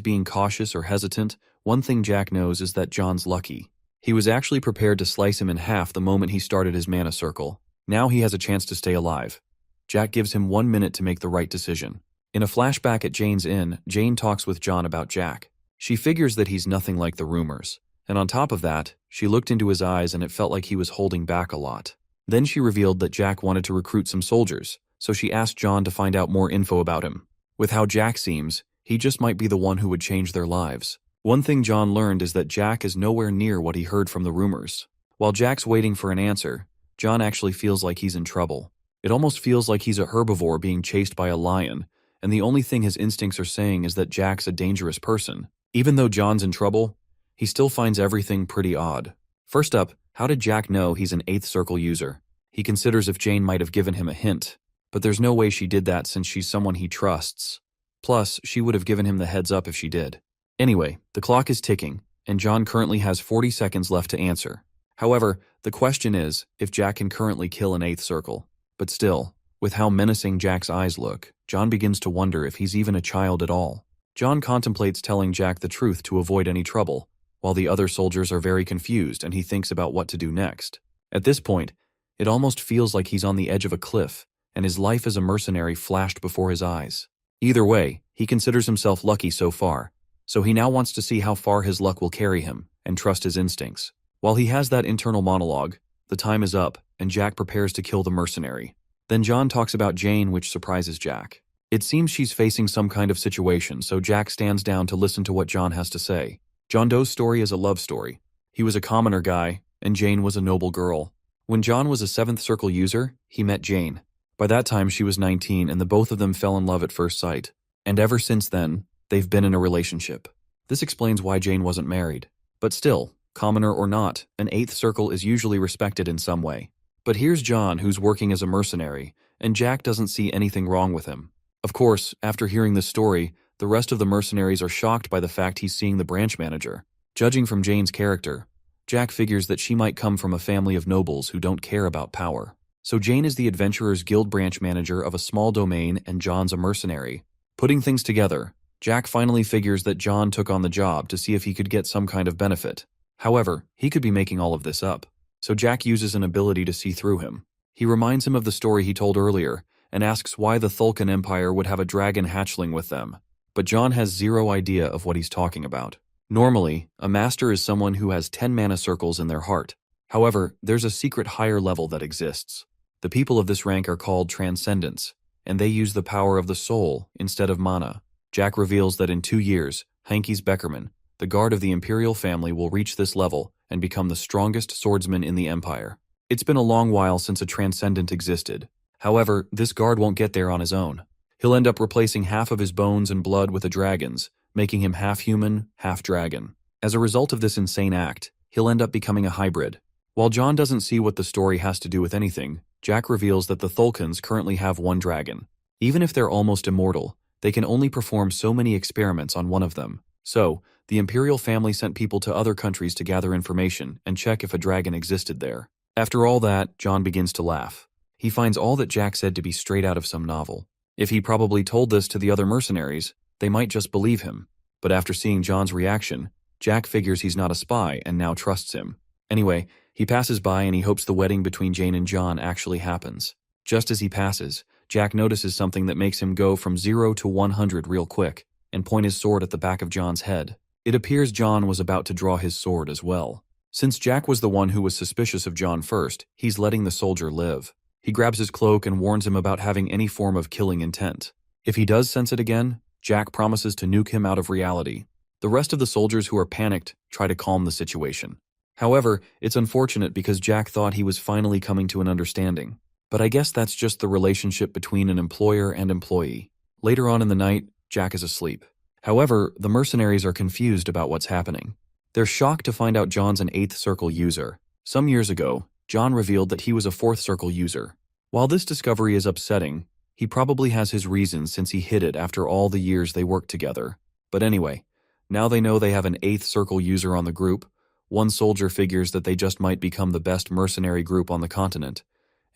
being cautious or hesitant, one thing Jack knows is that John's lucky. He was actually prepared to slice him in half the moment he started his mana circle. Now he has a chance to stay alive. Jack gives him 1 minute to make the right decision. In a flashback at Jane's inn, Jane talks with John about Jack. She figures that he's nothing like the rumors. And on top of that, she looked into his eyes and it felt like he was holding back a lot. Then she revealed that Jack wanted to recruit some soldiers, so she asked John to find out more info about him. With how Jack seems, he just might be the one who would change their lives. One thing John learned is that Jack is nowhere near what he heard from the rumors. While Jack's waiting for an answer, John actually feels like he's in trouble. It almost feels like he's a herbivore being chased by a lion, and the only thing his instincts are saying is that Jack's a dangerous person. Even though John's in trouble, he still finds everything pretty odd. First up, how did Jack know he's an 8th Circle user? He considers if Jane might have given him a hint. but there's no way she did that since she's someone he trusts. Plus, she would have given him the heads up if she did. Anyway, the clock is ticking, and John currently has 40 seconds left to answer. However, the question is if Jack can currently kill an 8th circle. But still, with how menacing Jack's eyes look, John begins to wonder if he's even a child at all. John contemplates telling Jack the truth to avoid any trouble, while the other soldiers are very confused and he thinks about what to do next. At this point, it almost feels like he's on the edge of a cliff, and his life as a mercenary flashed before his eyes. Either way, he considers himself lucky so far, so he now wants to see how far his luck will carry him and trust his instincts. While he has that internal monologue, the time is up and Jack prepares to kill the mercenary. Then John talks about Jane, which surprises Jack. It seems she's facing some kind of situation, so Jack stands down to listen to what John has to say. John Doe's story is a love story. He was a commoner guy, and Jane was a noble girl. When John was a 7th circle user, he met Jane. By that time, she was 19, and the both of them fell in love at first sight. And ever since then, they've been in a relationship. This explains why Jane wasn't married. But still, commoner or not, an 8th circle is usually respected in some way. But here's John, who's working as a mercenary, and Jack doesn't see anything wrong with him. Of course, after hearing this story, the rest of the mercenaries are shocked by the fact he's seeing the branch manager. Judging from Jane's character, Jack figures that she might come from a family of nobles who don't care about power. So Jane is the Adventurers Guild branch manager of a small domain and John's a mercenary. Putting things together, Jack finally figures that John took on the job to see if he could get some kind of benefit. However, he could be making all of this up. So Jack uses an ability to see through him. He reminds him of the story he told earlier and asks why the Thulkan Empire would have a dragon hatchling with them. But John has zero idea of what he's talking about. Normally, a master is someone who has 10 mana circles in their heart. However, there's a secret higher level that exists. The people of this rank are called Transcendents, and they use the power of the soul instead of mana. Jack reveals that in 2 years, Hankies Beckerman, the guard of the Imperial family, will reach this level and become the strongest swordsman in the Empire. It's been a long while since a Transcendent existed. However, this guard won't get there on his own. He'll end up replacing half of his bones and blood with a dragon's, making him half human, half dragon. As a result of this insane act, he'll end up becoming a hybrid. While John doesn't see what the story has to do with anything, Jack reveals that the Thulkans currently have one dragon. Even if they're almost immortal, they can only perform so many experiments on one of them. So, the Imperial family sent people to other countries to gather information and check if a dragon existed there. After all that, John begins to laugh. He finds all that Jack said to be straight out of some novel. If he probably told this to the other mercenaries, they might just believe him. But after seeing John's reaction, Jack figures he's not a spy and now trusts him. Anyway, he passes by and he hopes the wedding between Jane and John actually happens. Just as he passes, Jack notices something that makes him go from 0 to 100 real quick and point his sword at the back of John's head. It appears John was about to draw his sword as well. Since Jack was the one who was suspicious of John first, he's letting the soldier live. He grabs his cloak and warns him about having any form of killing intent. If he does sense it again, Jack promises to nuke him out of reality. The rest of the soldiers who are panicked try to calm the situation. However, it's unfortunate because Jack thought he was finally coming to an understanding. But I guess that's just the relationship between an employer and employee. Later on in the night, Jack is asleep. However, the mercenaries are confused about what's happening. They're shocked to find out John's an 8th circle user. Some years ago, John revealed that he was a 4th circle user. While this discovery is upsetting, he probably has his reasons since he hid it after all the years they worked together. But anyway, now they know they have an 8th circle user on the group. One soldier figures that they just might become the best mercenary group on the continent,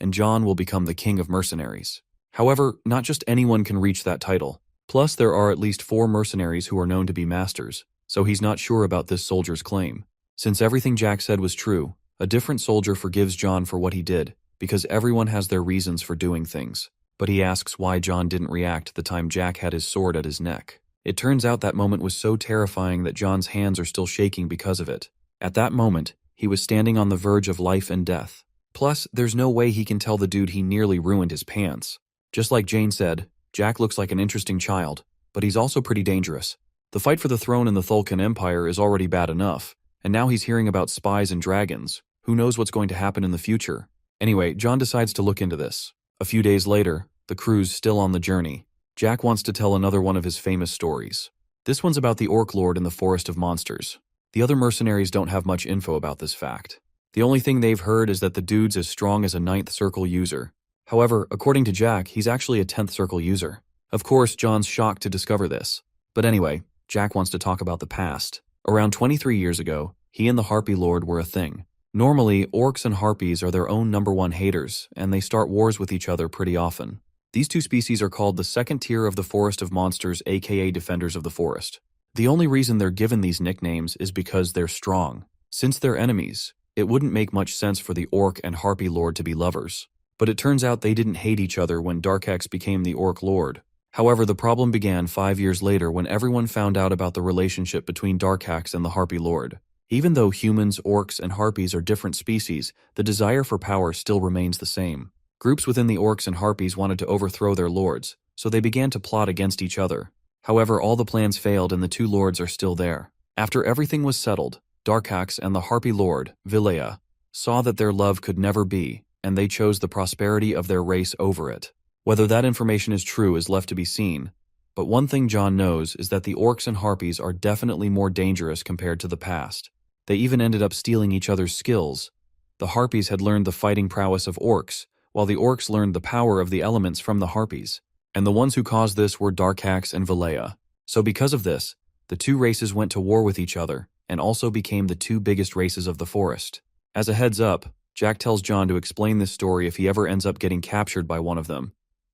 and John will become the king of mercenaries. However, not just anyone can reach that title. Plus, there are at least 4 mercenaries who are known to be masters, so he's not sure about this soldier's claim. Since everything Jack said was true, a different soldier forgives John for what he did, because everyone has their reasons for doing things. But he asks why John didn't react the time Jack had his sword at his neck. It turns out that moment was so terrifying that John's hands are still shaking because of it. At that moment, he was standing on the verge of life and death. Plus, there's no way he can tell the dude he nearly ruined his pants. Just like Jane said, Jack looks like an interesting child, but he's also pretty dangerous. The fight for the throne in the Thulkan Empire is already bad enough, and now he's hearing about spies and dragons. Who knows what's going to happen in the future? Anyway, John decides to look into this. A few days later, the crew's still on the journey. Jack wants to tell another one of his famous stories. This one's about the Orc Lord in the Forest of Monsters. The other mercenaries don't have much info about this fact. The only thing they've heard is that the dude's as strong as a 9th circle user. However, according to Jack, he's actually a 10th circle user. Of course, John's shocked to discover this. But anyway, Jack wants to talk about the past. Around 23 years ago, he and the Harpy Lord were a thing. Normally, orcs and harpies are their own #1 haters, and they start wars with each other pretty often. These two species are called the second tier of the Forest of Monsters, aka Defenders of the Forest. The only reason they're given these nicknames is because they're strong. Since they're enemies, it wouldn't make much sense for the Orc and Harpy Lord to be lovers. But it turns out they didn't hate each other when Darkex became the Orc Lord. However, the problem began 5 years later when everyone found out about the relationship between Darkex and the Harpy Lord. Even though humans, orcs, and harpies are different species, the desire for power still remains the same. Groups within the orcs and harpies wanted to overthrow their lords, so they began to plot against each other. However, all the plans failed and the two lords are still there. After everything was settled, Darkex and the Harpy Lord, Vilea, saw that their love could never be, and they chose the prosperity of their race over it. Whether that information is true is left to be seen, but one thing John knows is that the orcs and harpies are definitely more dangerous compared to the past. They even ended up stealing each other's skills. The harpies had learned the fighting prowess of orcs, while the orcs learned the power of the elements from the harpies. And the ones who caused this were Darkex and Vilea. So because of this, the two races went to war with each other, and also became the two biggest races of the forest. As a heads up, Jack tells John to explain this story if he ever ends up getting captured by one of them,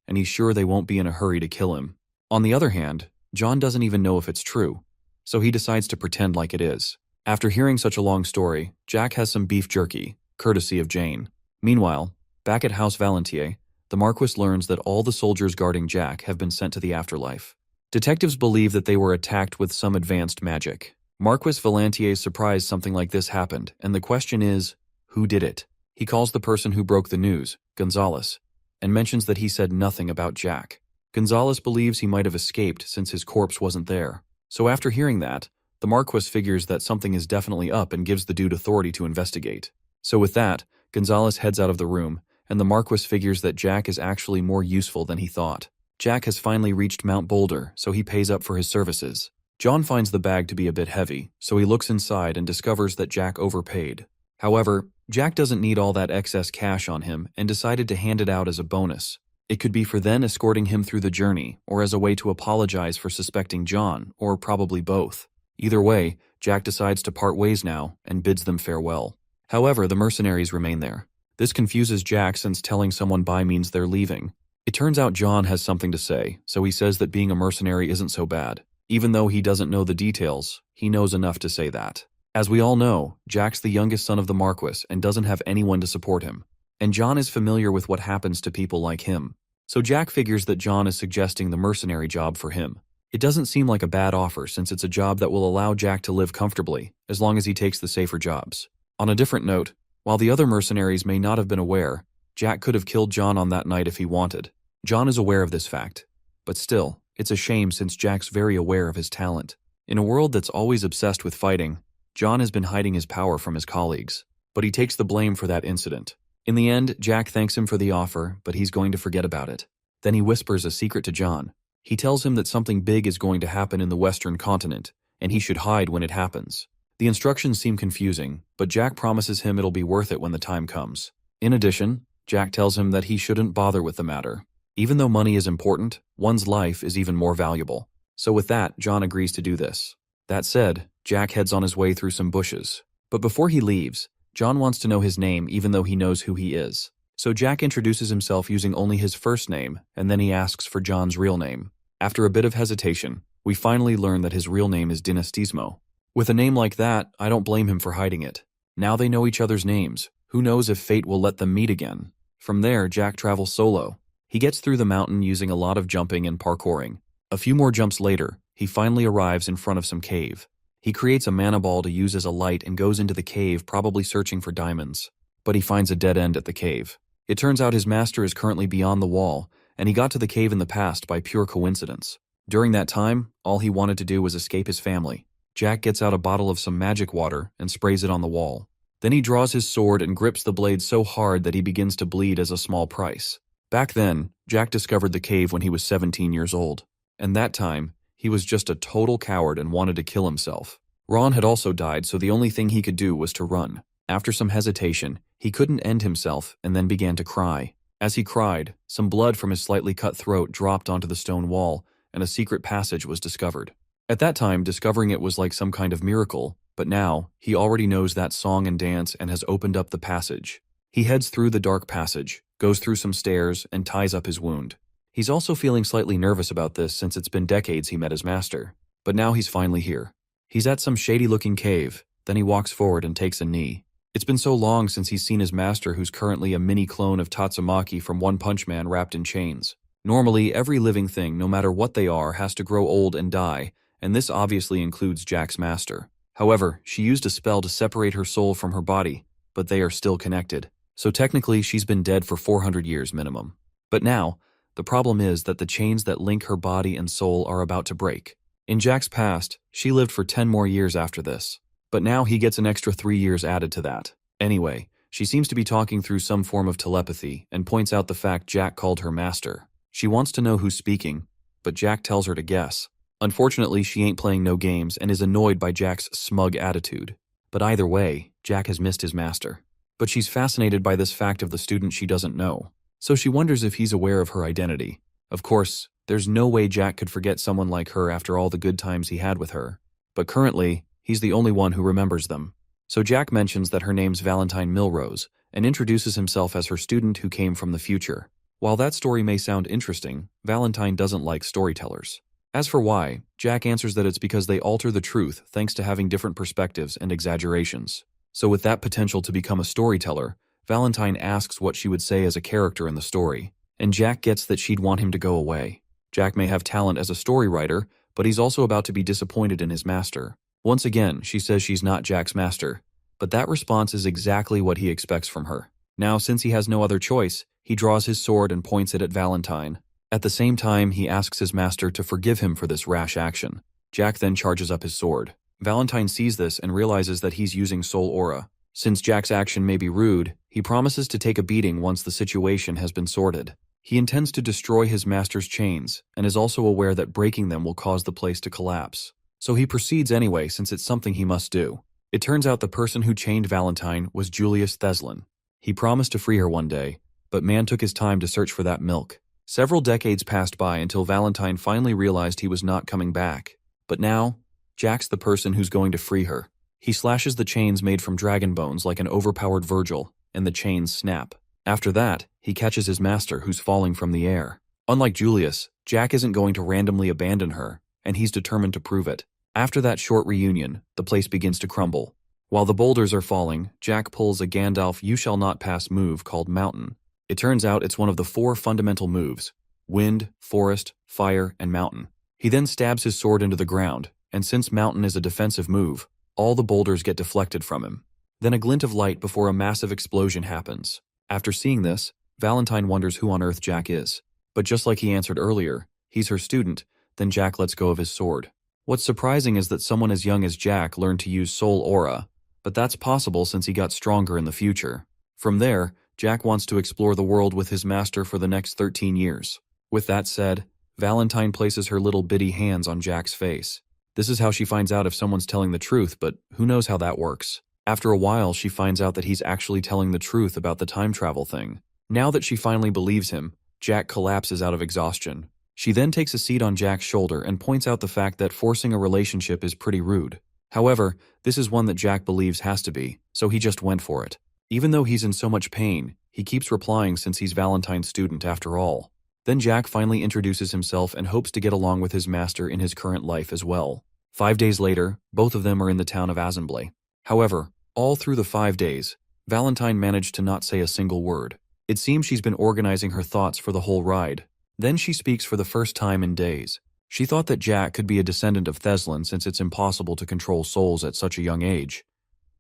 and he's sure they won't be in a hurry to kill him. On the other hand, John doesn't even know if it's true, so he decides to pretend like it is. After hearing such a long story, Jack has some beef jerky, courtesy of Jane. Meanwhile, back at House Valentier, the Marquis learns that all the soldiers guarding Jack have been sent to the afterlife. Detectives believe that they were attacked with some advanced magic. Marquis Valentier is surprised something like this happened, and the question is, who did it? He calls the person who broke the news, Gonzalez, and mentions that he said nothing about Jack. Gonzalez believes he might have escaped since his corpse wasn't there. So after hearing that, the Marquis figures that something is definitely up and gives the dude authority to investigate. So with that, Gonzalez heads out of the room, and the Marquis figures that Jack is actually more useful than he thought. Jack has finally reached Mount Boulder, so he pays up for his services. John finds the bag to be a bit heavy, so he looks inside and discovers that Jack overpaid. However, Jack doesn't need all that excess cash on him and decided to hand it out as a bonus. It could be for then escorting him through the journey, or as a way to apologize for suspecting John, or probably both. Either way, Jack decides to part ways now and bids them farewell. However, the mercenaries remain there. This confuses Jack since telling someone bye means they're leaving. It turns out John has something to say, so he says that being a mercenary isn't so bad. Even though he doesn't know the details, he knows enough to say that. As we all know, Jack's the youngest son of the Marquis and doesn't have anyone to support him. And John is familiar with what happens to people like him. So Jack figures that John is suggesting the mercenary job for him. It doesn't seem like a bad offer since it's a job that will allow Jack to live comfortably, as long as he takes the safer jobs. On a different note, while the other mercenaries may not have been aware, Jack could have killed John on that night if he wanted. John is aware of this fact. But still, it's a shame since Jack's very aware of his talent. In a world that's always obsessed with fighting, John has been hiding his power from his colleagues. But he takes the blame for that incident. In the end, Jack thanks him for the offer, but he's going to forget about it. Then he whispers a secret to John. He tells him that something big is going to happen in the Western continent, and he should hide when it happens. The instructions seem confusing, but Jack promises him it'll be worth it when the time comes. In addition, Jack tells him that he shouldn't bother with the matter. Even though money is important, one's life is even more valuable. So with that, John agrees to do this. That said, Jack heads on his way through some bushes. But before he leaves, John wants to know his name even though he knows who he is. So Jack introduces himself using only his first name, and then he asks for John's real name. After a bit of hesitation, we finally learn that his real name is Dynastismo. With a name like that, I don't blame him for hiding it. Now they know each other's names. Who knows if fate will let them meet again? From there, Jack travels solo. He gets through the mountain using a lot of jumping and parkouring. A few more jumps later, he finally arrives in front of some cave. He creates a mana ball to use as a light and goes into the cave, probably searching for diamonds. But he finds a dead end at the cave. It turns out his master is currently beyond the wall, and he got to the cave in the past by pure coincidence. During that time, all he wanted to do was escape his family. Jack gets out a bottle of some magic water and sprays it on the wall. Then he draws his sword and grips the blade so hard that he begins to bleed as a small price. Back then, Jack discovered the cave when he was 17 years old. And that time, he was just a total coward and wanted to kill himself. Ron had also died, so the only thing he could do was to run. After some hesitation, he couldn't end himself and then began to cry. As he cried, some blood from his slightly cut throat dropped onto the stone wall, and a secret passage was discovered. At that time, discovering it was like some kind of miracle, but now, he already knows that song and dance and has opened up the passage. He heads through the dark passage, goes through some stairs, and ties up his wound. He's also feeling slightly nervous about this since it's been decades he met his master. But now he's finally here. He's at some shady-looking cave, then he walks forward and takes a knee. It's been so long since he's seen his master, who's currently a mini clone of Tatsumaki from One Punch Man wrapped in chains. Normally, every living thing, no matter what they are, has to grow old and die, and this obviously includes Jack's master. However, she used a spell to separate her soul from her body, but they are still connected. So technically, she's been dead for 400 years minimum. But now, the problem is that the chains that link her body and soul are about to break. In Jack's past, she lived for 10 more years after this. But now he gets an extra 3 years added to that. Anyway, she seems to be talking through some form of telepathy and points out the fact Jack called her master. She wants to know who's speaking, but Jack tells her to guess. Unfortunately, she ain't playing no games and is annoyed by Jack's smug attitude. But either way, Jack has missed his master. But she's fascinated by this fact of the student she doesn't know. So she wonders if he's aware of her identity. Of course, there's no way Jack could forget someone like her after all the good times he had with her. But currently, he's the only one who remembers them. So Jack mentions that her name's Valentine Milrose and introduces himself as her student who came from the future. While that story may sound interesting, Valentine doesn't like storytellers. As for why, Jack answers that it's because they alter the truth thanks to having different perspectives and exaggerations. So with that potential to become a storyteller, Valentine asks what she would say as a character in the story, and Jack gets that she'd want him to go away. Jack may have talent as a story writer, but he's also about to be disappointed in his master. Once again, she says she's not Jack's master, but that response is exactly what he expects from her. Now, since he has no other choice, he draws his sword and points it at Valentine. At the same time, he asks his master to forgive him for this rash action. Jack then charges up his sword. Valentine sees this and realizes that he's using soul aura. Since Jack's action may be rude, he promises to take a beating once the situation has been sorted. He intends to destroy his master's chains, and is also aware that breaking them will cause the place to collapse. So he proceeds anyway since it's something he must do. It turns out the person who chained Valentine was Julius Theslin. He promised to free her one day, but man took his time to search for that milk. Several decades passed by until Valentine finally realized he was not coming back. But now, Jack's the person who's going to free her. He slashes the chains made from dragon bones like an overpowered Virgil, and the chains snap. After that, he catches his master who's falling from the air. Unlike Julius, Jack isn't going to randomly abandon her, and he's determined to prove it. After that short reunion, the place begins to crumble. While the boulders are falling, Jack pulls a Gandalf You Shall Not Pass move called Mountain. It turns out it's one of the 4 fundamental moves: wind, forest, fire, and mountain. He then stabs his sword into the ground, and since mountain is a defensive move, all the boulders get deflected from him. Then a glint of light before a massive explosion happens. After seeing this, Valentine wonders who on earth Jack is. But just like he answered earlier, he's her student, then Jack lets go of his sword. What's surprising is that someone as young as Jack learned to use soul aura, but that's possible since he got stronger in the future. From there, Jack wants to explore the world with his master for the next 13 years. With that said, Valentine places her little bitty hands on Jack's face. This is how she finds out if someone's telling the truth, but who knows how that works. After a while, she finds out that he's actually telling the truth about the time travel thing. Now that she finally believes him, Jack collapses out of exhaustion. She then takes a seat on Jack's shoulder and points out the fact that forcing a relationship is pretty rude. However, this is one that Jack believes has to be, so he just went for it. Even though he's in so much pain, he keeps replying since he's Valentine's student after all. Then Jack finally introduces himself and hopes to get along with his master in his current life as well. 5 days later, both of them are in the town of Azenblay. However, all through the 5 days, Valentine managed to not say a single word. It seems she's been organizing her thoughts for the whole ride. Then she speaks for the first time in days. She thought that Jack could be a descendant of Theslin since it's impossible to control souls at such a young age.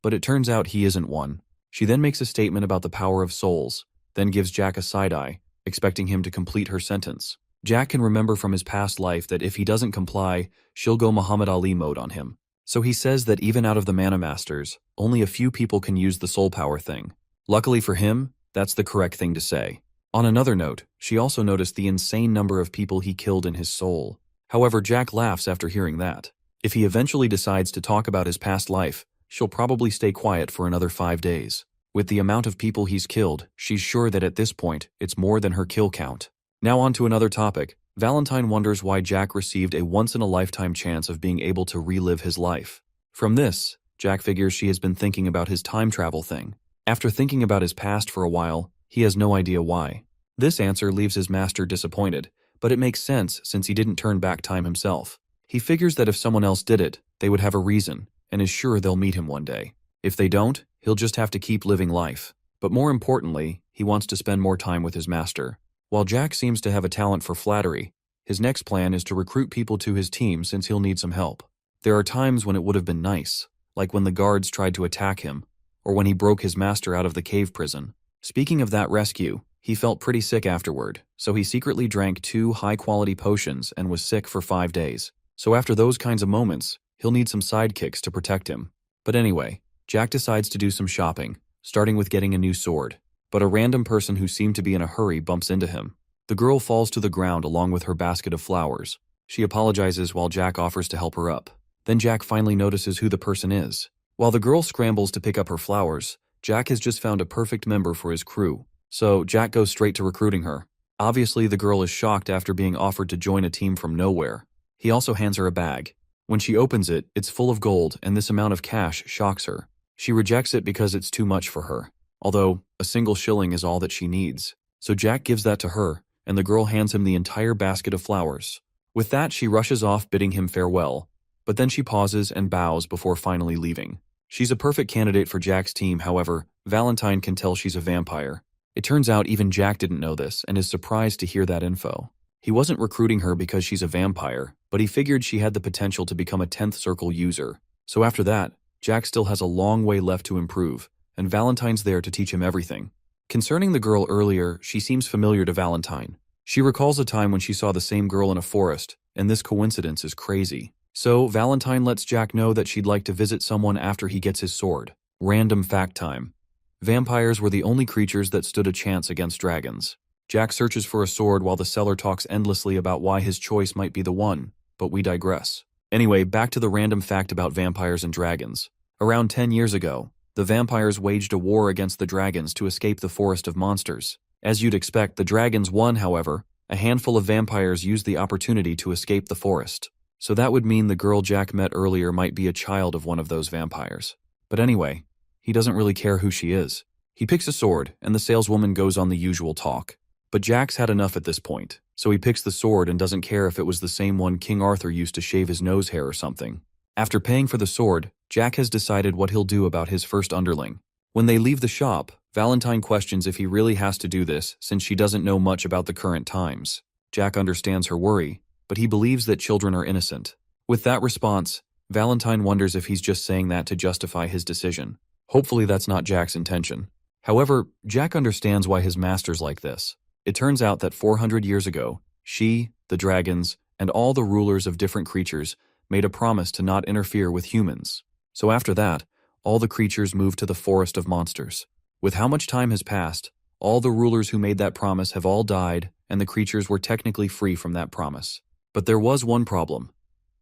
But it turns out he isn't one. She then makes a statement about the power of souls, then gives Jack a side-eye, expecting him to complete her sentence. Jack can remember from his past life that if he doesn't comply, she'll go Muhammad Ali mode on him. So he says that even out of the Mana Masters, only a few people can use the soul power thing. Luckily for him, that's the correct thing to say. On another note, she also noticed the insane number of people he killed in his soul. However, Jack laughs after hearing that. If he eventually decides to talk about his past life, she'll probably stay quiet for another 5 days. With the amount of people he's killed, she's sure that at this point, it's more than her kill count. Now on to another topic. Valentine wonders why Jack received a once-in-a-lifetime chance of being able to relive his life. From this, Jack figures she has been thinking about his time travel thing. After thinking about his past for a while, he has no idea why. This answer leaves his master disappointed, but it makes sense since he didn't turn back time himself. He figures that if someone else did it, they would have a reason, and is sure they'll meet him one day. If they don't, he'll just have to keep living life. But more importantly, he wants to spend more time with his master. While Jack seems to have a talent for flattery, his next plan is to recruit people to his team since he'll need some help. There are times when it would have been nice, like when the guards tried to attack him, or when he broke his master out of the cave prison. Speaking of that rescue, he felt pretty sick afterward, so he secretly drank 2 high-quality potions and was sick for 5 days. So after those kinds of moments, he'll need some sidekicks to protect him. But anyway, Jack decides to do some shopping, starting with getting a new sword. But a random person who seemed to be in a hurry bumps into him. The girl falls to the ground along with her basket of flowers. She apologizes while Jack offers to help her up. Then Jack finally notices who the person is. While the girl scrambles to pick up her flowers, Jack has just found a perfect member for his crew. So Jack goes straight to recruiting her. Obviously, the girl is shocked after being offered to join a team from nowhere. He also hands her a bag. When she opens it, it's full of gold, and this amount of cash shocks her. She rejects it because it's too much for her. Although, a single shilling is all that she needs. So Jack gives that to her, and the girl hands him the entire basket of flowers. With that, she rushes off bidding him farewell, but then she pauses and bows before finally leaving. She's a perfect candidate for Jack's team, however, Valentine can tell she's a vampire. It turns out even Jack didn't know this and is surprised to hear that info. He wasn't recruiting her because she's a vampire, but he figured she had the potential to become a 10th circle user. So after that, Jack still has a long way left to improve, and Valentine's there to teach him everything. Concerning the girl earlier, she seems familiar to Valentine. She recalls a time when she saw the same girl in a forest, and this coincidence is crazy. So Valentine lets Jack know that she'd like to visit someone after he gets his sword. Random fact time. Vampires were the only creatures that stood a chance against dragons. Jack searches for a sword while the seller talks endlessly about why his choice might be the one, but we digress. Anyway, back to the random fact about vampires and dragons. Around 10 years ago, the vampires waged a war against the dragons to escape the forest of monsters. As you'd expect, the dragons won, however. A handful of vampires used the opportunity to escape the forest. So that would mean the girl Jack met earlier might be a child of one of those vampires. But anyway, he doesn't really care who she is. He picks a sword, and the saleswoman goes on the usual talk. But Jack's had enough at this point, so he picks the sword and doesn't care if it was the same one King Arthur used to shave his nose hair or something. After paying for the sword, Jack has decided what he'll do about his first underling. When they leave the shop, Valentine questions if he really has to do this since she doesn't know much about the current times. Jack understands her worry, but he believes that children are innocent. With that response, Valentine wonders if he's just saying that to justify his decision. Hopefully that's not Jack's intention. However, Jack understands why his master's like this. It turns out that 400 years ago, she, the dragons, and all the rulers of different creatures made a promise to not interfere with humans. So after that, all the creatures moved to the forest of monsters. With how much time has passed, all the rulers who made that promise have all died, and the creatures were technically free from that promise. But there was one problem.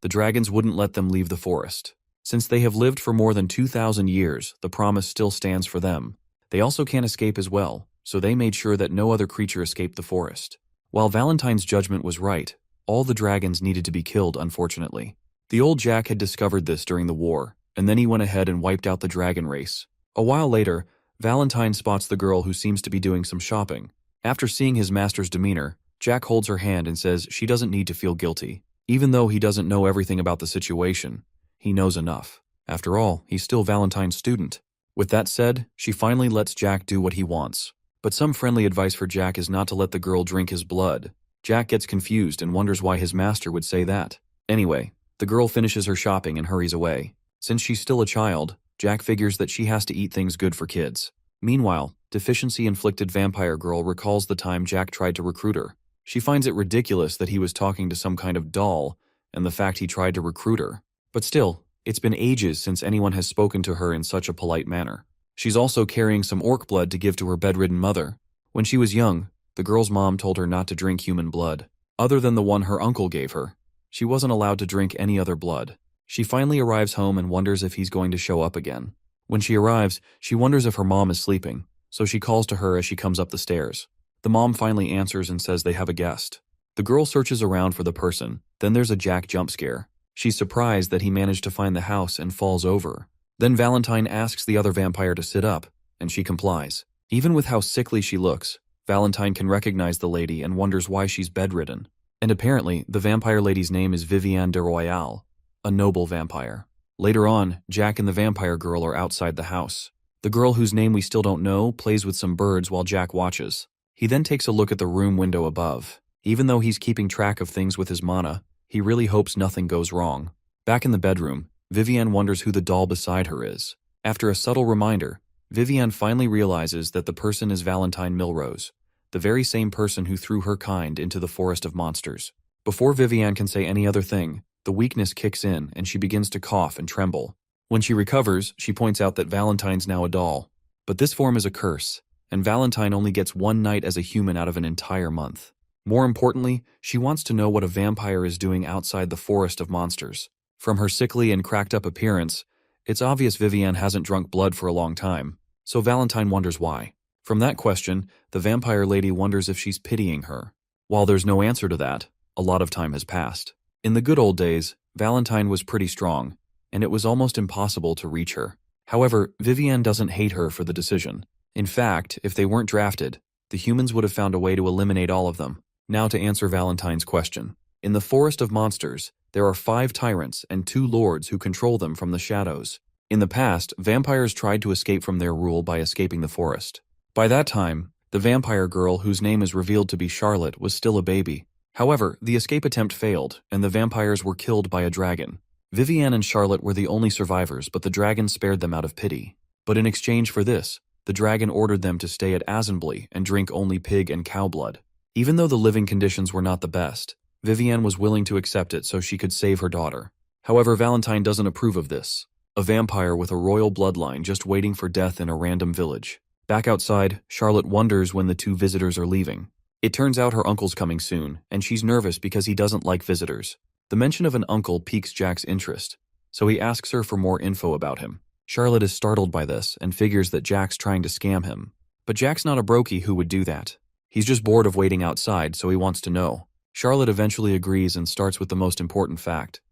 The dragons wouldn't let them leave the forest. Since they have lived for more than 2,000 years, the promise still stands for them. They also can't escape as well, so they made sure that no other creature escaped the forest. While Valentine's judgment was right, all the dragons needed to be killed, unfortunately. The old Jack had discovered this during the war, and then he went ahead and wiped out the dragon race. A while later, Valentine spots the girl who seems to be doing some shopping. After seeing his master's demeanor, Jack holds her hand and says she doesn't need to feel guilty. Even though he doesn't know everything about the situation, he knows enough. After all, he's still Valentine's student. With that said, she finally lets Jack do what he wants. But some friendly advice for Jack is not to let the girl drink his blood. Jack gets confused and wonders why his master would say that. Anyway, the girl finishes her shopping and hurries away. Since she's still a child, Jack figures that she has to eat things good for kids. Meanwhile, deficiency-inflicted vampire girl recalls the time Jack tried to recruit her. She finds it ridiculous that he was talking to some kind of doll, and the fact he tried to recruit her. But still, it's been ages since anyone has spoken to her in such a polite manner. She's also carrying some orc blood to give to her bedridden mother. When she was young, the girl's mom told her not to drink human blood. Other than the one her uncle gave her, she wasn't allowed to drink any other blood. She finally arrives home and wonders if he's going to show up again. When she arrives, she wonders if her mom is sleeping, so she calls to her as she comes up the stairs. The mom finally answers and says they have a guest. The girl searches around for the person, then there's a Jack jump scare. She's surprised that he managed to find the house and falls over. Then Valentine asks the other vampire to sit up, and she complies. Even with how sickly she looks, Valentine can recognize the lady and wonders why she's bedridden. And apparently, the vampire lady's name is Viviane de Royale, a noble vampire. Later on, Jack and the vampire girl are outside the house. The girl, whose name we still don't know, plays with some birds while Jack watches. He then takes a look at the room window above. Even though he's keeping track of things with his mana, he really hopes nothing goes wrong. Back in the bedroom, Viviane wonders who the doll beside her is. After a subtle reminder, Viviane finally realizes that the person is Valentine Milrose, the very same person who threw her kind into the forest of monsters. Before Viviane can say any other thing, the weakness kicks in and she begins to cough and tremble. When she recovers, she points out that Valentine's now a doll. But this form is a curse, and Valentine only gets one night as a human out of an entire month. More importantly, she wants to know what a vampire is doing outside the forest of monsters. From her sickly and cracked-up appearance, it's obvious Viviane hasn't drunk blood for a long time, so Valentine wonders why. From that question, the vampire lady wonders if she's pitying her. While there's no answer to that, a lot of time has passed. In the good old days, Valentine was pretty strong, and it was almost impossible to reach her. However, Viviane doesn't hate her for the decision. In fact, if they weren't drafted, the humans would have found a way to eliminate all of them. Now to answer Valentine's question. In the Forest of Monsters, there are 5 tyrants and 2 lords who control them from the shadows. In the past, vampires tried to escape from their rule by escaping the forest. By that time, the vampire girl, whose name is revealed to be Charlotte, was still a baby. However, the escape attempt failed, and the vampires were killed by a dragon. Viviane and Charlotte were the only survivors, but the dragon spared them out of pity. But in exchange for this, the dragon ordered them to stay at Assembly and drink only pig and cow blood. Even though the living conditions were not the best, Viviane was willing to accept it so she could save her daughter. However, Valentine doesn't approve of this. A vampire with a royal bloodline just waiting for death in a random village. Back outside, Charlotte wonders when the 2 visitors are leaving. It turns out her uncle's coming soon, and she's nervous because he doesn't like visitors. The mention of an uncle piques Jack's interest, so he asks her for more info about him. Charlotte is startled by this and figures that Jack's trying to scam him. But Jack's not a brokey who would do that. He's just bored of waiting outside, so he wants to know. Charlotte eventually agrees and starts with the most important fact.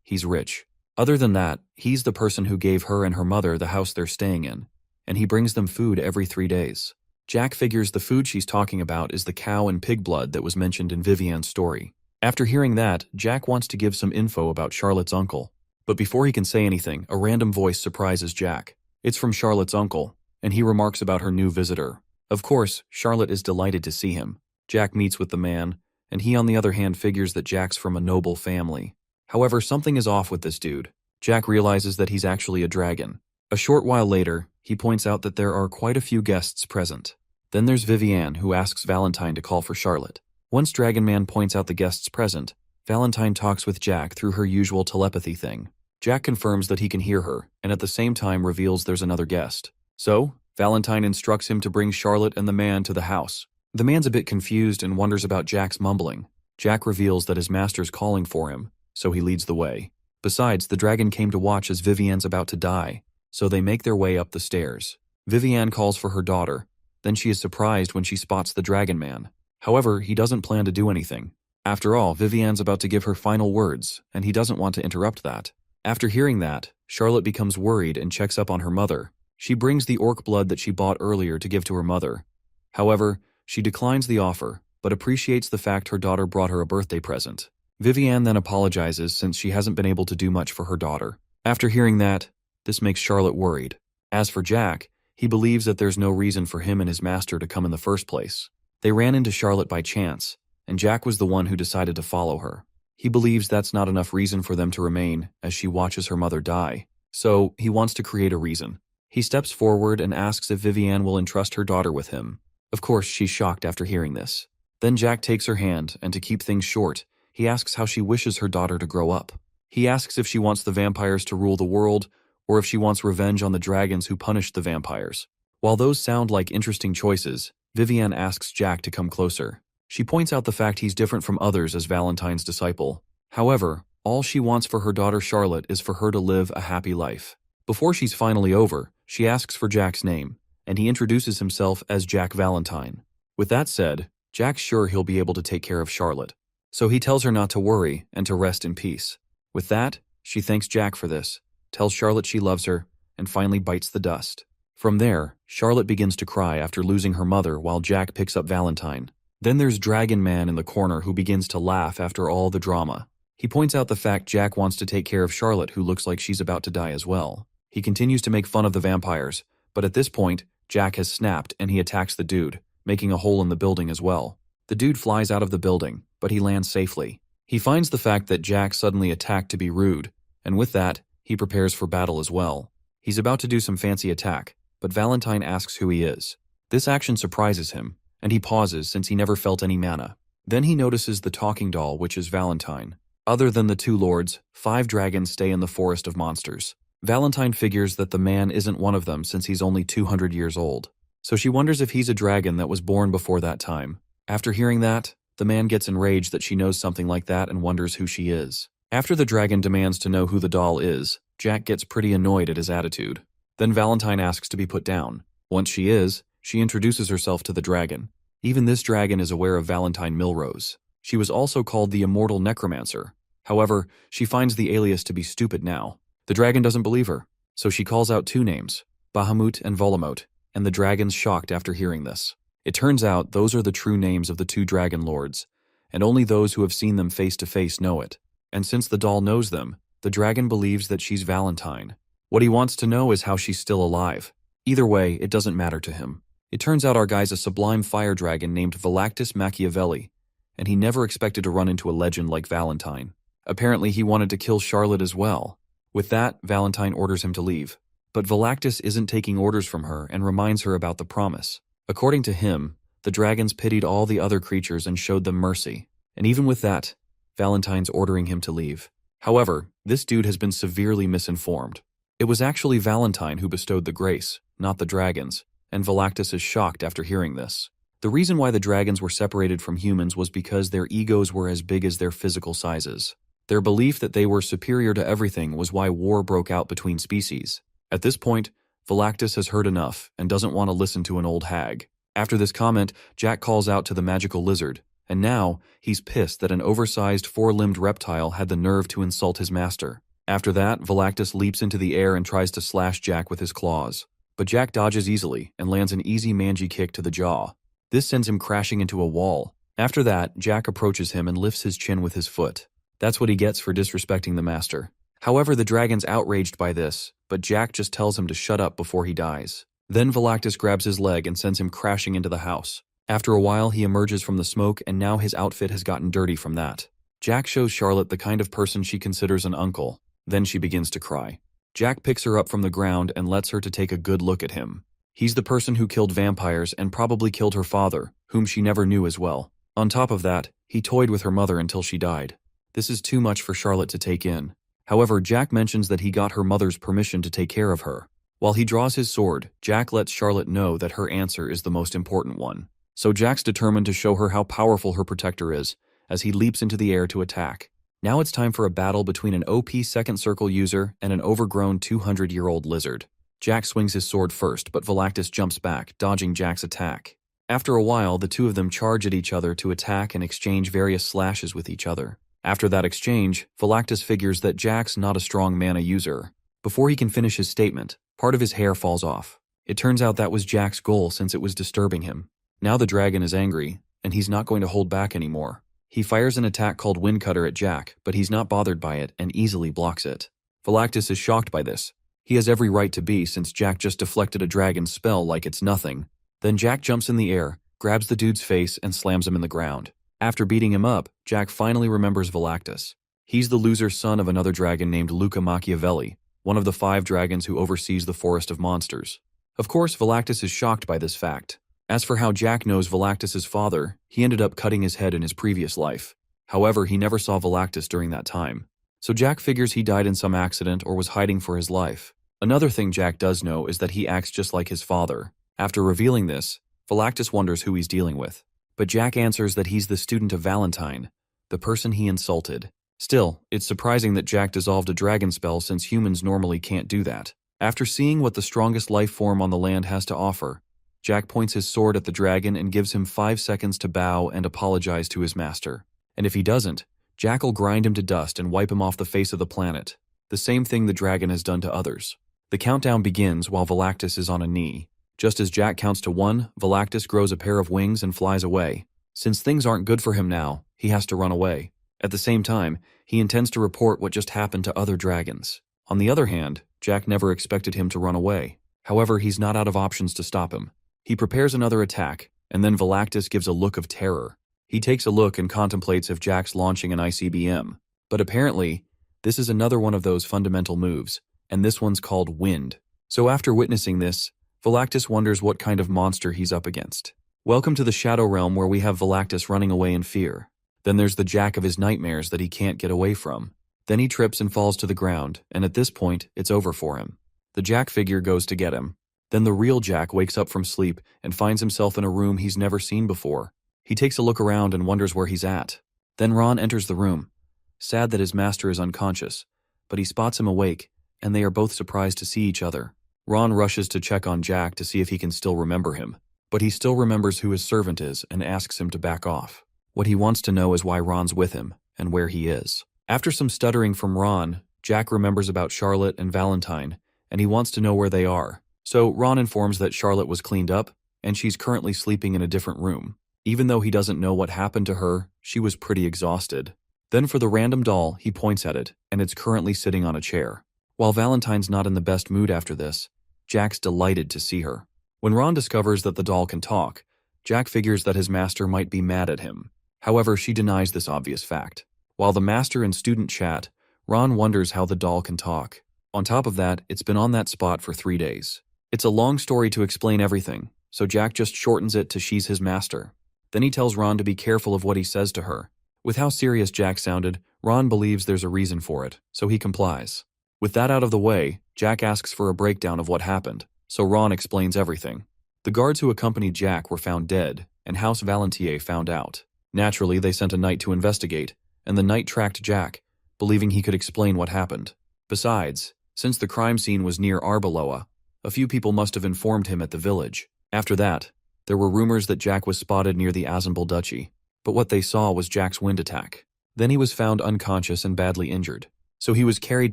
He's rich. Other than that, he's the person who gave her and her mother the house they're staying in, and he brings them food every 3 days. Jack figures the food she's talking about is the cow and pig blood that was mentioned in Viviane's story. After hearing that, Jack wants to give some info about Charlotte's uncle. But before he can say anything, a random voice surprises Jack. It's from Charlotte's uncle, and he remarks about her new visitor. Of course, Charlotte is delighted to see him. Jack meets with the man, and he on the other hand figures that Jack's from a noble family. However, something is off with this dude. Jack realizes that he's actually a dragon. A short while later, he points out that there are quite a few guests present. Then there's Viviane, who asks Valentine to call for Charlotte. Once Dragon Man points out the guests present, Valentine talks with Jack through her usual telepathy thing. Jack confirms that he can hear her, and at the same time reveals there's another guest. So, Valentine instructs him to bring Charlotte and the man to the house. The man's a bit confused and wonders about Jack's mumbling. Jack reveals that his master's calling for him, so he leads the way. Besides, the dragon came to watch as Viviane's about to die, so they make their way up the stairs. Viviane calls for her daughter, then she is surprised when she spots the Dragon Man. However, he doesn't plan to do anything. After all, Viviane's about to give her final words, and he doesn't want to interrupt that. After hearing that, Charlotte becomes worried and checks up on her mother. She brings the orc blood that she bought earlier to give to her mother. However, she declines the offer, but appreciates the fact her daughter brought her a birthday present. Viviane then apologizes since she hasn't been able to do much for her daughter. After hearing that, this makes Charlotte worried. As for Jack, he believes that there's no reason for him and his master to come in the first place. They ran into Charlotte by chance, and Jack was the one who decided to follow her. He believes that's not enough reason for them to remain as she watches her mother die, so he wants to create a reason. He steps forward and asks if Viviane will entrust her daughter with him. Of course, she's shocked after hearing this. Then Jack takes her hand, and to keep things short, he asks how she wishes her daughter to grow up. He asks if she wants the vampires to rule the world, or if she wants revenge on the dragons who punished the vampires. While those sound like interesting choices, Viviane asks Jack to come closer. She points out the fact he's different from others as Valentine's disciple. However, all she wants for her daughter Charlotte is for her to live a happy life. Before she's finally over, she asks for Jack's name, and he introduces himself as Jack Valentine. With that said, Jack's sure he'll be able to take care of Charlotte. So he tells her not to worry and to rest in peace. With that, she thanks Jack for this, tells Charlotte she loves her, and finally bites the dust. From there, Charlotte begins to cry after losing her mother while Jack picks up Valentine. Then there's Dragon Man in the corner who begins to laugh after all the drama. He points out the fact Jack wants to take care of Charlotte, who looks like she's about to die as well. He continues to make fun of the vampires, but at this point, Jack has snapped and he attacks the dude, making a hole in the building as well. The dude flies out of the building, but he lands safely. He finds the fact that Jack suddenly attacked to be rude, and with that, he prepares for battle as well. He's about to do some fancy attack, but Valentine asks who he is. This action surprises him, and he pauses since he never felt any mana. Then he notices the talking doll, which is Valentine. Other than the two lords, 5 dragons stay in the forest of monsters. Valentine figures that the man isn't one of them since he's only 200 years old. So she wonders if he's a dragon that was born before that time. After hearing that, the man gets enraged that she knows something like that and wonders who she is. After the dragon demands to know who the doll is, Jack gets pretty annoyed at his attitude. Then Valentine asks to be put down. Once she is, she introduces herself to the dragon. Even this dragon is aware of Valentine Milrose. She was also called the Immortal Necromancer. However, she finds the alias to be stupid now. The dragon doesn't believe her, so she calls out 2 names, Bahamut and Volamot, and the dragon's shocked after hearing this. It turns out those are the true names of the 2 dragon lords, and only those who have seen them face to face know it. And since the doll knows them, the dragon believes that she's Valentine. What he wants to know is how she's still alive. Either way, it doesn't matter to him. It turns out our guy's a sublime fire dragon named Valactus Machiavelli, and he never expected to run into a legend like Valentine. Apparently he wanted to kill Charlotte as well. With that, Valentine orders him to leave. But Valactus isn't taking orders from her and reminds her about the promise. According to him, the dragons pitied all the other creatures and showed them mercy. And even with that, Valentine's ordering him to leave. However, this dude has been severely misinformed. It was actually Valentine who bestowed the grace, not the dragons, and Valactus is shocked after hearing this. The reason why the dragons were separated from humans was because their egos were as big as their physical sizes. Their belief that they were superior to everything was why war broke out between species. At this point, Valactus has heard enough and doesn't want to listen to an old hag. After this comment, Jack calls out to the magical lizard, and now he's pissed that an oversized 4-limbed reptile had the nerve to insult his master. After that, Valactus leaps into the air and tries to slash Jack with his claws. But Jack dodges easily and lands an easy mangy kick to the jaw. This sends him crashing into a wall. After that, Jack approaches him and lifts his chin with his foot. That's what he gets for disrespecting the master. However, the dragon's outraged by this, but Jack just tells him to shut up before he dies. Then Valactus grabs his leg and sends him crashing into the house. After a while, he emerges from the smoke and now his outfit has gotten dirty from that. Jack shows Charlotte the kind of person she considers an uncle. Then she begins to cry. Jack picks her up from the ground and lets her to take a good look at him. He's the person who killed vampires and probably killed her father, whom she never knew as well. On top of that, he toyed with her mother until she died. This is too much for Charlotte to take in. However, Jack mentions that he got her mother's permission to take care of her. While he draws his sword, Jack lets Charlotte know that her answer is the most important one. So Jack's determined to show her how powerful her protector is, as he leaps into the air to attack. Now it's time for a battle between an OP second circle user and an overgrown 200-year-old lizard. Jack swings his sword first, but Valactus jumps back, dodging Jack's attack. After a while, the two of them charge at each other to attack and exchange various slashes with each other. After that exchange, Valactus figures that Jack's not a strong mana user. Before he can finish his statement, part of his hair falls off. It turns out that was Jack's goal since it was disturbing him. Now the dragon is angry, and he's not going to hold back anymore. He fires an attack called Windcutter at Jack, but he's not bothered by it and easily blocks it. Valactus is shocked by this. He has every right to be since Jack just deflected a dragon's spell like it's nothing. Then Jack jumps in the air, grabs the dude's face, and slams him in the ground. After beating him up, Jack finally remembers Valactus. He's the loser's son of another dragon named Luca Machiavelli, one of the 5 dragons who oversees the forest of monsters. Of course, Valactus is shocked by this fact. As for how Jack knows Valactus's father, he ended up cutting his head in his previous life. However, he never saw Valactus during that time. So Jack figures he died in some accident or was hiding for his life. Another thing Jack does know is that he acts just like his father. After revealing this, Valactus wonders who he's dealing with. But Jack answers that he's the student of Valentine, the person he insulted. Still, it's surprising that Jack dissolved a dragon spell since humans normally can't do that. After seeing what the strongest life form on the land has to offer, Jack points his sword at the dragon and gives him 5 seconds to bow and apologize to his master. And if he doesn't, Jack will grind him to dust and wipe him off the face of the planet, the same thing the dragon has done to others. The countdown begins while Velactus is on a knee. Just as Jack counts to 1, Velactus grows a pair of wings and flies away. Since things aren't good for him now, he has to run away. At the same time, he intends to report what just happened to other dragons. On the other hand, Jack never expected him to run away. However, he's not out of options to stop him. He prepares another attack, and then Velactus gives a look of terror. He takes a look and contemplates if Jack's launching an ICBM. But apparently, this is another one of those fundamental moves, and this one's called Wind. So after witnessing this, Velactus wonders what kind of monster he's up against. Welcome to the Shadow Realm where we have Velactus running away in fear. Then there's the Jack of his nightmares that he can't get away from. Then he trips and falls to the ground, and at this point, it's over for him. The Jack figure goes to get him. Then the real Jack wakes up from sleep and finds himself in a room he's never seen before. He takes a look around and wonders where he's at. Then Ron enters the room, sad that his master is unconscious, but he spots him awake, and they are both surprised to see each other. Ron rushes to check on Jack to see if he can still remember him, but he still remembers who his servant is and asks him to back off. What he wants to know is why Ron's with him and where he is. After some stuttering from Ron, Jack remembers about Charlotte and Valentine, and he wants to know where they are. So Ron informs that Charlotte was cleaned up, and she's currently sleeping in a different room. Even though he doesn't know what happened to her, she was pretty exhausted. Then for the random doll, he points at it, and it's currently sitting on a chair. While Valentine's not in the best mood after this, Jack's delighted to see her. When Ron discovers that the doll can talk, Jack figures that his master might be mad at him. However, she denies this obvious fact. While the master and student chat, Ron wonders how the doll can talk. On top of that, it's been on that spot for 3 days. It's a long story to explain everything, so Jack just shortens it to she's his master. Then he tells Ron to be careful of what he says to her. With how serious Jack sounded, Ron believes there's a reason for it, so he complies. With that out of the way, Jack asks for a breakdown of what happened, so Ron explains everything. The guards who accompanied Jack were found dead, and House Valentier found out. Naturally, they sent a knight to investigate, and the knight tracked Jack, believing he could explain what happened. Besides, since the crime scene was near Arbeloa, a few people must have informed him at the village. After that, there were rumors that Jack was spotted near the Azambal Duchy, but what they saw was Jack's wind attack. Then he was found unconscious and badly injured, so he was carried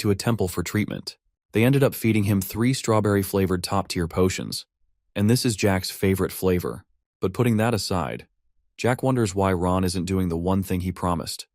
to a temple for treatment. They ended up feeding him 3 strawberry-flavored top-tier potions, and this is Jack's favorite flavor. But putting that aside, Jack wonders why Ron isn't doing the one thing he promised,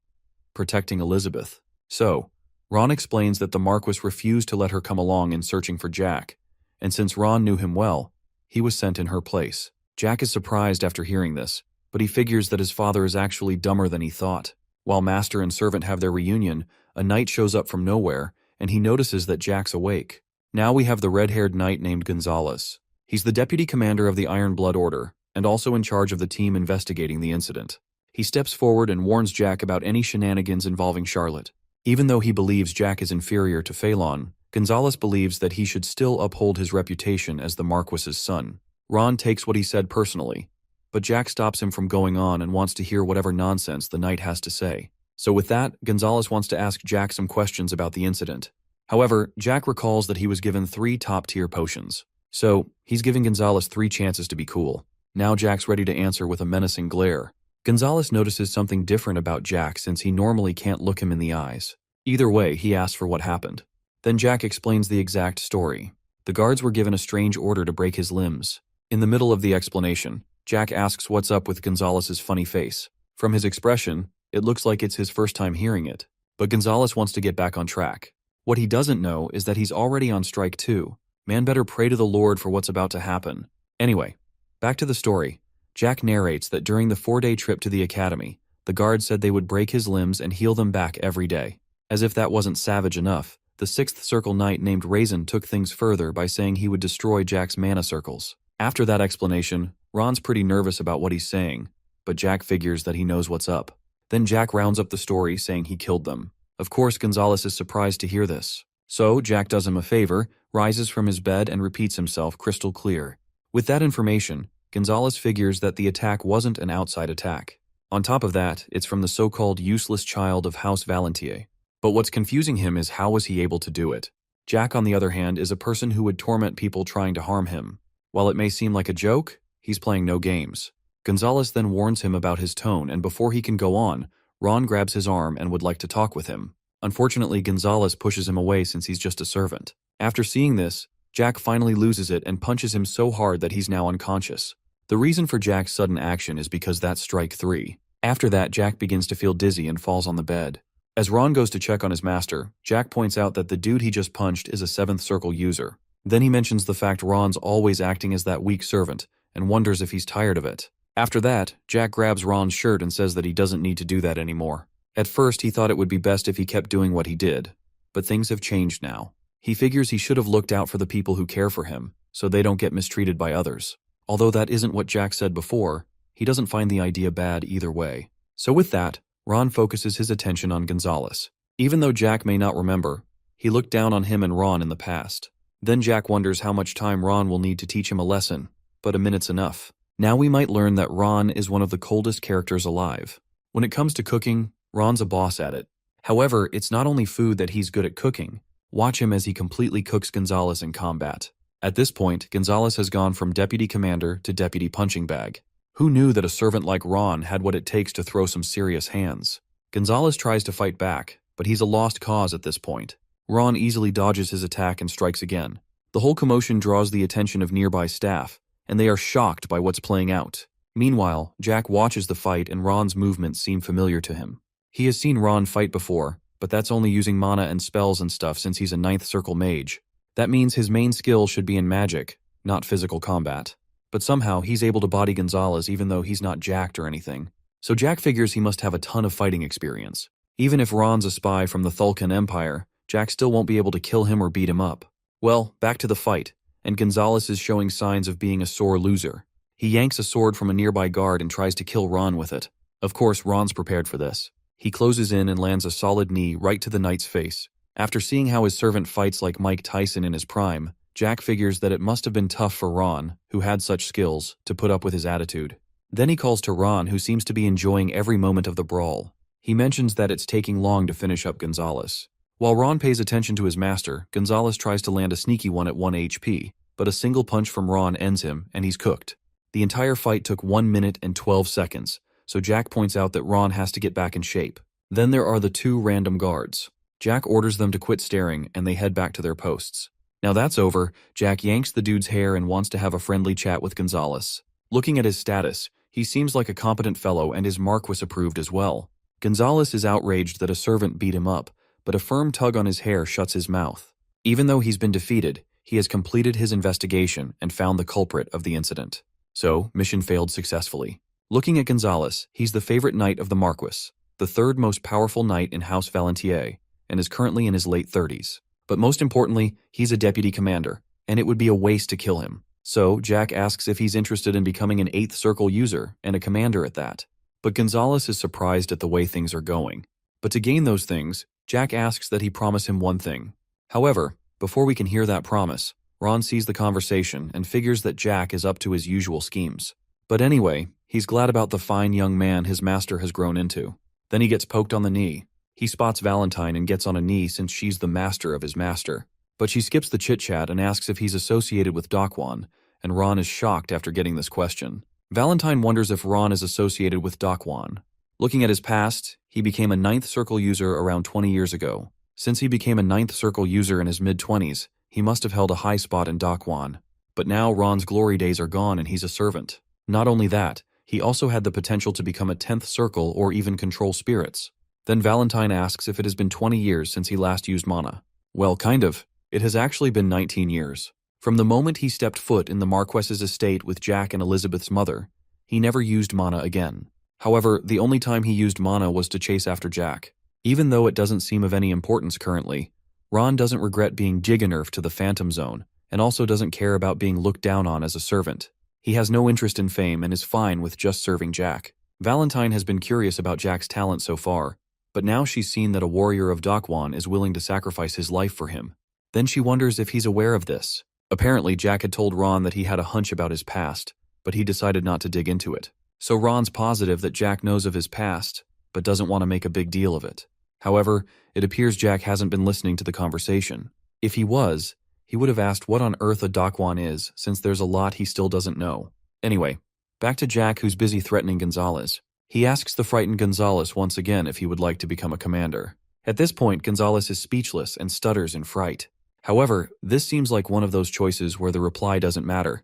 protecting Elizabeth. So, Ron explains that the Marquis refused to let her come along in searching for Jack, and since Ron knew him well, he was sent in her place. Jack is surprised after hearing this, but he figures that his father is actually dumber than he thought. While master and servant have their reunion, a knight shows up from nowhere, and he notices that Jack's awake. Now we have the red-haired knight named Gonzalez. He's the deputy commander of the Iron Blood Order, and also in charge of the team investigating the incident. He steps forward and warns Jack about any shenanigans involving Charlotte. Even though he believes Jack is inferior to Phelan, Gonzalez believes that he should still uphold his reputation as the Marquis's son. Ron takes what he said personally, but Jack stops him from going on and wants to hear whatever nonsense the knight has to say. So with that, Gonzalez wants to ask Jack some questions about the incident. However, Jack recalls that he was given 3 top-tier potions. So, he's giving Gonzalez 3 chances to be cool. Now Jack's ready to answer with a menacing glare. Gonzalez notices something different about Jack since he normally can't look him in the eyes. Either way, he asks for what happened. Then Jack explains the exact story. The guards were given a strange order to break his limbs. In the middle of the explanation, Jack asks what's up with Gonzalez's funny face. From his expression, it looks like it's his first time hearing it. But Gonzalez wants to get back on track. What he doesn't know is that he's already on strike too. Man better pray to the Lord for what's about to happen. Anyway, back to the story. Jack narrates that during the 4-day trip to the academy, the guards said they would break his limbs and heal them back every day. As if that wasn't savage enough, the 6th Circle Knight named Raisin took things further by saying he would destroy Jack's mana circles. After that explanation, Ron's pretty nervous about what he's saying, but Jack figures that he knows what's up. Then Jack rounds up the story saying he killed them. Of course, Gonzalez is surprised to hear this. So, Jack does him a favor, rises from his bed and repeats himself crystal clear. With that information, Gonzalez figures that the attack wasn't an outside attack. On top of that, it's from the so-called useless child of House Valentier. But what's confusing him is how was he able to do it? Jack, on the other hand, is a person who would torment people trying to harm him. While it may seem like a joke, he's playing no games. Gonzalez then warns him about his tone, and before he can go on, Ron grabs his arm and would like to talk with him. Unfortunately, Gonzalez pushes him away since he's just a servant. After seeing this, Jack finally loses it and punches him so hard that he's now unconscious. The reason for Jack's sudden action is because that's strike 3. After that, Jack begins to feel dizzy and falls on the bed. As Ron goes to check on his master, Jack points out that the dude he just punched is a 7th Circle user. Then he mentions the fact Ron's always acting as that weak servant and wonders if he's tired of it. After that, Jack grabs Ron's shirt and says that he doesn't need to do that anymore. At first, he thought it would be best if he kept doing what he did, but things have changed now. He figures he should have looked out for the people who care for him, so they don't get mistreated by others. Although that isn't what Jack said before, he doesn't find the idea bad either way. So with that, Ron focuses his attention on Gonzalez. Even though Jack may not remember, he looked down on him and Ron in the past. Then Jack wonders how much time Ron will need to teach him a lesson, but a minute's enough. Now we might learn that Ron is one of the coldest characters alive. When it comes to cooking, Ron's a boss at it. However, it's not only food that he's good at cooking. Watch him as he completely cooks Gonzalez in combat. At this point, Gonzalez has gone from deputy commander to deputy punching bag. Who knew that a servant like Ron had what it takes to throw some serious hands? Gonzalez tries to fight back, but he's a lost cause at this point. Ron easily dodges his attack and strikes again. The whole commotion draws the attention of nearby staff, and they are shocked by what's playing out. Meanwhile, Jack watches the fight and Ron's movements seem familiar to him. He has seen Ron fight before, but that's only using mana and spells and stuff since he's a 9th Circle mage. That means his main skill should be in magic, not physical combat. But somehow he's able to body Gonzalez even though he's not jacked or anything. So Jack figures he must have a ton of fighting experience. Even if Ron's a spy from the Thulkan Empire, Jack still won't be able to kill him or beat him up. Well, back to the fight, and Gonzalez is showing signs of being a sore loser. He yanks a sword from a nearby guard and tries to kill Ron with it. Of course, Ron's prepared for this. He closes in and lands a solid knee right to the knight's face. After seeing how his servant fights like Mike Tyson in his prime, Jack figures that it must have been tough for Ron, who had such skills, to put up with his attitude. Then he calls to Ron, who seems to be enjoying every moment of the brawl. He mentions that it's taking long to finish up Gonzalez. While Ron pays attention to his master, Gonzalez tries to land a sneaky one at 1 HP, but a single punch from Ron ends him, and he's cooked. The entire fight took 1 minute and 12 seconds, so Jack points out that Ron has to get back in shape. Then there are the 2 random guards. Jack orders them to quit staring, and they head back to their posts. Now that's over, Jack yanks the dude's hair and wants to have a friendly chat with Gonzalez. Looking at his status, he seems like a competent fellow and is Marquis approved as well. Gonzalez is outraged that a servant beat him up, but a firm tug on his hair shuts his mouth. Even though he's been defeated, he has completed his investigation and found the culprit of the incident. So, mission failed successfully. Looking at Gonzalez, he's the favorite knight of the Marquis, the 3rd most powerful knight in House Valentier, and is currently in his late 30s. But most importantly, he's a deputy commander, and it would be a waste to kill him. So, Jack asks if he's interested in becoming an 8th Circle user, and a commander at that. But Gonzalez is surprised at the way things are going. But to gain those things, Jack asks that he promise him one thing. However, before we can hear that promise, Ron sees the conversation and figures that Jack is up to his usual schemes. But anyway, he's glad about the fine young man his master has grown into. Then he gets poked on the knee. He spots Valentine and gets on a knee since she's the master of his master. But she skips the chit-chat and asks if he's associated with Dokwan, and Ron is shocked after getting this question. Valentine wonders if Ron is associated with Dokwan. Looking at his past, he became a 9th Circle user around 20 years ago. Since he became a 9th Circle user in his mid-20s, he must have held a high spot in Dokwan. But now Ron's glory days are gone and he's a servant. Not only that, he also had the potential to become a 10th Circle or even control spirits. Then Valentine asks if it has been 20 years since he last used mana. Well, kind of. It has actually been 19 years. From the moment he stepped foot in the Marquess's estate with Jack and Elizabeth's mother, he never used mana again. However, the only time he used mana was to chase after Jack. Even though it doesn't seem of any importance currently, Ron doesn't regret being giganerfed to the Phantom Zone, and also doesn't care about being looked down on as a servant. He has no interest in fame and is fine with just serving Jack. Valentine has been curious about Jack's talent so far, but now she's seen that a warrior of Dokwan is willing to sacrifice his life for him. Then she wonders if he's aware of this. Apparently, Jack had told Ron that he had a hunch about his past, but he decided not to dig into it. So Ron's positive that Jack knows of his past, but doesn't want to make a big deal of it. However, it appears Jack hasn't been listening to the conversation. If he was, he would have asked what on earth a Dakwon is, since there's a lot he still doesn't know. Anyway, back to Jack, who's busy threatening Gonzalez. He asks the frightened Gonzalez once again if he would like to become a commander. At this point, Gonzalez is speechless and stutters in fright. However, this seems like one of those choices where the reply doesn't matter,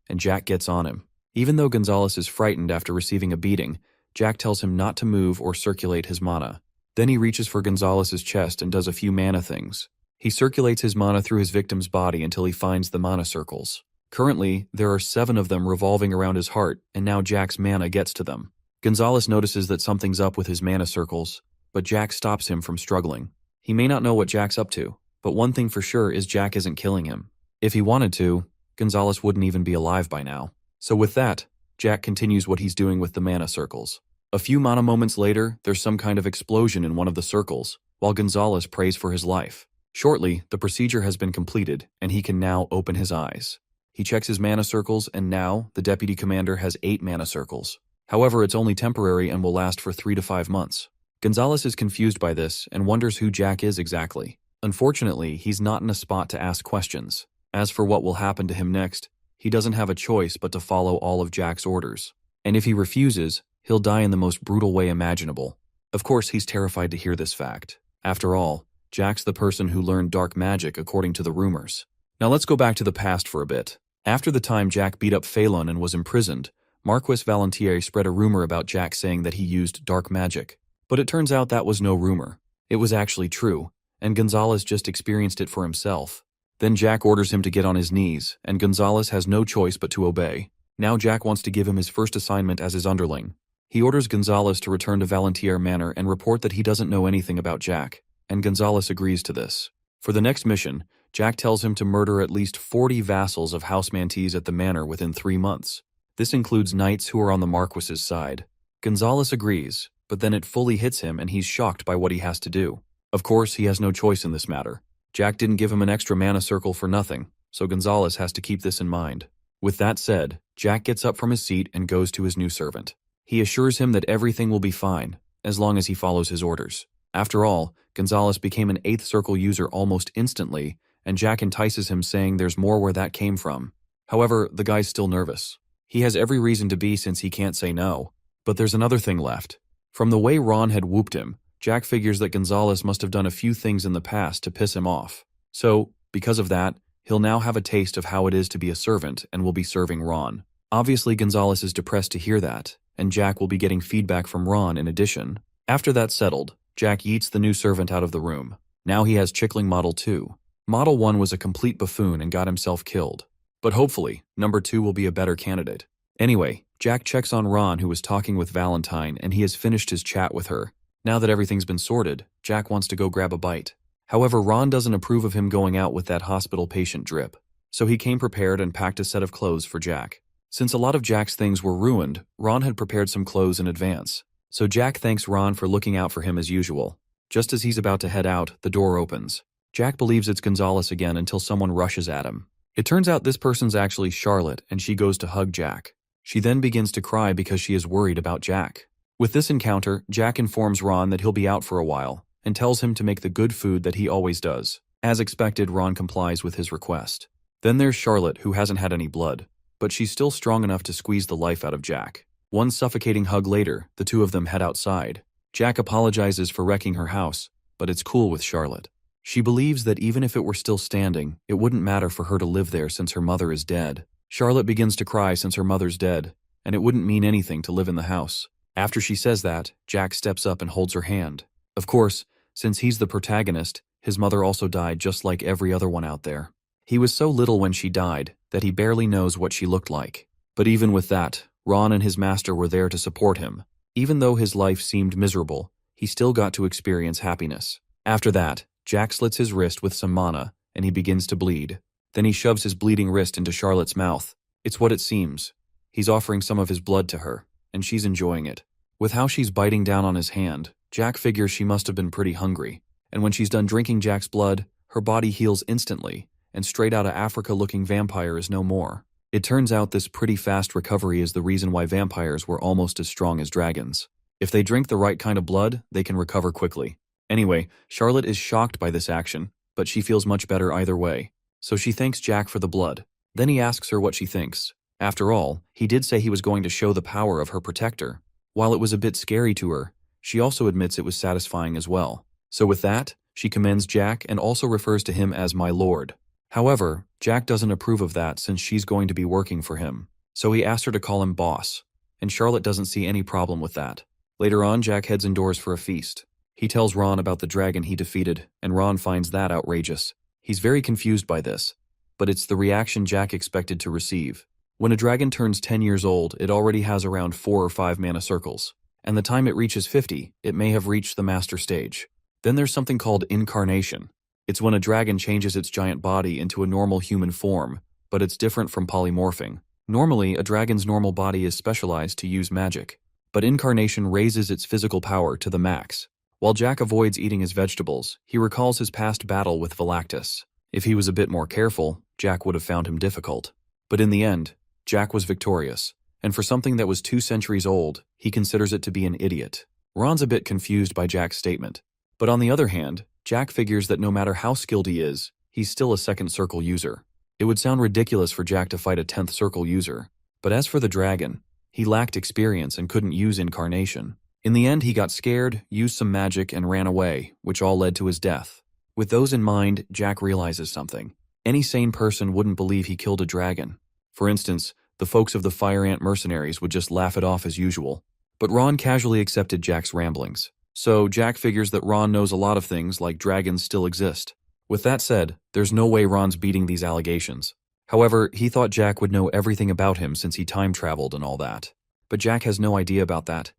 and Jack gets on him. Even though Gonzalez is frightened after receiving a beating, Jack tells him not to move or circulate his mana. Then he reaches for Gonzalez's chest and does a few mana things. He circulates his mana through his victim's body until he finds the mana circles. Currently, there are 7 of them revolving around his heart, and now Jack's mana gets to them. Gonzalez notices that something's up with his mana circles, but Jack stops him from struggling. He may not know what Jack's up to, but one thing for sure is Jack isn't killing him. If he wanted to, Gonzalez wouldn't even be alive by now. So with that, Jack continues what he's doing with the mana circles. A few mana moments later, there's some kind of explosion in one of the circles, while Gonzalez prays for his life. Shortly, the procedure has been completed, and he can now open his eyes. He checks his mana circles, and now, the deputy commander has 8 mana circles. However, it's only temporary and will last for 3 to 5 months. Gonzalez is confused by this and wonders who Jack is exactly. Unfortunately, he's not in a spot to ask questions. As for what will happen to him next, he doesn't have a choice but to follow all of Jack's orders. And if he refuses, he'll die in the most brutal way imaginable. Of course, he's terrified to hear this fact. After all, Jack's the person who learned dark magic according to the rumors. Now let's go back to the past for a bit. After the time Jack beat up Phelan and was imprisoned, Marquis Valentier spread a rumor about Jack saying that he used dark magic. But it turns out that was no rumor. It was actually true, and Gonzalez just experienced it for himself. Then Jack orders him to get on his knees, and Gonzalez has no choice but to obey. Now Jack wants to give him his first assignment as his underling. He orders Gonzalez to return to Valentier Manor and report that he doesn't know anything about Jack, and Gonzalez agrees to this. For the next mission, Jack tells him to murder at least 40 vassals of House Mantees at the manor within 3 months. This includes knights who are on the Marquis's side. Gonzalez agrees, but then it fully hits him and he's shocked by what he has to do. Of course, he has no choice in this matter. Jack didn't give him an extra mana circle for nothing, so Gonzalez has to keep this in mind. With that said, Jack gets up from his seat and goes to his new servant. He assures him that everything will be fine, as long as he follows his orders. After all, Gonzalez became an 8th circle user almost instantly, and Jack entices him saying there's more where that came from. However, the guy's still nervous. He has every reason to be since he can't say no. But there's another thing left. From the way Ron had whooped him, Jack figures that Gonzalez must have done a few things in the past to piss him off. So, because of that, he'll now have a taste of how it is to be a servant and will be serving Ron. Obviously, Gonzalez is depressed to hear that, and Jack will be getting feedback from Ron in addition. After that's settled, Jack yeets the new servant out of the room. Now he has Chickling Model 2. Model 1 was a complete buffoon and got himself killed. But hopefully, number 2 will be a better candidate. Anyway, Jack checks on Ron, who was talking with Valentine, and he has finished his chat with her. Now that everything's been sorted, Jack wants to go grab a bite. However, Ron doesn't approve of him going out with that hospital patient drip. So he came prepared and packed a set of clothes for Jack. Since a lot of Jack's things were ruined, Ron had prepared some clothes in advance. So Jack thanks Ron for looking out for him as usual. Just as he's about to head out, the door opens. Jack believes it's Gonzalez again until someone rushes at him. It turns out this person's actually Charlotte, and she goes to hug Jack. She then begins to cry because she is worried about Jack. With this encounter, Jack informs Ron that he'll be out for a while, and tells him to make the good food that he always does. As expected, Ron complies with his request. Then there's Charlotte, who hasn't had any blood, but she's still strong enough to squeeze the life out of Jack. One suffocating hug later, the two of them head outside. Jack apologizes for wrecking her house, but it's cool with Charlotte. She believes that even if it were still standing, it wouldn't matter for her to live there since her mother is dead. Charlotte begins to cry since her mother's dead, and it wouldn't mean anything to live in the house. After she says that, Jack steps up and holds her hand. Of course, since he's the protagonist, his mother also died just like every other one out there. He was so little when she died that he barely knows what she looked like. But even with that, Ron and his master were there to support him. Even though his life seemed miserable, he still got to experience happiness. After that, Jack slits his wrist with some mana, and he begins to bleed. Then he shoves his bleeding wrist into Charlotte's mouth. It's what it seems. He's offering some of his blood to her, and she's enjoying it. With how she's biting down on his hand, Jack figures she must have been pretty hungry. And when she's done drinking Jack's blood, her body heals instantly, and straight outta Africa-looking vampire is no more. It turns out this pretty fast recovery is the reason why vampires were almost as strong as dragons. If they drink the right kind of blood, they can recover quickly. Anyway, Charlotte is shocked by this action, but she feels much better either way. So she thanks Jack for the blood. Then he asks her what she thinks. After all, he did say he was going to show the power of her protector. While it was a bit scary to her, she also admits it was satisfying as well. So with that, she commends Jack and also refers to him as my lord. However, Jack doesn't approve of that since she's going to be working for him. So he asks her to call him boss, and Charlotte doesn't see any problem with that. Later on, Jack heads indoors for a feast. He tells Ron about the dragon he defeated, and Ron finds that outrageous. He's very confused by this, but it's the reaction Jack expected to receive. When a dragon turns 10 years old, it already has around 4 or 5 mana circles, and the time it reaches 50, it may have reached the master stage. Then there's something called incarnation. It's when a dragon changes its giant body into a normal human form, but it's different from polymorphing. Normally, a dragon's normal body is specialized to use magic, but incarnation raises its physical power to the max. While Jack avoids eating his vegetables, he recalls his past battle with Velactus. If he was a bit more careful, Jack would have found him difficult. But in the end, Jack was victorious, and for something that was 2 centuries old, he considers it to be an idiot. Ron's a bit confused by Jack's statement. But on the other hand, Jack figures that no matter how skilled he is, he's still a second circle user. It would sound ridiculous for Jack to fight a 10th circle user. But as for the dragon, he lacked experience and couldn't use incarnation. In the end, he got scared, used some magic, and ran away, which all led to his death. With those in mind, Jack realizes something. Any sane person wouldn't believe he killed a dragon. For instance, the folks of the Fire Ant mercenaries would just laugh it off as usual. But Ron casually accepted Jack's ramblings. So Jack figures that Ron knows a lot of things like dragons still exist. With that said, there's no way Ron's beating these allegations. However, he thought Jack would know everything about him since he time traveled and all that. But Jack has no idea about that.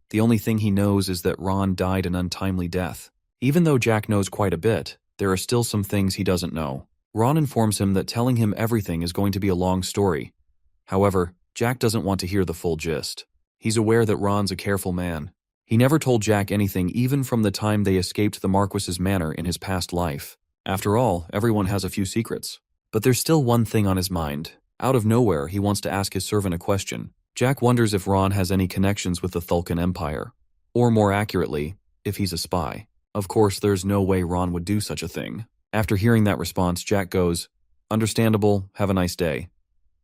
The only thing he knows is that Ron died an untimely death. Even though Jack knows quite a bit, there are still some things he doesn't know. Ron informs him that telling him everything is going to be a long story. However, Jack doesn't want to hear the full gist. He's aware that Ron's a careful man. He never told Jack anything even from the time they escaped the Marquis's manor in his past life. After all, everyone has a few secrets. But there's still one thing on his mind. Out of nowhere, he wants to ask his servant a question. Jack wonders if Ron has any connections with the Thulkan Empire. Or more accurately, if he's a spy. Of course, there's no way Ron would do such a thing. After hearing that response, Jack goes, "Understandable, have a nice day."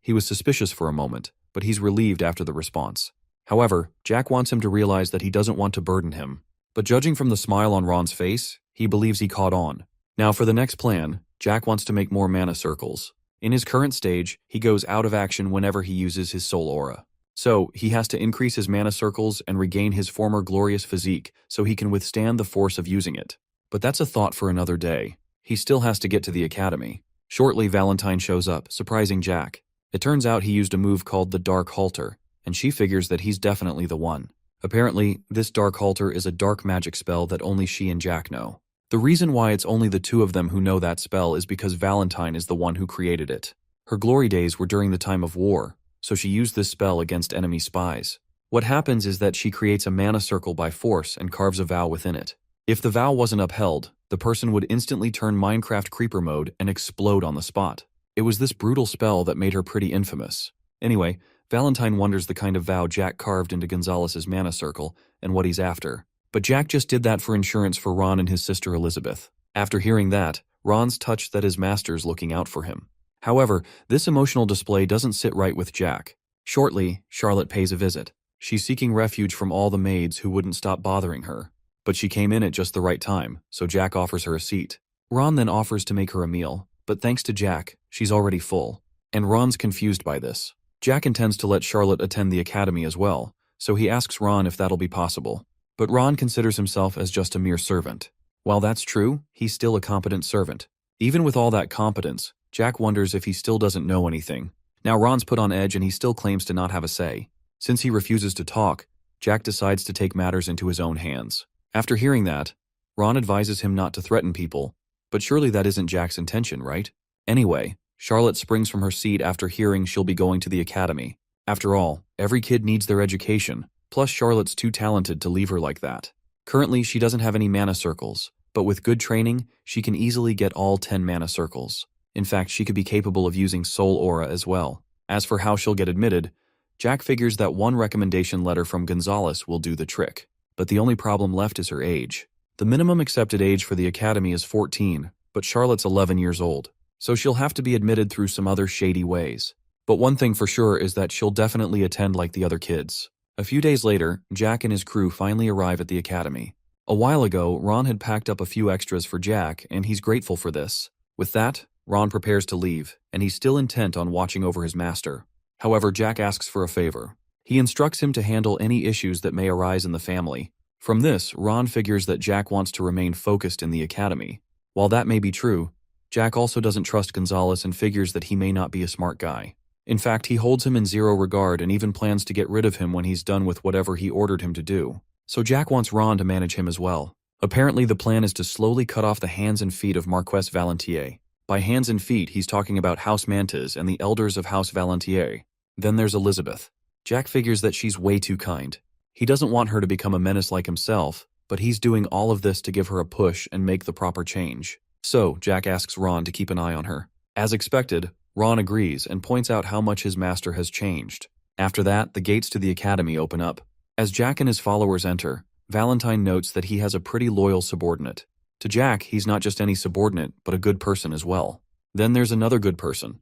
He was suspicious for a moment, but he's relieved after the response. However, Jack wants him to realize that he doesn't want to burden him. But judging from the smile on Ron's face, he believes he caught on. Now for the next plan, Jack wants to make more mana circles. In his current stage, he goes out of action whenever he uses his soul aura. So, he has to increase his mana circles and regain his former glorious physique so he can withstand the force of using it. But that's a thought for another day. He still has to get to the academy. Shortly, Valentine shows up, surprising Jack. It turns out he used a move called the Dark Halter, and she figures that he's definitely the one. Apparently, this Dark Halter is a dark magic spell that only she and Jack know. The reason why it's only the two of them who know that spell is because Valentine is the one who created it. Her glory days were during the time of war, so she used this spell against enemy spies. What happens is that she creates a mana circle by force and carves a vow within it. If the vow wasn't upheld, the person would instantly turn Minecraft creeper mode and explode on the spot. It was this brutal spell that made her pretty infamous. Anyway, Valentine wonders the kind of vow Jack carved into Gonzalez's mana circle and what he's after. But Jack just did that for insurance for Ron and his sister Elizabeth. After hearing that, Ron's touched that his master's looking out for him. However, this emotional display doesn't sit right with Jack. Shortly, Charlotte pays a visit. She's seeking refuge from all the maids who wouldn't stop bothering her. But she came in at just the right time, so Jack offers her a seat. Ron then offers to make her a meal, but thanks to Jack, she's already full. And Ron's confused by this. Jack intends to let Charlotte attend the academy as well, so he asks Ron if that'll be possible. But Ron considers himself as just a mere servant. While that's true, he's still a competent servant. Even with all that competence, Jack wonders if he still doesn't know anything. Now Ron's put on edge and he still claims to not have a say. Since he refuses to talk, Jack decides to take matters into his own hands. After hearing that, Ron advises him not to threaten people, but surely that isn't Jack's intention, right? Anyway, Charlotte springs from her seat after hearing she'll be going to the academy. After all, every kid needs their education, plus Charlotte's too talented to leave her like that. Currently, she doesn't have any mana circles, but with good training, she can easily get all 10 mana circles. In fact, she could be capable of using soul aura as well. As for how she'll get admitted, Jack figures that one recommendation letter from Gonzalez will do the trick. But the only problem left is her age. The minimum accepted age for the academy is 14, but Charlotte's 11 years old, so she'll have to be admitted through some other shady ways. But one thing for sure is that she'll definitely attend like the other kids. A few days later, Jack and his crew finally arrive at the academy. A while ago, Ron had packed up a few extras for Jack, and he's grateful for this. With that, Ron prepares to leave, and he's still intent on watching over his master. However, Jack asks for a favor. He instructs him to handle any issues that may arise in the family. From this, Ron figures that Jack wants to remain focused in the academy. While that may be true, Jack also doesn't trust Gonzalez and figures that he may not be a smart guy. In fact, he holds him in zero regard and even plans to get rid of him when he's done with whatever he ordered him to do. So Jack wants Ron to manage him as well. Apparently, the plan is to slowly cut off the hands and feet of Marquess Valentier. By hands and feet, he's talking about House Mantas and the elders of House Valentier. Then there's Elizabeth. Jack figures that she's way too kind. He doesn't want her to become a menace like himself, but he's doing all of this to give her a push and make the proper change. So, Jack asks Ron to keep an eye on her. As expected, Ron agrees and points out how much his master has changed. After that, the gates to the academy open up. As Jack and his followers enter, Valentine notes that he has a pretty loyal subordinate. To Jack, he's not just any subordinate, but a good person as well. Then there's another good person,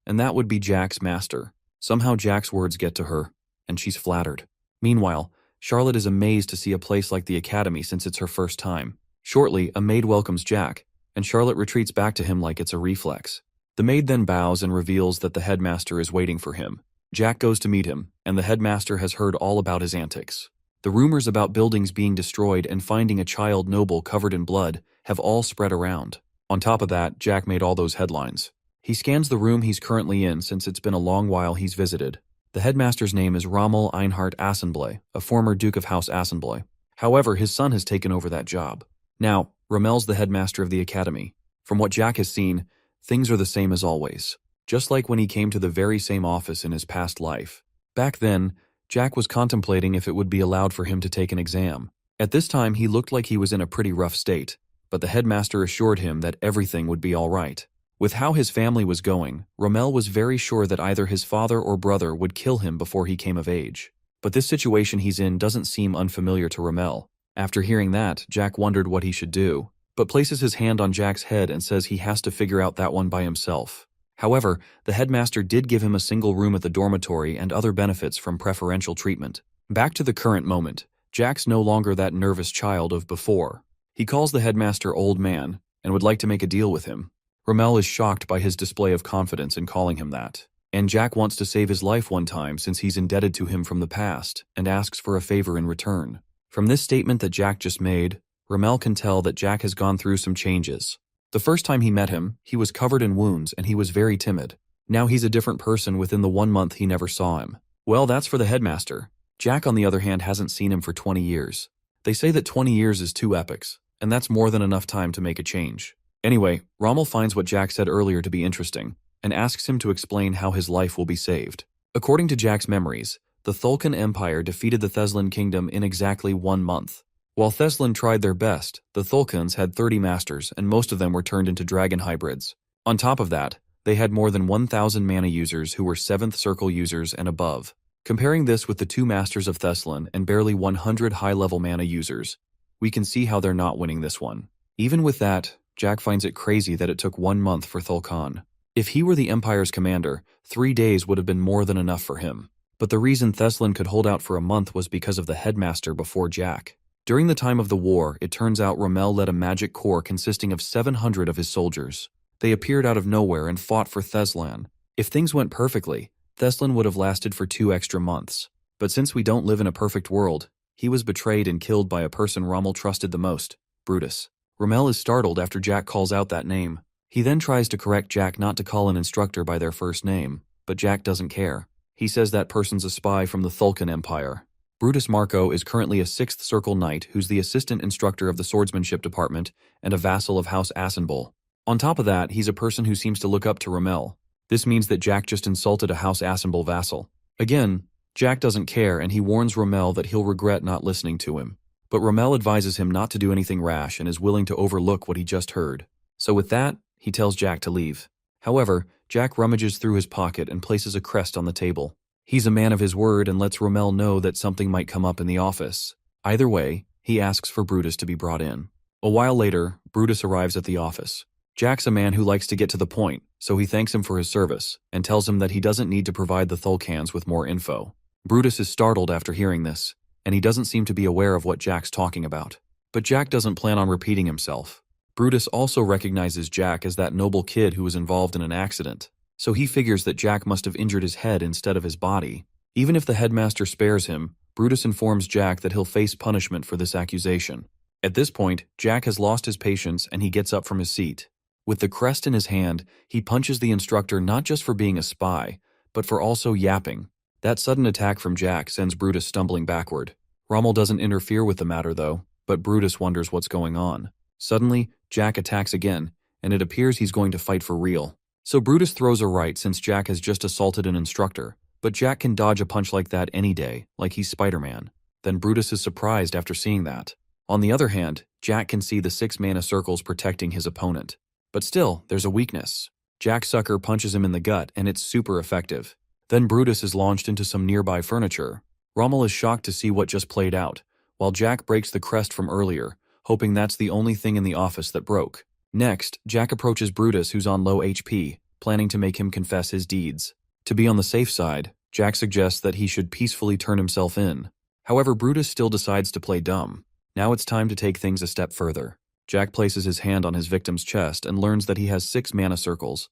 and that would be Jack's master. Somehow Jack's words get to her, and she's flattered. Meanwhile, Charlotte is amazed to see a place like the academy since it's her first time. Shortly, a maid welcomes Jack, and Charlotte retreats back to him like it's a reflex. The maid then bows and reveals that the headmaster is waiting for him. Jack goes to meet him, and the headmaster has heard all about his antics. The rumors about buildings being destroyed and finding a child noble covered in blood have all spread around. On top of that, Jack made all those headlines. He scans the room he's currently in since it's been a long while he's visited. The headmaster's name is Rommel Einhard Assenblay, a former Duke of House Assenblay. However, his son has taken over that job. Now, Rommel's the headmaster of the academy. From what Jack has seen, things are the same as always, just like when he came to the very same office in his past life. Back then, Jack was contemplating if it would be allowed for him to take an exam. At this time, he looked like he was in a pretty rough state, but the headmaster assured him that everything would be all right. With how his family was going, Rommel was very sure that either his father or brother would kill him before he came of age. But this situation he's in doesn't seem unfamiliar to Rommel. After hearing that, Jack wondered what he should do, but places his hand on Jack's head and says he has to figure out that one by himself. However, the headmaster did give him a single room at the dormitory and other benefits from preferential treatment. Back to the current moment, Jack's no longer that nervous child of before. He calls the headmaster old man and would like to make a deal with him. Rommel is shocked by his display of confidence in calling him that. And Jack wants to save his life one time since he's indebted to him from the past and asks for a favor in return. From this statement that Jack just made, Rommel can tell that Jack has gone through some changes. The first time he met him, he was covered in wounds and he was very timid. Now he's a different person within the 1 month he never saw him. Well, that's for the headmaster. Jack, on the other hand, hasn't seen him for 20 years. They say that 20 years is 2 epochs, and that's more than enough time to make a change. Anyway, Rommel finds what Jack said earlier to be interesting, and asks him to explain how his life will be saved. According to Jack's memories, the Thulkan Empire defeated the Theslan Kingdom in exactly 1 month. While Theslan tried their best, the Thulkans had 30 masters, and most of them were turned into dragon hybrids. On top of that, they had more than 1,000 mana users who were 7th circle users and above. Comparing this with the 2 masters of Theslan and barely 100 high-level mana users, we can see how they're not winning this one. Even with that, Jack finds it crazy that it took 1 month for Thulkan. If he were the Empire's commander, 3 days would have been more than enough for him. But the reason Theslan could hold out for a month was because of the headmaster before Jack. During the time of the war, it turns out Rommel led a magic corps consisting of 700 of his soldiers. They appeared out of nowhere and fought for Theslan. If things went perfectly, Theslan would have lasted for 2 extra months. But since we don't live in a perfect world, he was betrayed and killed by a person Rommel trusted the most, Brutus. Rommel is startled after Jack calls out that name. He then tries to correct Jack not to call an instructor by their first name, but Jack doesn't care. He says that person's a spy from the Thulkan Empire. Brutus Marco is currently a 6th Circle Knight who's the assistant instructor of the swordsmanship department and a vassal of House Assenbull. On top of that, he's a person who seems to look up to Rommel. This means that Jack just insulted a House Assenbull vassal. Again, Jack doesn't care and he warns Rommel that he'll regret not listening to him. But Rommel advises him not to do anything rash and is willing to overlook what he just heard. So with that, he tells Jack to leave. However, Jack rummages through his pocket and places a crest on the table. He's a man of his word and lets Rommel know that something might come up in the office. Either way, he asks for Brutus to be brought in. A while later, Brutus arrives at the office. Jack's a man who likes to get to the point, so he thanks him for his service and tells him that he doesn't need to provide the Thulkans with more info. Brutus is startled after hearing this, and he doesn't seem to be aware of what Jack's talking about. But Jack doesn't plan on repeating himself. Brutus also recognizes Jack as that noble kid who was involved in an accident, so he figures that Jack must have injured his head instead of his body. Even if the headmaster spares him, Brutus informs Jack that he'll face punishment for this accusation. At this point, Jack has lost his patience and he gets up from his seat. With the crest in his hand, he punches the instructor not just for being a spy, but for also yapping. That sudden attack from Jack sends Brutus stumbling backward. Rommel doesn't interfere with the matter though, but Brutus wonders what's going on. Suddenly, Jack attacks again, and it appears he's going to fight for real. So Brutus throws a right since Jack has just assaulted an instructor, but Jack can dodge a punch like that any day, like he's Spider-Man. Then Brutus is surprised after seeing that. On the other hand, Jack can see the 6 mana circles protecting his opponent. But still, there's a weakness. Jack sucker punches him in the gut, and it's super effective. Then Brutus is launched into some nearby furniture. Rommel is shocked to see what just played out, while Jack breaks the crest from earlier, hoping that's the only thing in the office that broke. Next, Jack approaches Brutus, who's on low HP, planning to make him confess his deeds. To be on the safe side, Jack suggests that he should peacefully turn himself in. However, Brutus still decides to play dumb. Now it's time to take things a step further. Jack places his hand on his victim's chest and learns that he has 6 mana circles,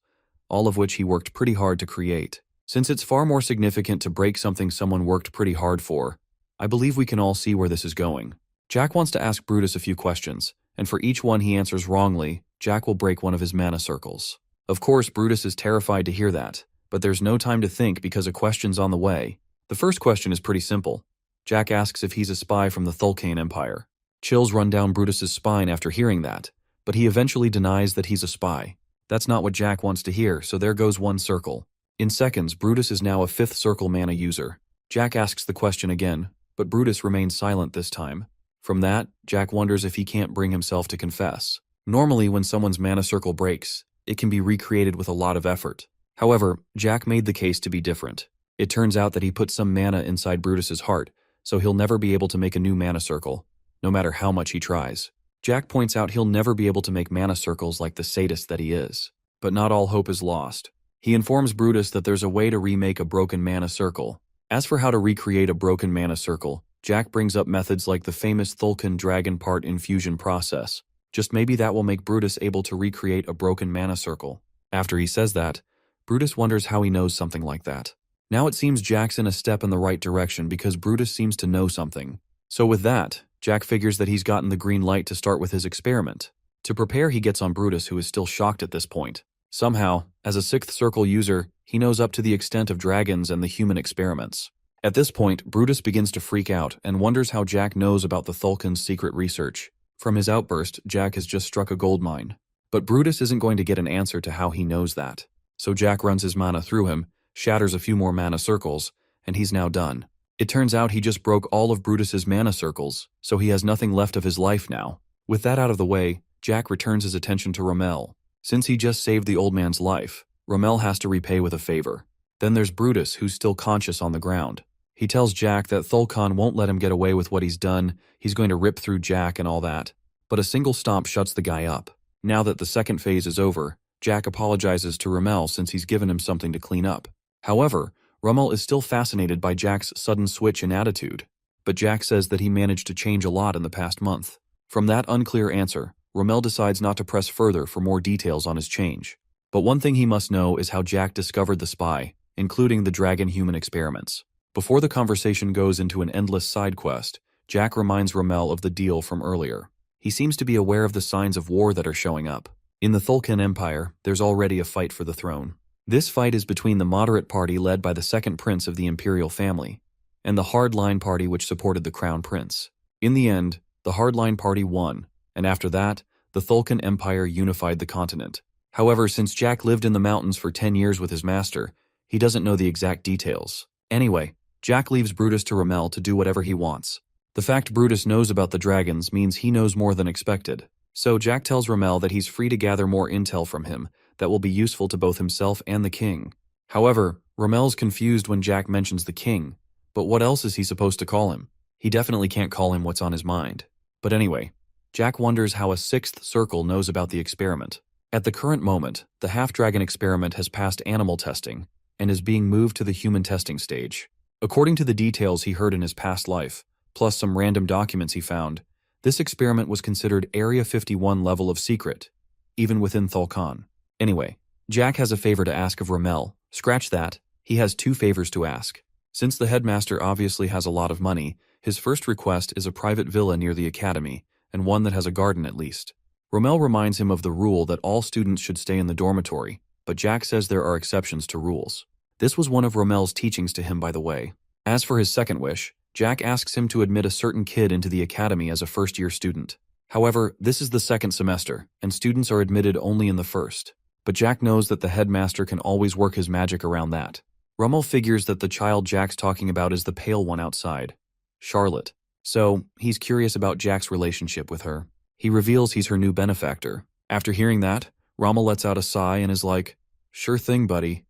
all of which he worked pretty hard to create. Since it's far more significant to break something someone worked pretty hard for, I believe we can all see where this is going. Jack wants to ask Brutus a few questions, and for each one he answers wrongly, Jack will break one of his mana circles. Of course, Brutus is terrified to hear that, but there's no time to think because a question's on the way. The first question is pretty simple. Jack asks if he's a spy from the Thulkan Empire. Chills run down Brutus's spine after hearing that, but he eventually denies that he's a spy. That's not what Jack wants to hear, so there goes one circle. In seconds, Brutus is now a 5th circle mana user. Jack asks the question again, but Brutus remains silent this time. From that, Jack wonders if he can't bring himself to confess. Normally, when someone's mana circle breaks, it can be recreated with a lot of effort. However, Jack made the case to be different. It turns out that he put some mana inside Brutus's heart, so he'll never be able to make a new mana circle, no matter how much he tries. Jack points out he'll never be able to make mana circles like the sadist that he is. But not all hope is lost. He informs Brutus that there's a way to remake a broken mana circle. As for how to recreate a broken mana circle, Jack brings up methods like the famous Thulkan dragon part infusion process. Just maybe that will make Brutus able to recreate a broken mana circle. After he says that, Brutus wonders how he knows something like that. Now it seems Jack's in a step in the right direction because Brutus seems to know something. So with that, Jack figures that he's gotten the green light to start with his experiment. To prepare, he gets on Brutus, who is still shocked at this point. Somehow, as a 6th circle user, he knows up to the extent of dragons and the human experiments. At this point, Brutus begins to freak out and wonders how Jack knows about the Thulkan's secret research. From his outburst, Jack has just struck a gold mine. But Brutus isn't going to get an answer to how he knows that. So Jack runs his mana through him, shatters a few more mana circles, and he's now done. It turns out he just broke all of Brutus's mana circles, so he has nothing left of his life now. With that out of the way, Jack returns his attention to Rommel. Since he just saved the old man's life, Rommel has to repay with a favor. Then there's Brutus, who's still conscious on the ground. He tells Jack that Thulkan won't let him get away with what he's done, he's going to rip through Jack and all that. But a single stomp shuts the guy up. Now that the second phase is over, Jack apologizes to Rommel since he's given him something to clean up. However, Rommel is still fascinated by Jack's sudden switch in attitude, but Jack says that he managed to change a lot in the past month. From that unclear answer, Rommel decides not to press further for more details on his change. But one thing he must know is how Jack discovered the spy, including the dragon-human experiments. Before the conversation goes into an endless side quest, Jack reminds Rommel of the deal from earlier. He seems to be aware of the signs of war that are showing up. In the Thulkan Empire, there's already a fight for the throne. This fight is between the moderate party led by the second prince of the imperial family, and the hardline party which supported the crown prince. In the end, the hardline party won, and after that, the Thulkan Empire unified the continent. However, since Jack lived in the mountains for 10 years with his master, he doesn't know the exact details. Anyway, Jack leaves Brutus to Rommel to do whatever he wants. The fact Brutus knows about the dragons means he knows more than expected. So Jack tells Rommel that he's free to gather more intel from him that will be useful to both himself and the king. However, Rommel's confused when Jack mentions the king, but what else is he supposed to call him? He definitely can't call him what's on his mind. But anyway, Jack wonders how a 6th circle knows about the experiment. At the current moment, the half-dragon experiment has passed animal testing and is being moved to the human testing stage. According to the details he heard in his past life, plus some random documents he found, this experiment was considered Area 51 level of secret, even within Thulkan. Anyway, Jack has a favor to ask of Rommel. Scratch that, he has 2 favors to ask. Since the headmaster obviously has a lot of money, his first request is a private villa near the academy, and one that has a garden at least. Rommel reminds him of the rule that all students should stay in the dormitory, but Jack says there are exceptions to rules. This was one of Rommel's teachings to him, by the way. As for his second wish, Jack asks him to admit a certain kid into the academy as a first-year student. However, this is the second semester, and students are admitted only in the first. But Jack knows that the headmaster can always work his magic around that. Rommel figures that the child Jack's talking about is the pale one outside, Charlotte. So, he's curious about Jack's relationship with her. He reveals he's her new benefactor. After hearing that, Rommel lets out a sigh and is like, "Sure thing, buddy."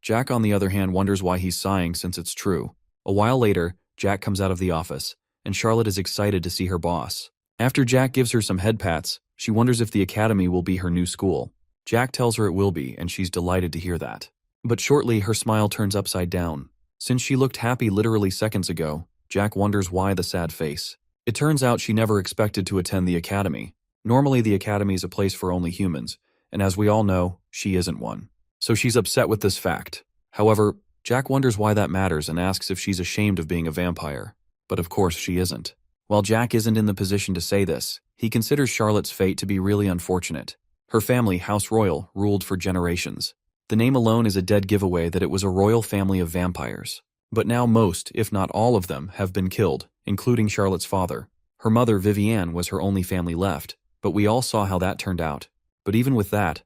Jack, on the other hand, wonders why he's sighing since it's true. A while later, Jack comes out of the office, and Charlotte is excited to see her boss. After Jack gives her some head pats, she wonders if the academy will be her new school. Jack tells her it will be, and she's delighted to hear that. But shortly, her smile turns upside down. Since she looked happy literally seconds ago, Jack wonders why the sad face. It turns out she never expected to attend the academy. Normally, the academy is a place for only humans, and as we all know, she isn't one. So she's upset with this fact. However, Jack wonders why that matters and asks if she's ashamed of being a vampire. But of course she isn't. While Jack isn't in the position to say this, he considers Charlotte's fate to be really unfortunate. Her family, House Royal, ruled for generations. The name alone is a dead giveaway that it was a royal family of vampires. But now most, if not all of them, have been killed, including Charlotte's father. Her mother, Vivienne, was her only family left, but we all saw how that turned out. But even with that,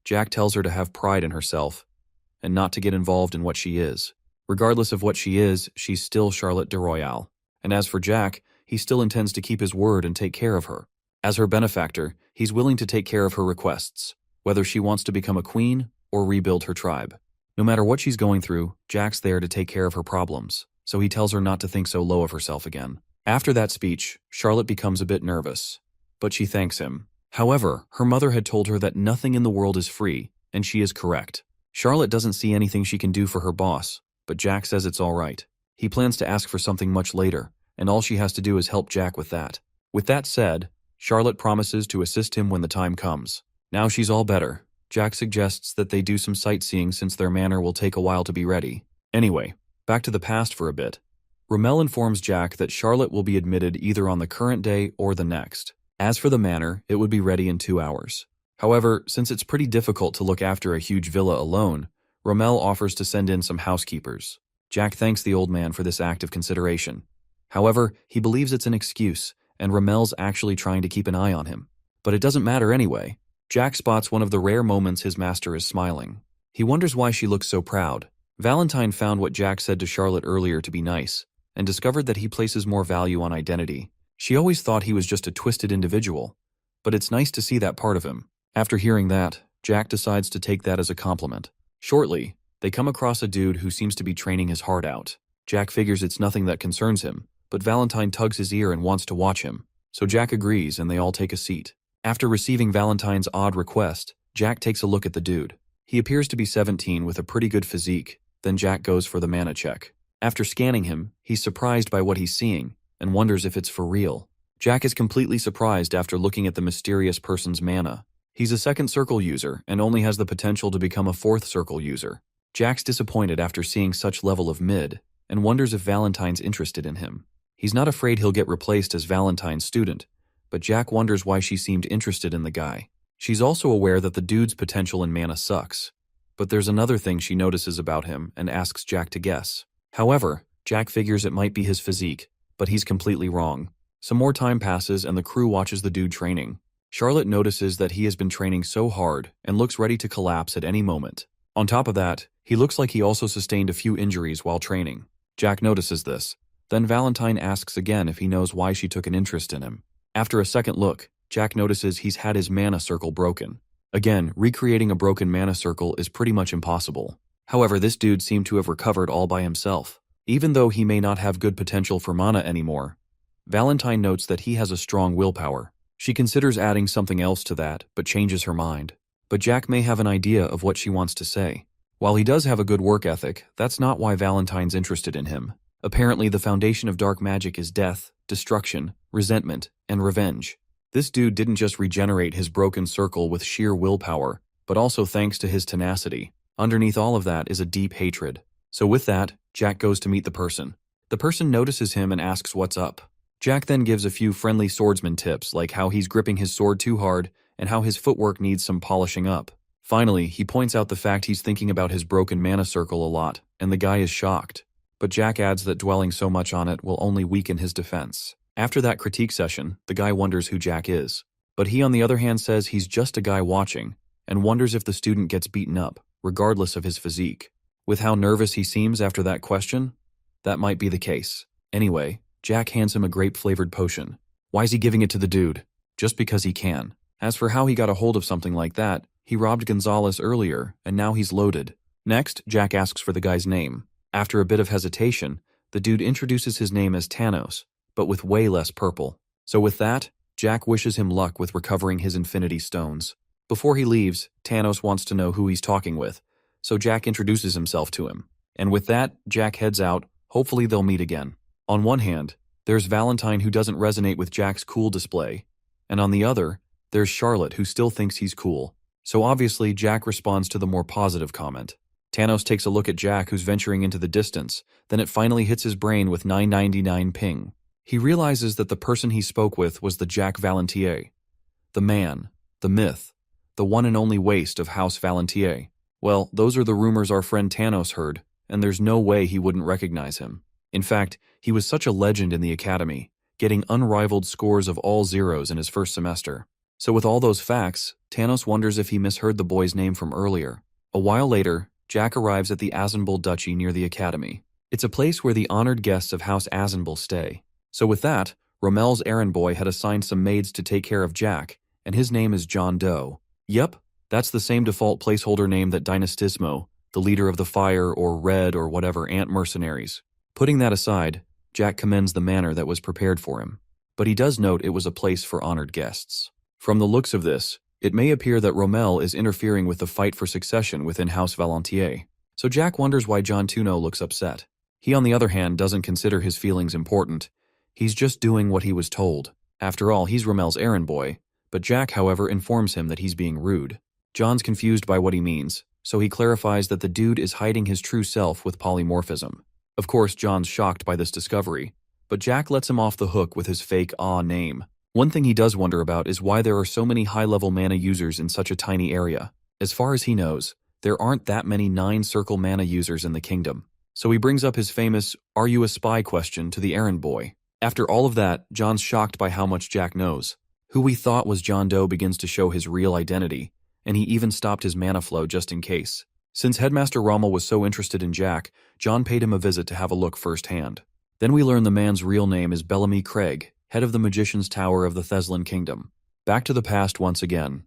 Jack tells her to have pride in herself, and not to get involved in what she is. Regardless of what she is, she's still Charlotte de Royale. And as for Jack, he still intends to keep his word and take care of her. As her benefactor, he's willing to take care of her requests, whether she wants to become a queen or rebuild her tribe. No matter what she's going through, Jack's there to take care of her problems, so he tells her not to think so low of herself again. After that speech, Charlotte becomes a bit nervous, but she thanks him. However, her mother had told her that nothing in the world is free, and she is correct. Charlotte doesn't see anything she can do for her boss, but Jack says it's all right. He plans to ask for something much later, and all she has to do is help Jack with that. With that said, Charlotte promises to assist him when the time comes. Now she's all better. Jack suggests that they do some sightseeing since their manor will take a while to be ready. Anyway, back to the past for a bit. Rommel informs Jack that Charlotte will be admitted either on the current day or the next. As for the manor, it would be ready in 2 hours. However, since it's pretty difficult to look after a huge villa alone, Rommel offers to send in some housekeepers. Jack thanks the old man for this act of consideration. However, he believes it's an excuse, and Rommel's actually trying to keep an eye on him. But it doesn't matter anyway. Jack spots one of the rare moments his master is smiling. He wonders why she looks so proud. Valentine found what Jack said to Charlotte earlier to be nice, and discovered that he places more value on identity. She always thought he was just a twisted individual, but it's nice to see that part of him. After hearing that, Jack decides to take that as a compliment. Shortly, they come across a dude who seems to be training his heart out. Jack figures it's nothing that concerns him, but Valentine tugs his ear and wants to watch him, so Jack agrees and they all take a seat. After receiving Valentine's odd request, Jack takes a look at the dude. He appears to be 17 with a pretty good physique, then Jack goes for the mana check. After scanning him, he's surprised by what he's seeing and wonders if it's for real. Jack is completely surprised after looking at the mysterious person's mana. He's a second circle user and only has the potential to become a fourth circle user. Jack's disappointed after seeing such level of mid and wonders if Valentine's interested in him. He's not afraid he'll get replaced as Valentine's student, but Jack wonders why she seemed interested in the guy. She's also aware that the dude's potential in mana sucks, but there's another thing she notices about him and asks Jack to guess. However, Jack figures it might be his physique, but he's completely wrong. Some more time passes and the crew watches the dude training. Charlotte notices that he has been training so hard and looks ready to collapse at any moment. On top of that, he looks like he also sustained a few injuries while training. Jack notices this. Then Valentine asks again if he knows why she took an interest in him. After a second look, Jack notices he's had his mana circle broken. Again, recreating a broken mana circle is pretty much impossible. However, this dude seemed to have recovered all by himself. Even though he may not have good potential for mana anymore, Valentine notes that he has a strong willpower. She considers adding something else to that, but changes her mind. but Jack may have an idea of what she wants to say. While he does have a good work ethic, that's not why Valentine's interested in him. Apparently, the foundation of dark magic is death, destruction, resentment, and revenge. This dude didn't just regenerate his broken circle with sheer willpower, but also thanks to his tenacity. Underneath all of that is a deep hatred. So with that, Jack goes to meet the person. The person notices him and asks what's up. Jack then gives a few friendly swordsman tips, like how he's gripping his sword too hard and how his footwork needs some polishing up. Finally, he points out the fact he's thinking about his broken mana circle a lot, and the guy is shocked. But Jack adds that dwelling so much on it will only weaken his defense. After that critique session, the guy wonders who Jack is. But he on the other hand says he's just a guy watching, and wonders if the student gets beaten up, regardless of his physique. With how nervous he seems after that question, that might be the case. Anyway, Jack hands him a grape-flavored potion. Why is he giving it to the dude? Just because he can. As for how he got a hold of something like that, he robbed Gonzalez earlier, and now he's loaded. Next, Jack asks for the guy's name. After a bit of hesitation, the dude introduces his name as Tanos, but with way less purple. So with that, Jack wishes him luck with recovering his Infinity Stones. Before he leaves, Tanos wants to know who he's talking with, so Jack introduces himself to him. And with that, Jack heads out. Hopefully they'll meet again. On one hand, there's Valentine who doesn't resonate with Jack's cool display, and on the other, there's Charlotte who still thinks he's cool. So obviously, Jack responds to the more positive comment. Tanos takes a look at Jack who's venturing into the distance, then it finally hits his brain with 999 ping. He realizes that the person he spoke with was the Jack Valentier. The man, the myth, the one and only waste of House Valentier. Well, those are the rumors our friend Tanos heard, and there's no way he wouldn't recognize him. In fact, he was such a legend in the academy, getting unrivaled scores of all zeros in his first semester. So with all those facts, Tanos wonders if he misheard the boy's name from earlier. A while later, Jack arrives at the Azenbul Duchy near the academy. It's a place where the honored guests of House Azenbul stay. So with that, Romel's errand boy had assigned some maids to take care of Jack, and his name is John Doe. Yep, that's the same default placeholder name that Dynastismo, the leader of the Fire or Red or whatever ant mercenaries. Putting that aside, Jack commends the manner that was prepared for him. But he does note it was a place for honored guests. From the looks of this, it may appear that Romel is interfering with the fight for succession within House Valentier. So Jack wonders why John Tuno looks upset. He on the other hand doesn't consider his feelings important. He's just doing what he was told. After all, he's Romel's errand boy, but Jack, however, informs him that he's being rude. John's confused by what he means, so he clarifies that the dude is hiding his true self with polymorphism. Of course, John's shocked by this discovery, but Jack lets him off the hook with his fake name. One thing he does wonder about is why there are so many high-level mana users in such a tiny area. As far as he knows, there aren't that many 9-circle mana users in the kingdom. So he brings up his famous, "Are you a spy?" question to the errand boy. After all of that, John's shocked by how much Jack knows. Who we thought was John Doe begins to show his real identity, and he even stopped his mana flow just in case. Since Headmaster Rommel was so interested in Jack, John paid him a visit to have a look firsthand. Then we learn the man's real name is Bellamy Craig, head of the Magician's Tower of the Theslan Kingdom. Back to the past once again.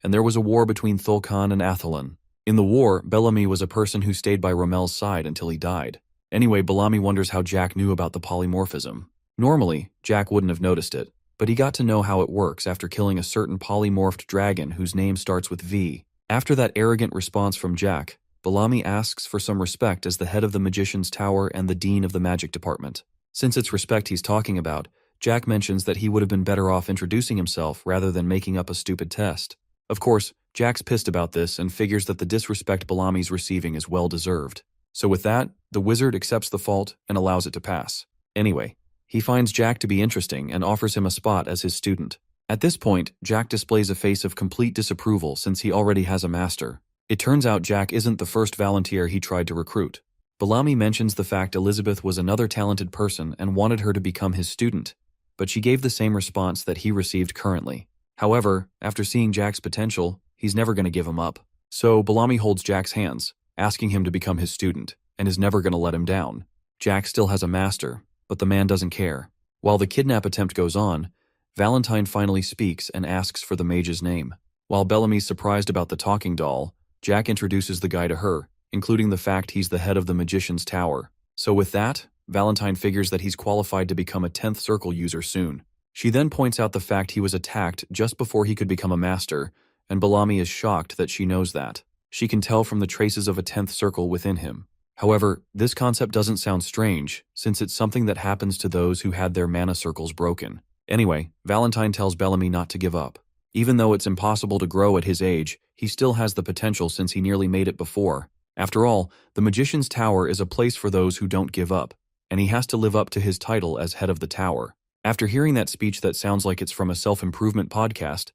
And there was a war between Thulkan and Athalan. In the war, Bellamy was a person who stayed by Romel's side until he died. Anyway, Bellamy wonders how Jack knew about the polymorphism. Normally, Jack wouldn't have noticed it, but he got to know how it works after killing a certain polymorphed dragon whose name starts with V. After that arrogant response from Jack, Bellamy asks for some respect as the head of the Magician's Tower and the dean of the magic department. Since it's respect he's talking about, Jack mentions that he would have been better off introducing himself rather than making up a stupid test. Of course, Jack's pissed about this and figures that the disrespect Bellamy's receiving is well-deserved. So with that, the wizard accepts the fault and allows it to pass. Anyway, he finds Jack to be interesting and offers him a spot as his student. At this point, Jack displays a face of complete disapproval since he already has a master. It turns out Jack isn't the first volunteer he tried to recruit. Bellamy mentions the fact Elizabeth was another talented person and wanted her to become his student, but she gave the same response that he received currently. However, after seeing Jack's potential, he's never going to give him up. So Bellamy holds Jack's hands, asking him to become his student, and is never going to let him down. Jack still has a master, but the man doesn't care. While the kidnap attempt goes on, Valentine finally speaks and asks for the mage's name. While Bellamy's surprised about the talking doll, Jack introduces the guy to her, including the fact he's the head of the Magician's Tower. So with that, Valentine figures that he's qualified to become a 10th circle user soon. She then points out the fact he was attacked just before he could become a master, and Bellamy is shocked that she knows that. She can tell from the traces of a 10th circle within him. However, this concept doesn't sound strange, since it's something that happens to those who had their mana circles broken. Anyway, Valentine tells Bellamy not to give up. Even though it's impossible to grow at his age, he still has the potential since he nearly made it before. After all, the Magician's Tower is a place for those who don't give up, and he has to live up to his title as head of the tower. After hearing that speech that sounds like it's from a self-improvement podcast,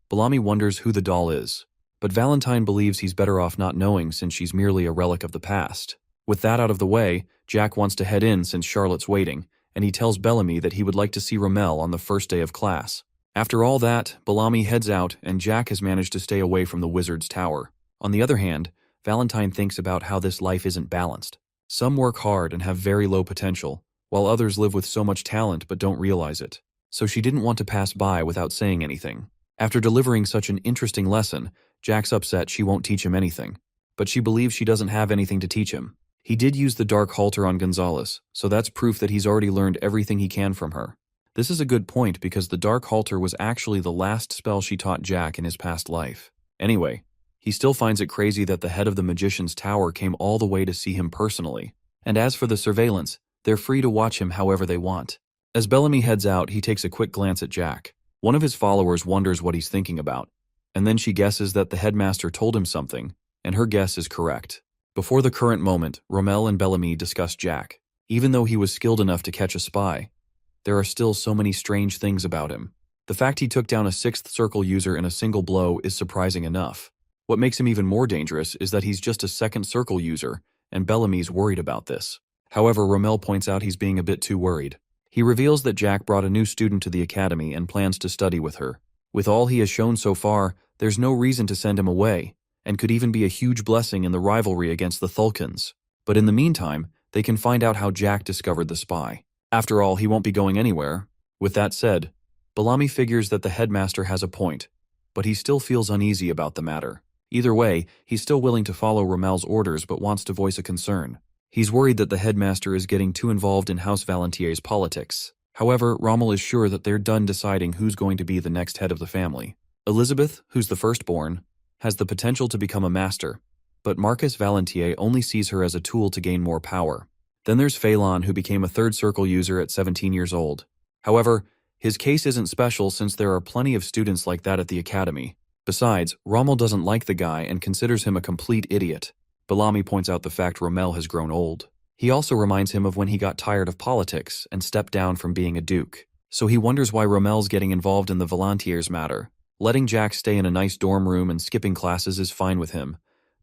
Bellamy wonders who the doll is. But Valentine believes he's better off not knowing since she's merely a relic of the past. With that out of the way, Jack wants to head in since Charlotte's waiting, and he tells Bellamy that he would like to see Rommel on the first day of class. After all that, Bellamy heads out and Jack has managed to stay away from the wizard's tower. On the other hand, Valentine thinks about how this life isn't balanced. Some work hard and have very low potential, while others live with so much talent but don't realize it. So she didn't want to pass by without saying anything. After delivering such an interesting lesson, Jack's upset she won't teach him anything. But she believes she doesn't have anything to teach him. He did use the Dark Halter on Gonzalez, so that's proof that he's already learned everything he can from her. This is a good point because the Dark Halter was actually the last spell she taught Jack in his past life. Anyway, he still finds it crazy that the head of the Magician's Tower came all the way to see him personally. And as for the surveillance, they're free to watch him however they want. As Bellamy heads out, he takes a quick glance at Jack. One of his followers wonders what he's thinking about, and then she guesses that the headmaster told him something, and her guess is correct. Before the current moment, Rommel and Bellamy discuss Jack. Even though he was skilled enough to catch a spy, there are still so many strange things about him. The fact he took down a 6th circle user in a single blow is surprising enough. What makes him even more dangerous is that he's just a 2nd circle user, and Bellamy's worried about this. However, Rommel points out he's being a bit too worried. He reveals that Jack brought a new student to the academy and plans to study with her. With all he has shown so far, there's no reason to send him away, and could even be a huge blessing in the rivalry against the Thulkins. But in the meantime, they can find out how Jack discovered the spy. After all, he won't be going anywhere. With that said, Bellamy figures that the headmaster has a point, but he still feels uneasy about the matter. Either way, he's still willing to follow Rommel's orders but wants to voice a concern. He's worried that the headmaster is getting too involved in House Valentier's politics. However, Rommel is sure that they're done deciding who's going to be the next head of the family. Elizabeth, who's the firstborn, has the potential to become a master, but Marcus Valentier only sees her as a tool to gain more power. Then there's Phelan, who became a 3rd circle user at 17 years old. However, his case isn't special since there are plenty of students like that at the academy. Besides, Rommel doesn't like the guy and considers him a complete idiot. Bellamy points out the fact Rommel has grown old. He also reminds him of when he got tired of politics and stepped down from being a duke. So he wonders why Rommel's getting involved in the Valentiers matter. Letting Jack stay in a nice dorm room and skipping classes is fine with him,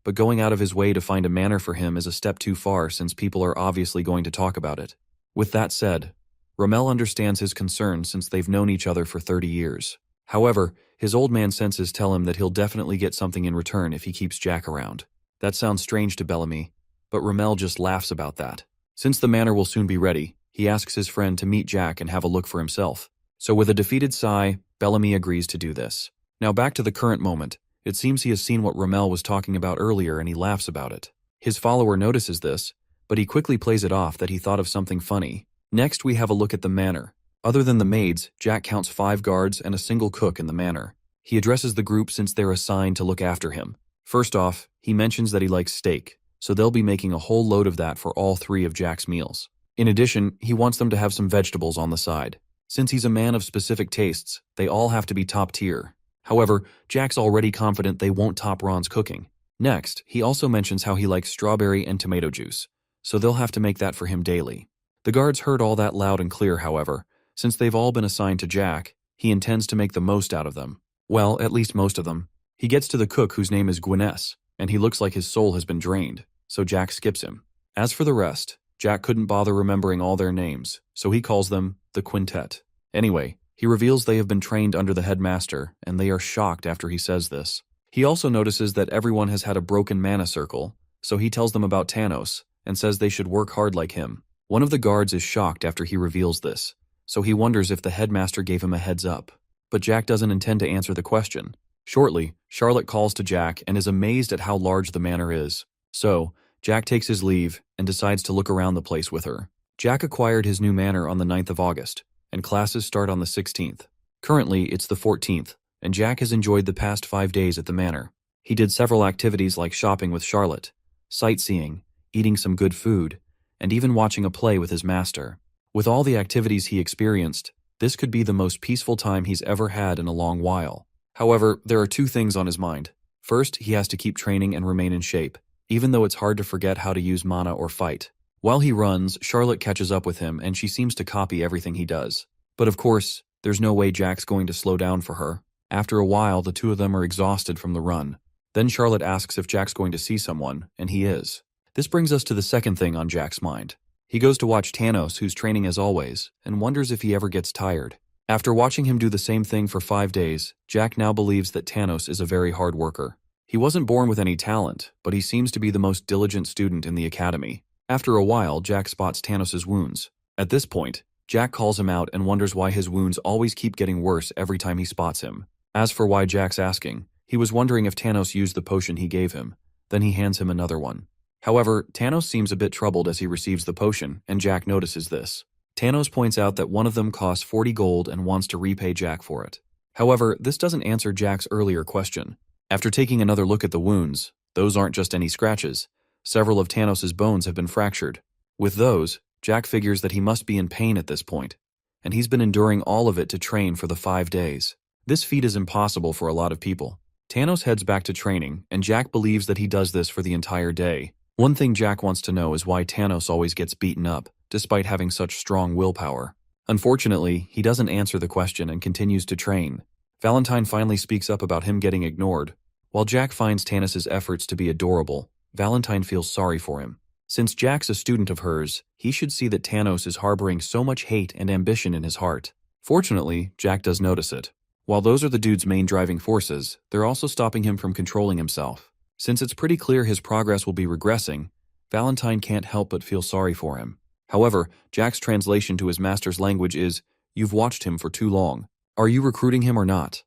but going out of his way to find a manor for him is a step too far since people are obviously going to talk about it. With that said, Rommel understands his concern since they've known each other for 30 years. However, his old man senses tell him that he'll definitely get something in return if he keeps Jack around. That sounds strange to Bellamy, but Rommel just laughs about that. Since the manor will soon be ready, he asks his friend to meet Jack and have a look for himself. So with a defeated sigh, Bellamy agrees to do this. Now back to the current moment. It seems he has seen what Rommel was talking about earlier and he laughs about it. His follower notices this, but he quickly plays it off that he thought of something funny. Next, we have a look at the manor. Other than the maids, Jack counts 5 guards and a single cook in the manor. He addresses the group since they're assigned to look after him. First off, he mentions that he likes steak, so they'll be making a whole load of that for all 3 of Jack's meals. In addition, he wants them to have some vegetables on the side. Since he's a man of specific tastes, they all have to be top tier. However, Jack's already confident they won't top Ron's cooking. Next, he also mentions how he likes strawberry and tomato juice, so they'll have to make that for him daily. The guards heard all that loud and clear, however. Since they've all been assigned to Jack, he intends to make the most out of them. Well, at least most of them. He gets to the cook whose name is Gwyness, and he looks like his soul has been drained, so Jack skips him. As for the rest, Jack couldn't bother remembering all their names, so he calls them the Quintet. Anyway, he reveals they have been trained under the headmaster, and they are shocked after he says this. He also notices that everyone has had a broken mana circle, so he tells them about Tanos, and says they should work hard like him. One of the guards is shocked after he reveals this, so he wonders if the headmaster gave him a heads up. But Jack doesn't intend to answer the question. Shortly, Charlotte calls to Jack and is amazed at how large the manor is. So, Jack takes his leave and decides to look around the place with her. Jack acquired his new manor on the 9th of August, and classes start on the 16th. Currently, it's the 14th, and Jack has enjoyed the past 5 days at the manor. He did several activities like shopping with Charlotte, sightseeing, eating some good food, and even watching a play with his master. With all the activities he experienced, this could be the most peaceful time he's ever had in a long while. However, there are 2 things on his mind. First, he has to keep training and remain in shape, even though it's hard to forget how to use mana or fight. While he runs, Charlotte catches up with him and she seems to copy everything he does. But of course, there's no way Jack's going to slow down for her. After a while, the 2 of them are exhausted from the run. Then Charlotte asks if Jack's going to see someone, and he is. This brings us to the second thing on Jack's mind. He goes to watch Thanos, who's training as always, and wonders if he ever gets tired. After watching him do the same thing for 5 days, Jack now believes that Thanos is a very hard worker. He wasn't born with any talent, but he seems to be the most diligent student in the academy. After a while, Jack spots Thanos' wounds. At this point, Jack calls him out and wonders why his wounds always keep getting worse every time he spots him. As for why Jack's asking, he was wondering if Thanos used the potion he gave him. Then he hands him another one. However, Thanos seems a bit troubled as he receives the potion, and Jack notices this. Thanos points out that one of them costs 40 gold and wants to repay Jack for it. However, this doesn't answer Jack's earlier question. After taking another look at the wounds, those aren't just any scratches. Several of Thanos' bones have been fractured. With those, Jack figures that he must be in pain at this point, and he's been enduring all of it to train for the 5 days. This feat is impossible for a lot of people. Thanos heads back to training, and Jack believes that he does this for the entire day. One thing Jack wants to know is why Thanos always gets beaten up, despite having such strong willpower. Unfortunately, he doesn't answer the question and continues to train. Valentine finally speaks up about him getting ignored. While Jack finds Thanos' efforts to be adorable, Valentine feels sorry for him. Since Jack's a student of hers, he should see that Thanos is harboring so much hate and ambition in his heart. Fortunately, Jack does notice it. While those are the dude's main driving forces, they're also stopping him from controlling himself. Since it's pretty clear his progress will be regressing, Valentine can't help but feel sorry for him. However, Jack's translation to his master's language is, "You've watched him for too long. Are you recruiting him or not?"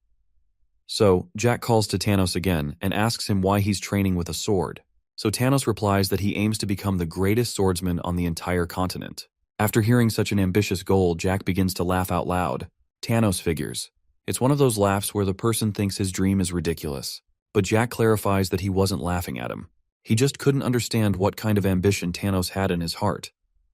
So, Jack calls to Thanos again and asks him why he's training with a sword. So Thanos replies that he aims to become the greatest swordsman on the entire continent. After hearing such an ambitious goal, Jack begins to laugh out loud. Thanos figures. It's one of those laughs where the person thinks his dream is ridiculous. But Jack clarifies that he wasn't laughing at him. He just couldn't understand what kind of ambition Thanos had in his heart.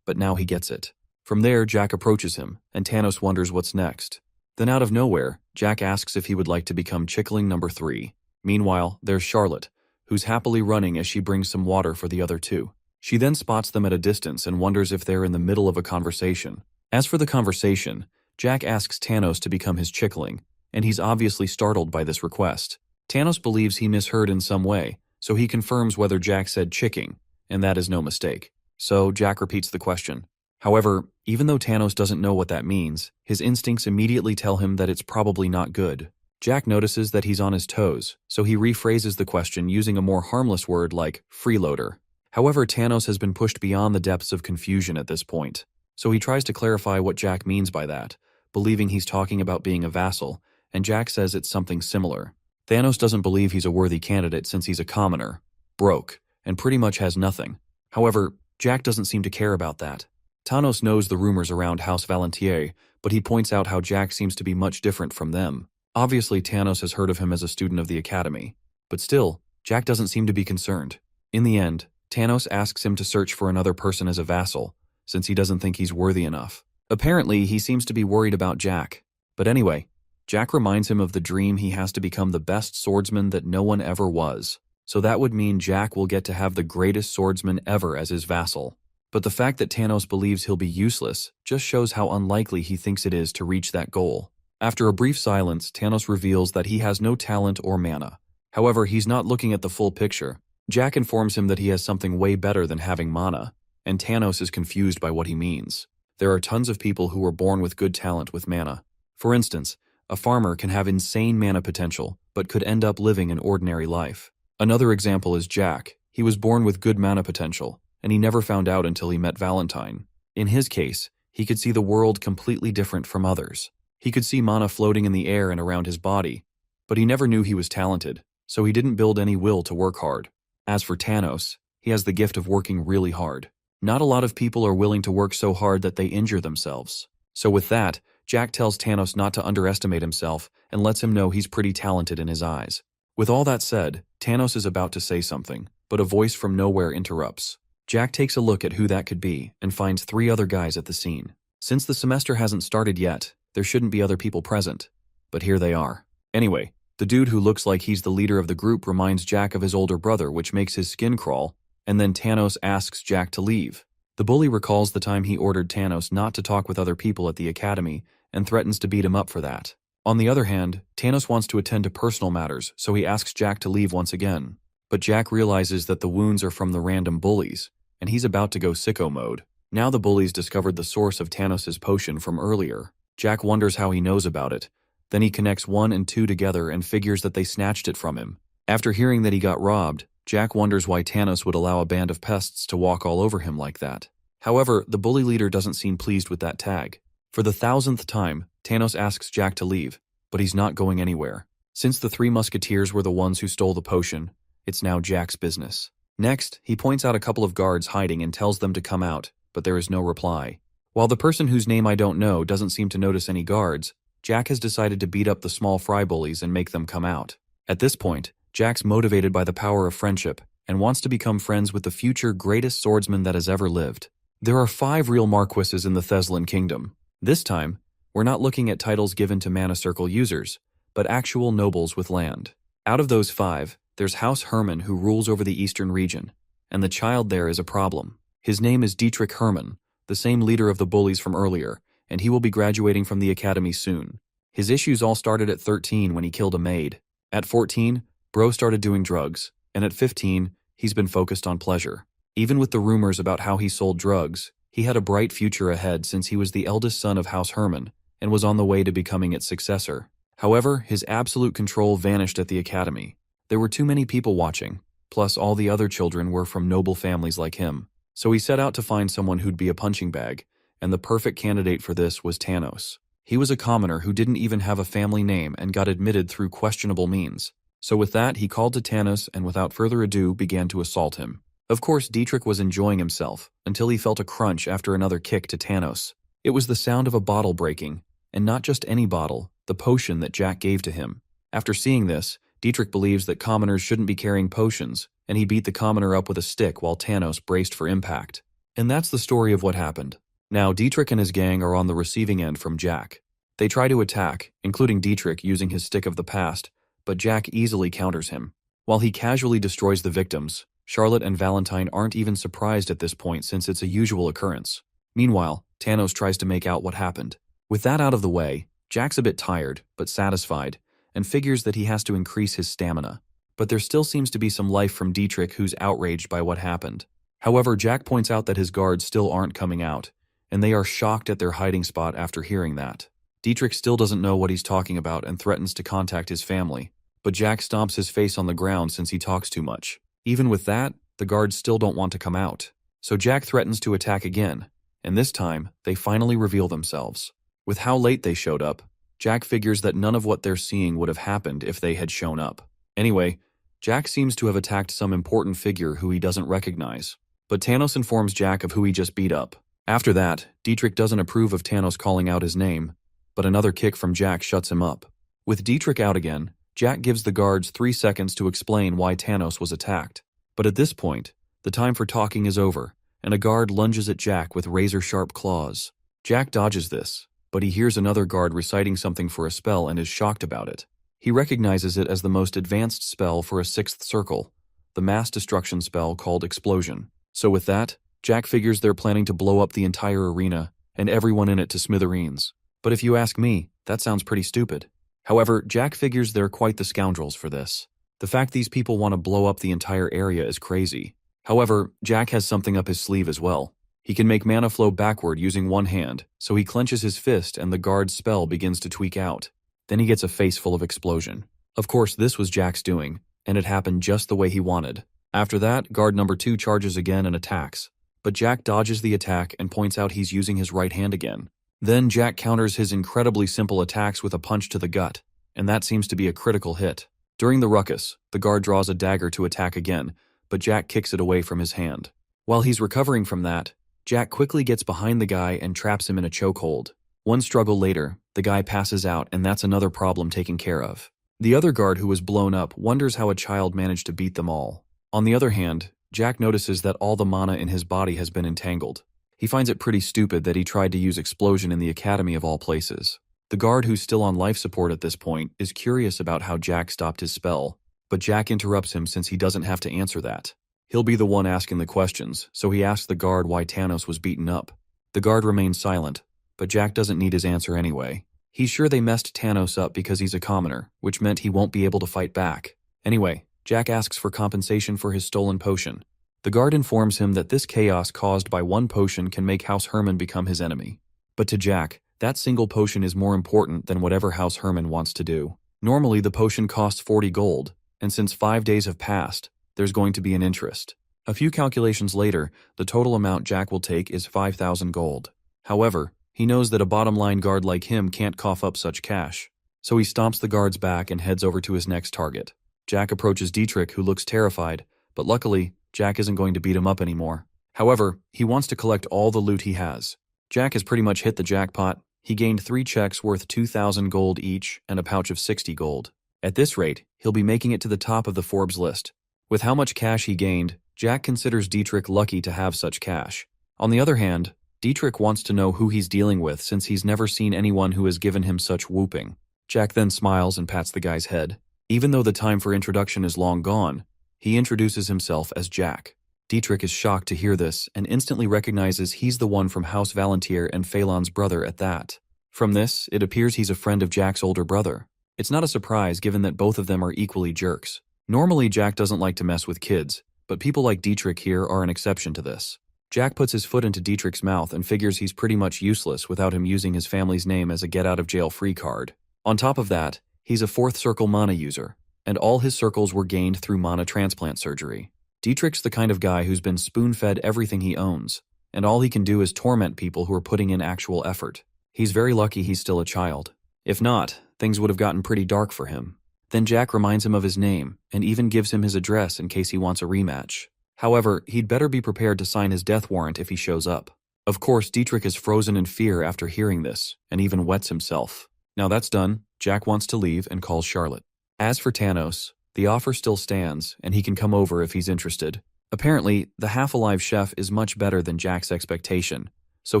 But now he gets it. From there, Jack approaches him, and Thanos wonders what's next. Then out of nowhere, Jack asks if he would like to become Chickling number 3. Meanwhile, there's Charlotte, who's happily running as she brings some water for the other 2. She then spots them at a distance and wonders if they're in the middle of a conversation. As for the conversation, Jack asks Thanos to become his Chickling, and he's obviously startled by this request. Thanos believes he misheard in some way, so he confirms whether Jack said chicking, and that is no mistake. So Jack repeats the question. However, even though Thanos doesn't know what that means, his instincts immediately tell him that it's probably not good. Jack notices that he's on his toes, so he rephrases the question using a more harmless word like freeloader. However, Thanos has been pushed beyond the depths of confusion at this point, so he tries to clarify what Jack means by that, believing he's talking about being a vassal, and Jack says it's something similar. Thanos doesn't believe he's a worthy candidate since he's a commoner, broke, and pretty much has nothing. However, Jack doesn't seem to care about that. Thanos knows the rumors around House Valentier, but he points out how Jack seems to be much different from them. Obviously, Thanos has heard of him as a student of the Academy, but still, Jack doesn't seem to be concerned. In the end, Thanos asks him to search for another person as a vassal, since he doesn't think he's worthy enough. Apparently, he seems to be worried about Jack. But anyway, Jack reminds him of the dream he has to become the best swordsman that no one ever was. So that would mean Jack will get to have the greatest swordsman ever as his vassal. But the fact that Thanos believes he'll be useless just shows how unlikely he thinks it is to reach that goal. After a brief silence, Thanos reveals that he has no talent or mana. However, he's not looking at the full picture. Jack informs him that he has something way better than having mana, and Thanos is confused by what he means. There are tons of people who are born with good talent with mana. For instance, a farmer can have insane mana potential, but could end up living an ordinary life. Another example is Jack. He was born with good mana potential, and he never found out until he met Valentine. In his case, he could see the world completely different from others. He could see mana floating in the air and around his body, but he never knew he was talented, so he didn't build any will to work hard. As for Thanos, he has the gift of working really hard. Not a lot of people are willing to work so hard that they injure themselves. So with that, Jack tells Thanos not to underestimate himself and lets him know he's pretty talented in his eyes. With all that said, Thanos is about to say something, but a voice from nowhere interrupts. Jack takes a look at who that could be and finds 3 other guys at the scene. Since the semester hasn't started yet, there shouldn't be other people present. But here they are. Anyway, the dude who looks like he's the leader of the group reminds Jack of his older brother, which makes his skin crawl, and then Thanos asks Jack to leave. The bully recalls the time he ordered Thanos not to talk with other people at the academy and threatens to beat him up for that. On the other hand, Thanos wants to attend to personal matters, so he asks Jack to leave once again. But Jack realizes that the wounds are from the random bullies, and he's about to go sicko mode. Now the bullies discovered the source of Thanos' potion from earlier. Jack wonders how he knows about it. Then he connects 1 and 2 together and figures that they snatched it from him. After hearing that he got robbed, Jack wonders why Thanos would allow a band of pests to walk all over him like that. However, the bully leader doesn't seem pleased with that tag. For the 1000th time, Thanos asks Jack to leave, but he's not going anywhere. Since the 3 musketeers were the ones who stole the potion, it's now Jack's business. Next, he points out a couple of guards hiding and tells them to come out, but there is no reply. While the person whose name I don't know doesn't seem to notice any guards, Jack has decided to beat up the small fry bullies and make them come out. At this point, Jack's motivated by the power of friendship and wants to become friends with the future greatest swordsman that has ever lived. There are 5 real marquises in the Thessalon Kingdom. This time, we're not looking at titles given to Mana Circle users, but actual nobles with land. Out of those 5, there's House Hermann who rules over the eastern region, and the child there is a problem. His name is Dietrich Hermann, the same leader of the bullies from earlier, and he will be graduating from the academy soon. His issues all started at 13 when he killed a maid. At 14, Bro started doing drugs, and at 15, he's been focused on pleasure. Even with the rumors about how he sold drugs, he had a bright future ahead since he was the eldest son of House Hermann and was on the way to becoming its successor. However, his absolute control vanished at the academy. There were too many people watching, plus all the other children were from noble families like him. So he set out to find someone who'd be a punching bag, and the perfect candidate for this was Thanos. He was a commoner who didn't even have a family name and got admitted through questionable means. So with that, he called to Thanos and without further ado began to assault him. Of course, Dietrich was enjoying himself until he felt a crunch after another kick to Thanos. It was the sound of a bottle breaking, and not just any bottle, the potion that Jack gave to him. After seeing this, Dietrich believes that commoners shouldn't be carrying potions, and he beat the commoner up with a stick while Thanos braced for impact. And that's the story of what happened. Now, Dietrich and his gang are on the receiving end from Jack. They try to attack, including Dietrich using his stick of the past, but Jack easily counters him. While he casually destroys the victims, Charlotte and Valentine aren't even surprised at this point since it's a usual occurrence. Meanwhile, Thanos tries to make out what happened. With that out of the way, Jack's a bit tired, but satisfied, and figures that he has to increase his stamina. But there still seems to be some life from Dietrich, who's outraged by what happened. However, Jack points out that his guards still aren't coming out, and they are shocked at their hiding spot after hearing that. Dietrich still doesn't know what he's talking about and threatens to contact his family, but Jack stomps his face on the ground since he talks too much. Even with that, the guards still don't want to come out. So Jack threatens to attack again, and this time, they finally reveal themselves. With how late they showed up, Jack figures that none of what they're seeing would have happened if they had shown up. Anyway, Jack seems to have attacked some important figure who he doesn't recognize. But Thanos informs Jack of who he just beat up. After that, Dietrich doesn't approve of Thanos calling out his name, but another kick from Jack shuts him up. With Dietrich out again, Jack gives the guards 3 seconds to explain why Thanos was attacked. But at this point, the time for talking is over, and a guard lunges at Jack with razor-sharp claws. Jack dodges this, but he hears another guard reciting something for a spell and is shocked about it. He recognizes it as the most advanced spell for a 6th circle, the mass destruction spell called Explosion. So with that, Jack figures they're planning to blow up the entire arena and everyone in it to smithereens. But if you ask me, that sounds pretty stupid. However, Jack figures they're quite the scoundrels for this. The fact these people want to blow up the entire area is crazy. However, Jack has something up his sleeve as well. He can make mana flow backward using one hand, so he clenches his fist and the guard's spell begins to tweak out. Then he gets a face full of explosion. Of course, this was Jack's doing, and it happened just the way he wanted. After that, guard number 2 charges again and attacks, but Jack dodges the attack and points out he's using his right hand again. Then Jack counters his incredibly simple attacks with a punch to the gut, and that seems to be a critical hit. During the ruckus, the guard draws a dagger to attack again, but Jack kicks it away from his hand. While he's recovering from that, Jack quickly gets behind the guy and traps him in a chokehold. One struggle later, the guy passes out and that's another problem taken care of. The other guard who was blown up wonders how a child managed to beat them all. On the other hand, Jack notices that all the mana in his body has been entangled. He finds it pretty stupid that he tried to use explosion in the academy of all places. The guard who's still on life support at this point is curious about how Jack stopped his spell, but Jack interrupts him since he doesn't have to answer that. He'll be the one asking the questions, so he asks the guard why Thanos was beaten up. The guard remains silent, but Jack doesn't need his answer anyway. He's sure they messed Thanos up because he's a commoner, which meant he won't be able to fight back. Anyway, Jack asks for compensation for his stolen potion. The guard informs him that this chaos caused by one potion can make House Herman become his enemy. But to Jack, that single potion is more important than whatever House Herman wants to do. Normally, the potion costs 40 gold, and since 5 days have passed, there's going to be an interest. A few calculations later, the total amount Jack will take is 5,000 gold. However, he knows that a bottom-line guard like him can't cough up such cash. So he stomps the guard's back and heads over to his next target. Jack approaches Dietrich, who looks terrified, but luckily, Jack isn't going to beat him up anymore. However, he wants to collect all the loot he has. Jack has pretty much hit the jackpot. He gained 3 checks worth 2,000 gold each and a pouch of 60 gold. At this rate, he'll be making it to the top of the Forbes list. With how much cash he gained, Jack considers Dietrich lucky to have such cash. On the other hand, Dietrich wants to know who he's dealing with since he's never seen anyone who has given him such whooping. Jack then smiles and pats the guy's head. Even though the time for introduction is long gone, he introduces himself as Jack. Dietrich is shocked to hear this and instantly recognizes he's the one from House Valantier and Phelan's brother at that. From this, it appears he's a friend of Jack's older brother. It's not a surprise given that both of them are equally jerks. Normally, Jack doesn't like to mess with kids, but people like Dietrich here are an exception to this. Jack puts his foot into Dietrich's mouth and figures he's pretty much useless without him using his family's name as a get-out-of-jail-free card. On top of that, he's a 4th circle mana user, and all his circles were gained through mana transplant surgery. Dietrich's the kind of guy who's been spoon-fed everything he owns, and all he can do is torment people who are putting in actual effort. He's very lucky he's still a child. If not, things would have gotten pretty dark for him. Then Jack reminds him of his name, and even gives him his address in case he wants a rematch. However, he'd better be prepared to sign his death warrant if he shows up. Of course, Dietrich is frozen in fear after hearing this, and even wets himself. Now that's done, Jack wants to leave and calls Charlotte. As for Thanos, the offer still stands, and he can come over if he's interested. Apparently, the half-alive chef is much better than Jack's expectation, so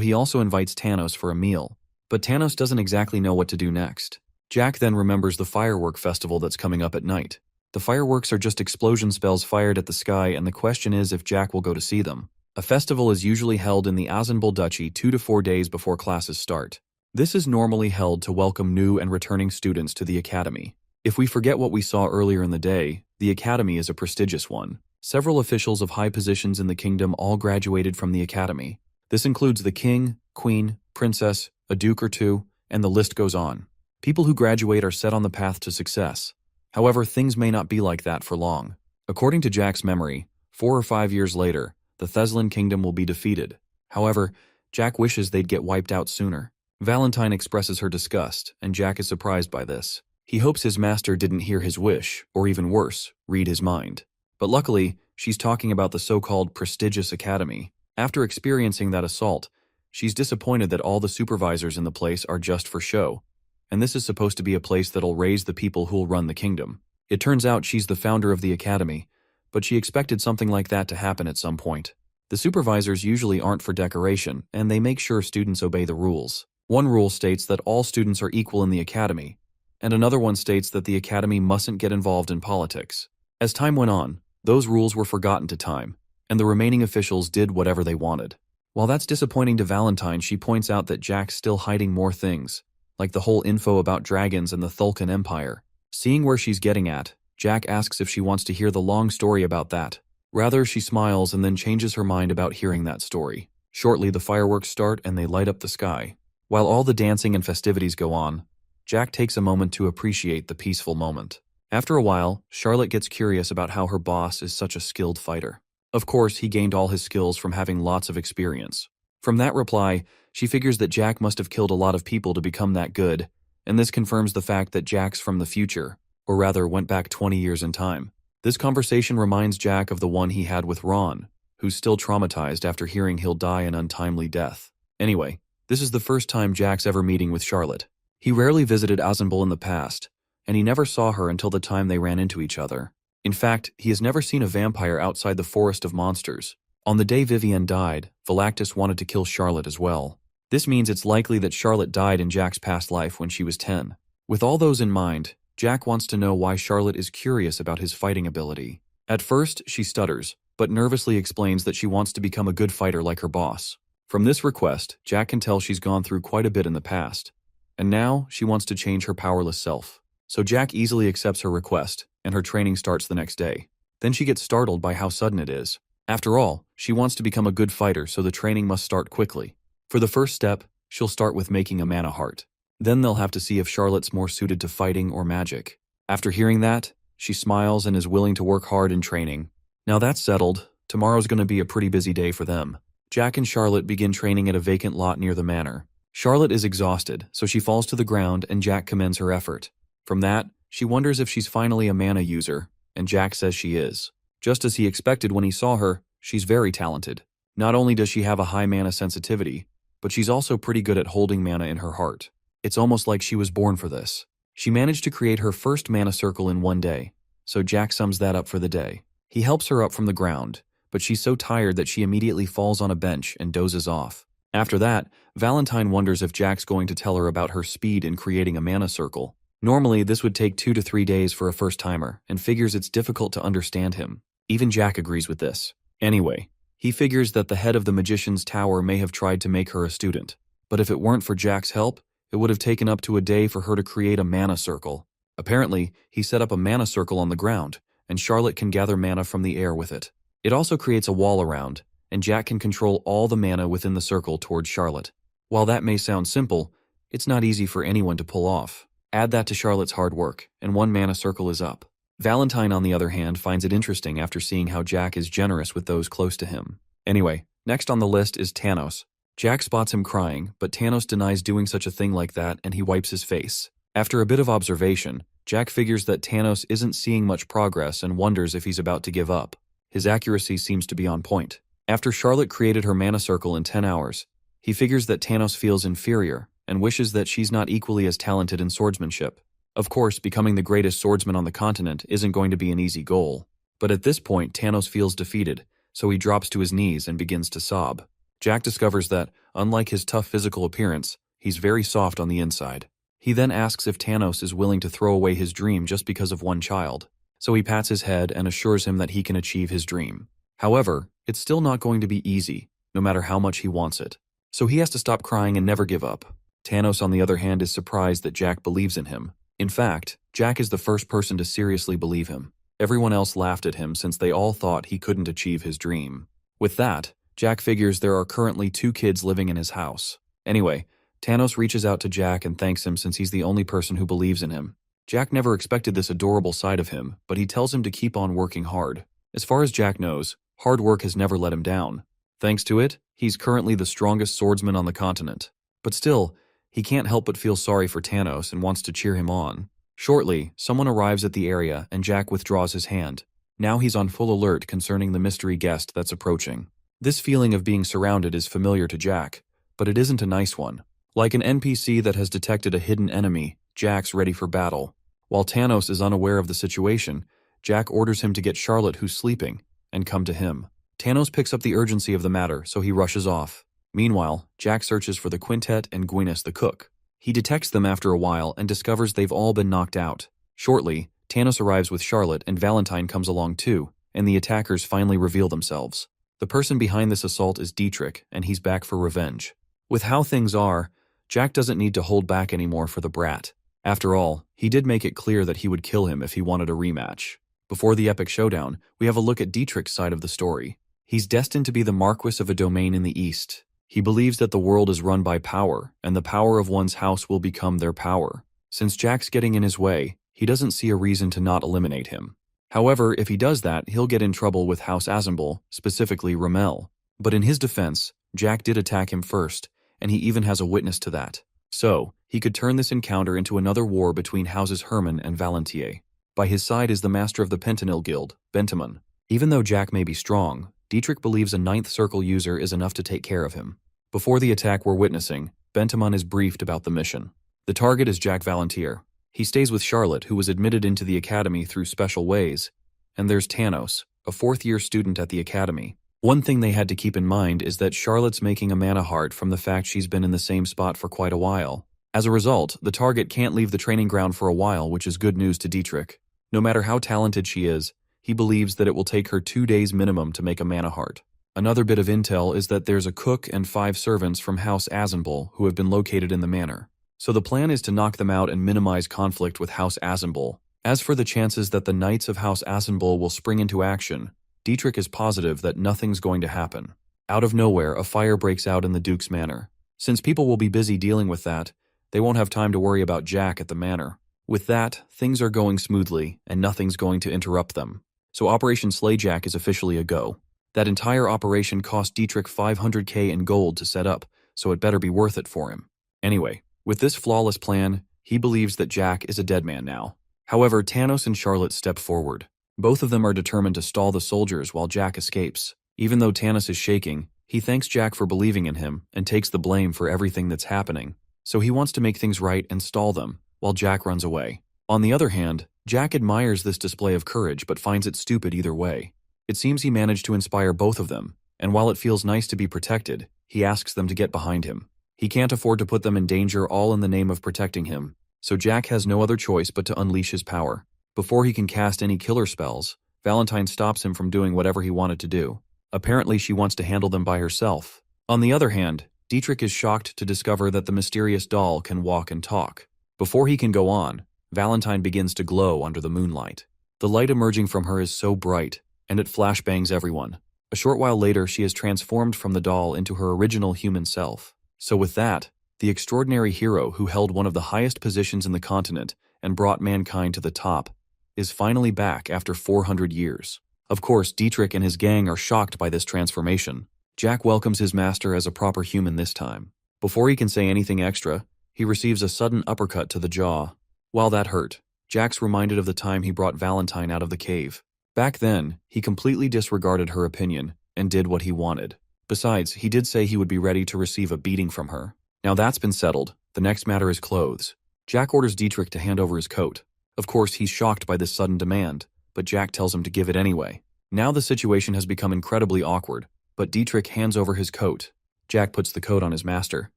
he also invites Thanos for a meal. But Thanos doesn't exactly know what to do next. Jack then remembers the firework festival that's coming up at night. The fireworks are just explosion spells fired at the sky, and the question is if Jack will go to see them. A festival is usually held in the Azenbul Duchy 2 to 4 days before classes start. This is normally held to welcome new and returning students to the academy. If we forget what we saw earlier in the day, the academy is a prestigious one. Several officials of high positions in the kingdom all graduated from the academy. This includes the king, queen, princess, a duke or two, and the list goes on. People who graduate are set on the path to success. However, things may not be like that for long. According to Jack's memory, 4 or 5 years later, the Thessalon kingdom will be defeated. However, Jack wishes they'd get wiped out sooner. Valentine expresses her disgust, and Jack is surprised by this. He hopes his master didn't hear his wish, or even worse, read his mind. But luckily, she's talking about the so-called prestigious academy. After experiencing that assault, she's disappointed that all the supervisors in the place are just for show. And this is supposed to be a place that'll raise the people who'll run the kingdom. It turns out she's the founder of the academy, but she expected something like that to happen at some point. The supervisors usually aren't for decoration, and they make sure students obey the rules. One rule states that all students are equal in the academy, and another one states that the academy mustn't get involved in politics. As time went on, those rules were forgotten to time, and the remaining officials did whatever they wanted. While that's disappointing to Valentine, she points out that Jack's still hiding more things, like the whole info about dragons and the Thulkan Empire. Seeing where she's getting at, Jack asks if she wants to hear the long story about that. Rather, she smiles and then changes her mind about hearing that story. Shortly, the fireworks start and they light up the sky. While all the dancing and festivities go on, Jack takes a moment to appreciate the peaceful moment. After a while, Charlotte gets curious about how her boss is such a skilled fighter. Of course, he gained all his skills from having lots of experience. From that reply, she figures that Jack must have killed a lot of people to become that good, and this confirms the fact that Jack's from the future, or rather went back 20 years in time. This conversation reminds Jack of the one he had with Ron, who's still traumatized after hearing he'll die an untimely death. Anyway, This is the first time Jack's ever meeting with Charlotte. He rarely visited Azenbul in the past, and he never saw her until the time they ran into each other. In fact, he has never seen a vampire outside the Forest of Monsters. On the day Vivienne died, Velactus wanted to kill Charlotte as well. This means it's likely that Charlotte died in Jack's past life when she was 10. With all those in mind, Jack wants to know why Charlotte is curious about his fighting ability. At first, she stutters, but nervously explains that she wants to become a good fighter like her boss. From this request, Jack can tell she's gone through quite a bit in the past, and now she wants to change her powerless self. So Jack easily accepts her request, and her training starts the next day. Then she gets startled by how sudden it is. After all, she wants to become a good fighter, so the training must start quickly. For the first step, she'll start with making a mana heart. Then they'll have to see if Charlotte's more suited to fighting or magic. After hearing that, she smiles and is willing to work hard in training. Now that's settled, tomorrow's going to be a pretty busy day for them. Jack and Charlotte begin training at a vacant lot near the manor. Charlotte is exhausted, so she falls to the ground and Jack commends her effort. From that, she wonders if she's finally a mana user, and Jack says she is. Just as he expected when he saw her, she's very talented. Not only does she have a high mana sensitivity, but she's also pretty good at holding mana in her heart. It's almost like she was born for this. She managed to create her first mana circle in one day, so Jack sums that up for the day. He helps her up from the ground, but she's so tired that she immediately falls on a bench and dozes off. After that, Valentine wonders if Jack's going to tell her about her speed in creating a mana circle. Normally, this would take 2 to 3 days for a first-timer, and figures it's difficult to understand him. Even Jack agrees with this. Anyway, he figures that the head of the Magician's Tower may have tried to make her a student. But if it weren't for Jack's help, it would have taken up to a day for her to create a mana circle. Apparently, he set up a mana circle on the ground, and Charlotte can gather mana from the air with it. It also creates a wall around, and Jack can control all the mana within the circle towards Charlotte. While that may sound simple, it's not easy for anyone to pull off. Add that to Charlotte's hard work, and one mana circle is up. Valentine, on the other hand, finds it interesting after seeing how Jack is generous with those close to him. Anyway, next on the list is Tanos. Jack spots him crying, but Tanos denies doing such a thing like that and he wipes his face. After a bit of observation, Jack figures that Tanos isn't seeing much progress and wonders if he's about to give up. His accuracy seems to be on point. After Charlotte created her mana circle in 10 hours, he figures that Tanos feels inferior and wishes that she's not equally as talented in swordsmanship. Of course, becoming the greatest swordsman on the continent isn't going to be an easy goal. But at this point, Tanos feels defeated, so he drops to his knees and begins to sob. Jack discovers that, unlike his tough physical appearance, he's very soft on the inside. He then asks if Tanos is willing to throw away his dream just because of one child. So he pats his head and assures him that he can achieve his dream. However, it's still not going to be easy, no matter how much he wants it. So he has to stop crying and never give up. Tanos, on the other hand, is surprised that Jack believes in him. In fact, Jack is the first person to seriously believe him. Everyone else laughed at him since they all thought he couldn't achieve his dream. With that, Jack figures there are currently 2 kids living in his house. Anyway, Tanos reaches out to Jack and thanks him since he's the only person who believes in him. Jack never expected this adorable side of him, but he tells him to keep on working hard. As far as Jack knows, hard work has never let him down. Thanks to it, he's currently the strongest swordsman on the continent. But still, he can't help but feel sorry for Tanos and wants to cheer him on. Shortly, someone arrives at the area and Jack withdraws his hand. Now he's on full alert concerning the mystery guest that's approaching. This feeling of being surrounded is familiar to Jack, but it isn't a nice one. Like an NPC that has detected a hidden enemy, Jack's ready for battle. While Tanos is unaware of the situation, Jack orders him to get Charlotte, who's sleeping, and come to him. Tanos picks up the urgency of the matter, so he rushes off. Meanwhile, Jack searches for the quintet and Gwyneth the cook. He detects them after a while and discovers they've all been knocked out. Shortly, Tanos arrives with Charlotte and Valentine comes along too, and the attackers finally reveal themselves. The person behind this assault is Dietrich, and he's back for revenge. With how things are, Jack doesn't need to hold back anymore for the brat. After all, he did make it clear that he would kill him if he wanted a rematch. Before the epic showdown, we have a look at Dietrich's side of the story. He's destined to be the Marquis of a domain in the East. He believes that the world is run by power, and the power of one's house will become their power. Since Jack's getting in his way, he doesn't see a reason to not eliminate him. However, if he does that, he'll get in trouble with House Azenbul, specifically Ramel. But in his defense, Jack did attack him first, and he even has a witness to that. So, he could turn this encounter into another war between Houses Herman and Valentier. By his side is the master of the Pentanil Guild, Bentamon. Even though Jack may be strong, Dietrich believes a 9th Circle user is enough to take care of him. Before the attack we're witnessing, Bentamon is briefed about the mission. The target is Jack Valentir. He stays with Charlotte, who was admitted into the academy through special ways. And there's Tanos, a fourth-year student at the academy. One thing they had to keep in mind is that Charlotte's making a mana heart from the fact she's been in the same spot for quite a while. As a result, the target can't leave the training ground for a while, which is good news to Dietrich. No matter how talented she is, he believes that it will take her 2 days minimum to make a mana heart. Another bit of intel is that there's a cook and 5 servants from House Azenbul who have been located in the manor. So the plan is to knock them out and minimize conflict with House Azenbul. As for the chances that the Knights of House Azenbul will spring into action, Dietrich is positive that nothing's going to happen. Out of nowhere, a fire breaks out in the Duke's manor. Since people will be busy dealing with that, they won't have time to worry about Jack at the manor. With that, things are going smoothly, and nothing's going to interrupt them. So Operation Slay Jack is officially a go. That entire operation cost Dietrich 500k in gold to set up, so it better be worth it for him. Anyway, with this flawless plan, he believes that Jack is a dead man now. However, Tanos and Charlotte step forward. Both of them are determined to stall the soldiers while Jack escapes. Even though Tanos is shaking, he thanks Jack for believing in him and takes the blame for everything that's happening. So he wants to make things right and stall them, while Jack runs away. On the other hand, Jack admires this display of courage but finds it stupid either way. It seems he managed to inspire both of them, and while it feels nice to be protected, he asks them to get behind him. He can't afford to put them in danger all in the name of protecting him, so Jack has no other choice but to unleash his power. Before he can cast any killer spells, Valentine stops him from doing whatever he wanted to do. Apparently she wants to handle them by herself. On the other hand, Dietrich is shocked to discover that the mysterious doll can walk and talk. Before he can go on, Valentine begins to glow under the moonlight. The light emerging from her is so bright, and it flashbangs everyone. A short while later, she is transformed from the doll into her original human self. So with that, the extraordinary hero who held one of the highest positions in the continent and brought mankind to the top is finally back after 400 years. Of course, Dietrich and his gang are shocked by this transformation. Jack welcomes his master as a proper human this time. Before he can say anything extra, he receives a sudden uppercut to the jaw. While that hurt, Jack's reminded of the time he brought Valentine out of the cave. Back then, he completely disregarded her opinion and did what he wanted. Besides, he did say he would be ready to receive a beating from her. Now that's been settled, the next matter is clothes. Jack orders Dietrich to hand over his coat. Of course, he's shocked by this sudden demand, but Jack tells him to give it anyway. Now the situation has become incredibly awkward, but Dietrich hands over his coat. Jack puts the coat on his master.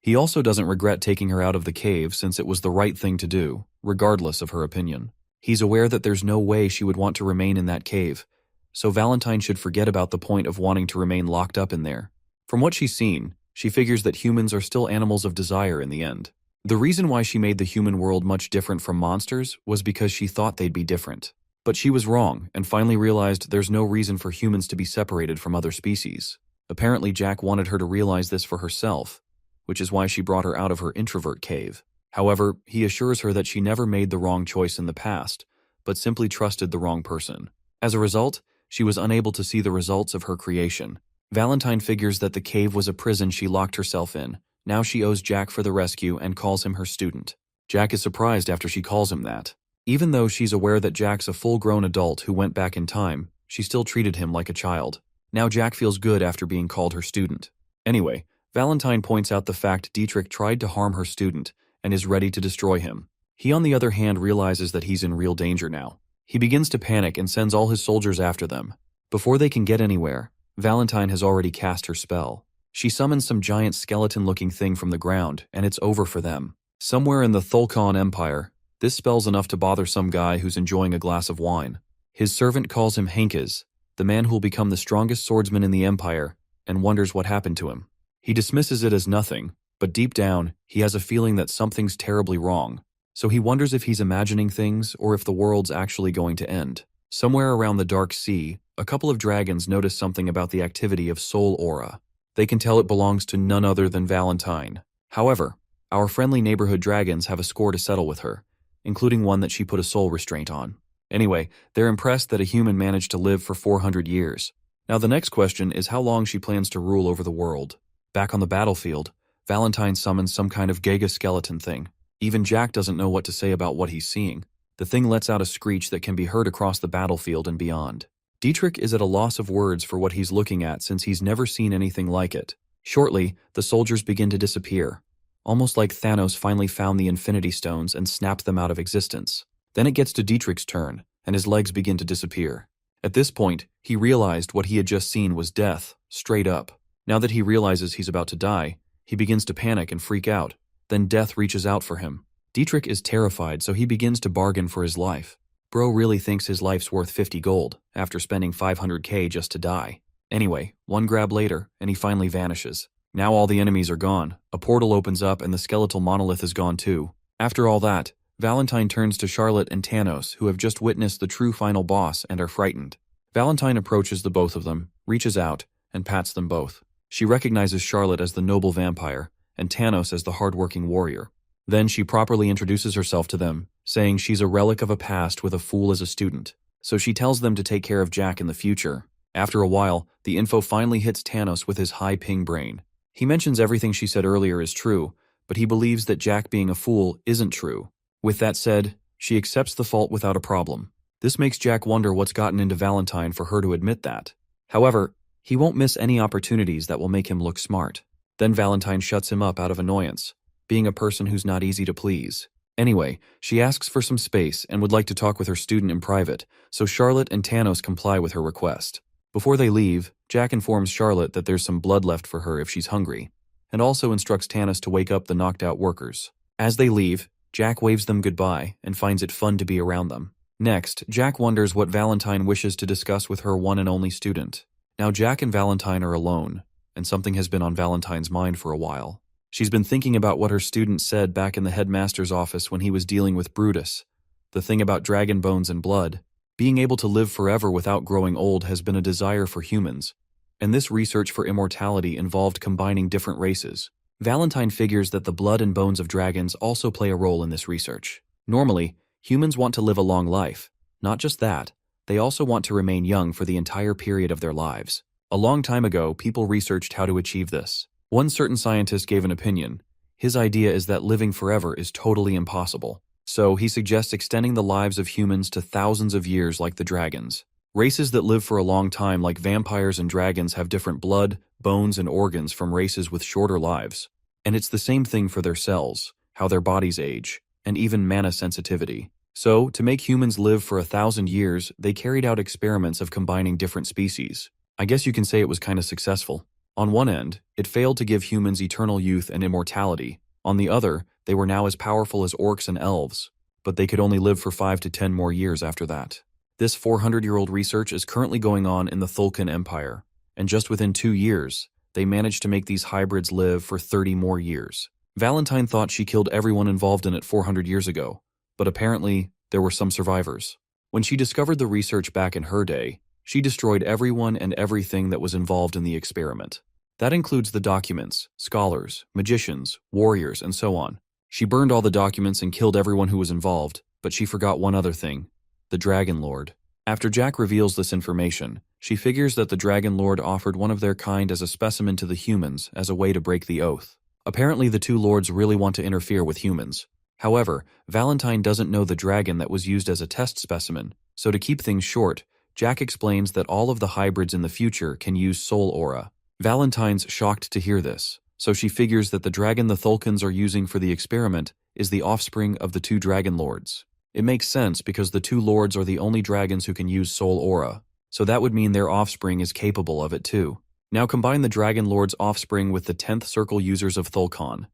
He also doesn't regret taking her out of the cave since it was the right thing to do, regardless of her opinion. He's aware that there's no way she would want to remain in that cave, so Valentine should forget about the point of wanting to remain locked up in there. From what she's seen, she figures that humans are still animals of desire in the end. The reason why she made the human world much different from monsters was because she thought they'd be different. But she was wrong and finally realized there's no reason for humans to be separated from other species. Apparently Jack wanted her to realize this for herself, which is why she brought her out of her introvert cave. However, he assures her that she never made the wrong choice in the past, but simply trusted the wrong person. As a result, she was unable to see the results of her creation. Valentine figures that the cave was a prison she locked herself in. Now she owes Jack for the rescue and calls him her student. Jack is surprised after she calls him that. Even though she's aware that Jack's a full-grown adult who went back in time, she still treated him like a child. Now Jack feels good after being called her student. Anyway, Valentine points out the fact Dietrich tried to harm her student and is ready to destroy him. He on the other hand realizes that he's in real danger now. He begins to panic and sends all his soldiers after them. Before they can get anywhere, Valentine has already cast her spell. She summons some giant skeleton-looking thing from the ground, and it's over for them. Somewhere in the Thulkan Empire, this spell's enough to bother some guy who's enjoying a glass of wine. His servant calls him Henkes, the man who'll become the strongest swordsman in the Empire, and wonders what happened to him. He dismisses it as nothing, but deep down, he has a feeling that something's terribly wrong. So he wonders if he's imagining things or if the world's actually going to end. Somewhere around the Dark Sea, a couple of dragons notice something about the activity of Soul Aura. They can tell it belongs to none other than Valentine. However, our friendly neighborhood dragons have a score to settle with her, including one that she put a soul restraint on. Anyway, they're impressed that a human managed to live for 400 years. Now the next question is how long she plans to rule over the world. Back on the battlefield, Valentine summons some kind of Giga skeleton thing. Even Jack doesn't know what to say about what he's seeing. The thing lets out a screech that can be heard across the battlefield and beyond. Dietrich is at a loss of words for what he's looking at since he's never seen anything like it. Shortly, the soldiers begin to disappear. almost like Thanos finally found the Infinity Stones and snapped them out of existence. Then it gets to Dietrich's turn, and his legs begin to disappear. At this point, he realized what he had just seen was death, straight up. Now that he realizes he's about to die, he begins to panic and freak out. Then death reaches out for him. Dietrich is terrified, so he begins to bargain for his life. Bro really thinks his life's worth 50 gold, after spending 500k just to die. Anyway, one grab later, and he finally vanishes. Now all the enemies are gone, a portal opens up and the skeletal monolith is gone too. After all that, Valentine turns to Charlotte and Thanos, who have just witnessed the true final boss and are frightened. Valentine approaches the both of them, reaches out, and pats them both. She recognizes Charlotte as the noble vampire, and Thanos as the hardworking warrior. Then she properly introduces herself to them, saying she's a relic of a past with a fool as a student. So she tells them to take care of Jack in the future. After a while, the info finally hits Thanos with his high ping brain. He mentions everything she said earlier is true, but he believes that Jack being a fool isn't true. With that said, she accepts the fault without a problem. This makes Jack wonder what's gotten into Valentine for her to admit that. However, he won't miss any opportunities that will make him look smart. Then Valentine shuts him up out of annoyance, being a person who's not easy to please. Anyway, she asks for some space and would like to talk with her student in private, so Charlotte and Thanos comply with her request. Before they leave, Jack informs Charlotte that there's some blood left for her if she's hungry, and also instructs Thanos to wake up the knocked-out workers. As they leave, Jack waves them goodbye and finds it fun to be around them. Next, Jack wonders what Valentine wishes to discuss with her one and only student. Now Jack and Valentine are alone, and something has been on Valentine's mind for a while. She's been thinking about what her student said back in the headmaster's office when he was dealing with Brutus. The thing about dragon bones and blood. Being able to live forever without growing old has been a desire for humans, and this research for immortality involved combining different races. Valentine figures that the blood and bones of dragons also play a role in this research. Normally, humans want to live a long life. Not just that, they also want to remain young for the entire period of their lives. A long time ago, people researched how to achieve this. One certain scientist gave an opinion. His idea is that living forever is totally impossible. So he suggests extending the lives of humans to thousands of years like the dragons. Races that live for a long time like vampires and dragons have different blood, bones, and organs from races with shorter lives. And it's the same thing for their cells, how their bodies age, and even mana sensitivity. So, to make humans live for 1,000 years, they carried out experiments of combining different species. I guess you can say it was kind of successful. On one end, it failed to give humans eternal youth and immortality. On the other, they were now as powerful as orcs and elves, but they could only live for 5 to 10 more years after that. This 400-year-old research is currently going on in the Thulkan Empire, and just within 2 years, they managed to make these hybrids live for 30 more years. Valentine thought she killed everyone involved in it 400 years ago, but apparently, there were some survivors. When she discovered the research back in her day, she destroyed everyone and everything that was involved in the experiment. That includes the documents, scholars, magicians, warriors, and so on. She burned all the documents and killed everyone who was involved, but she forgot one other thing: the Dragon Lord. After Jack reveals this information, she figures that the Dragon Lord offered one of their kind as a specimen to the humans as a way to break the oath. Apparently the two lords really want to interfere with humans. However, Valentine doesn't know the dragon that was used as a test specimen, so to keep things short, Jack explains that all of the hybrids in the future can use soul aura. Valentine's shocked to hear this, so she figures that the dragon the Thulkans are using for the experiment is the offspring of the two Dragon Lords. It makes sense because the two lords are the only dragons who can use soul aura, so that would mean their offspring is capable of it too. Now combine the Dragon Lord's offspring with the 10th circle users of Thulkan,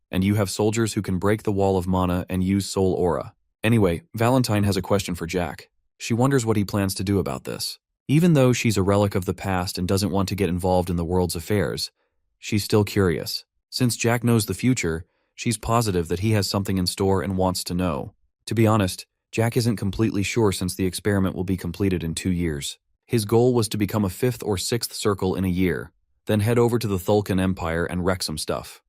and you have soldiers who can break the wall of mana and use soul aura. Anyway, Valentine has a question for Jack. She wonders what he plans to do about this. Even though she's a relic of the past and doesn't want to get involved in the world's affairs, she's still curious. Since Jack knows the future, she's positive that he has something in store and wants to know. To be honest, Jack isn't completely sure since the experiment will be completed in 2 years. His goal was to become a 5th or 6th circle in a year, then head over to the Thulkan Empire and wreck some stuff.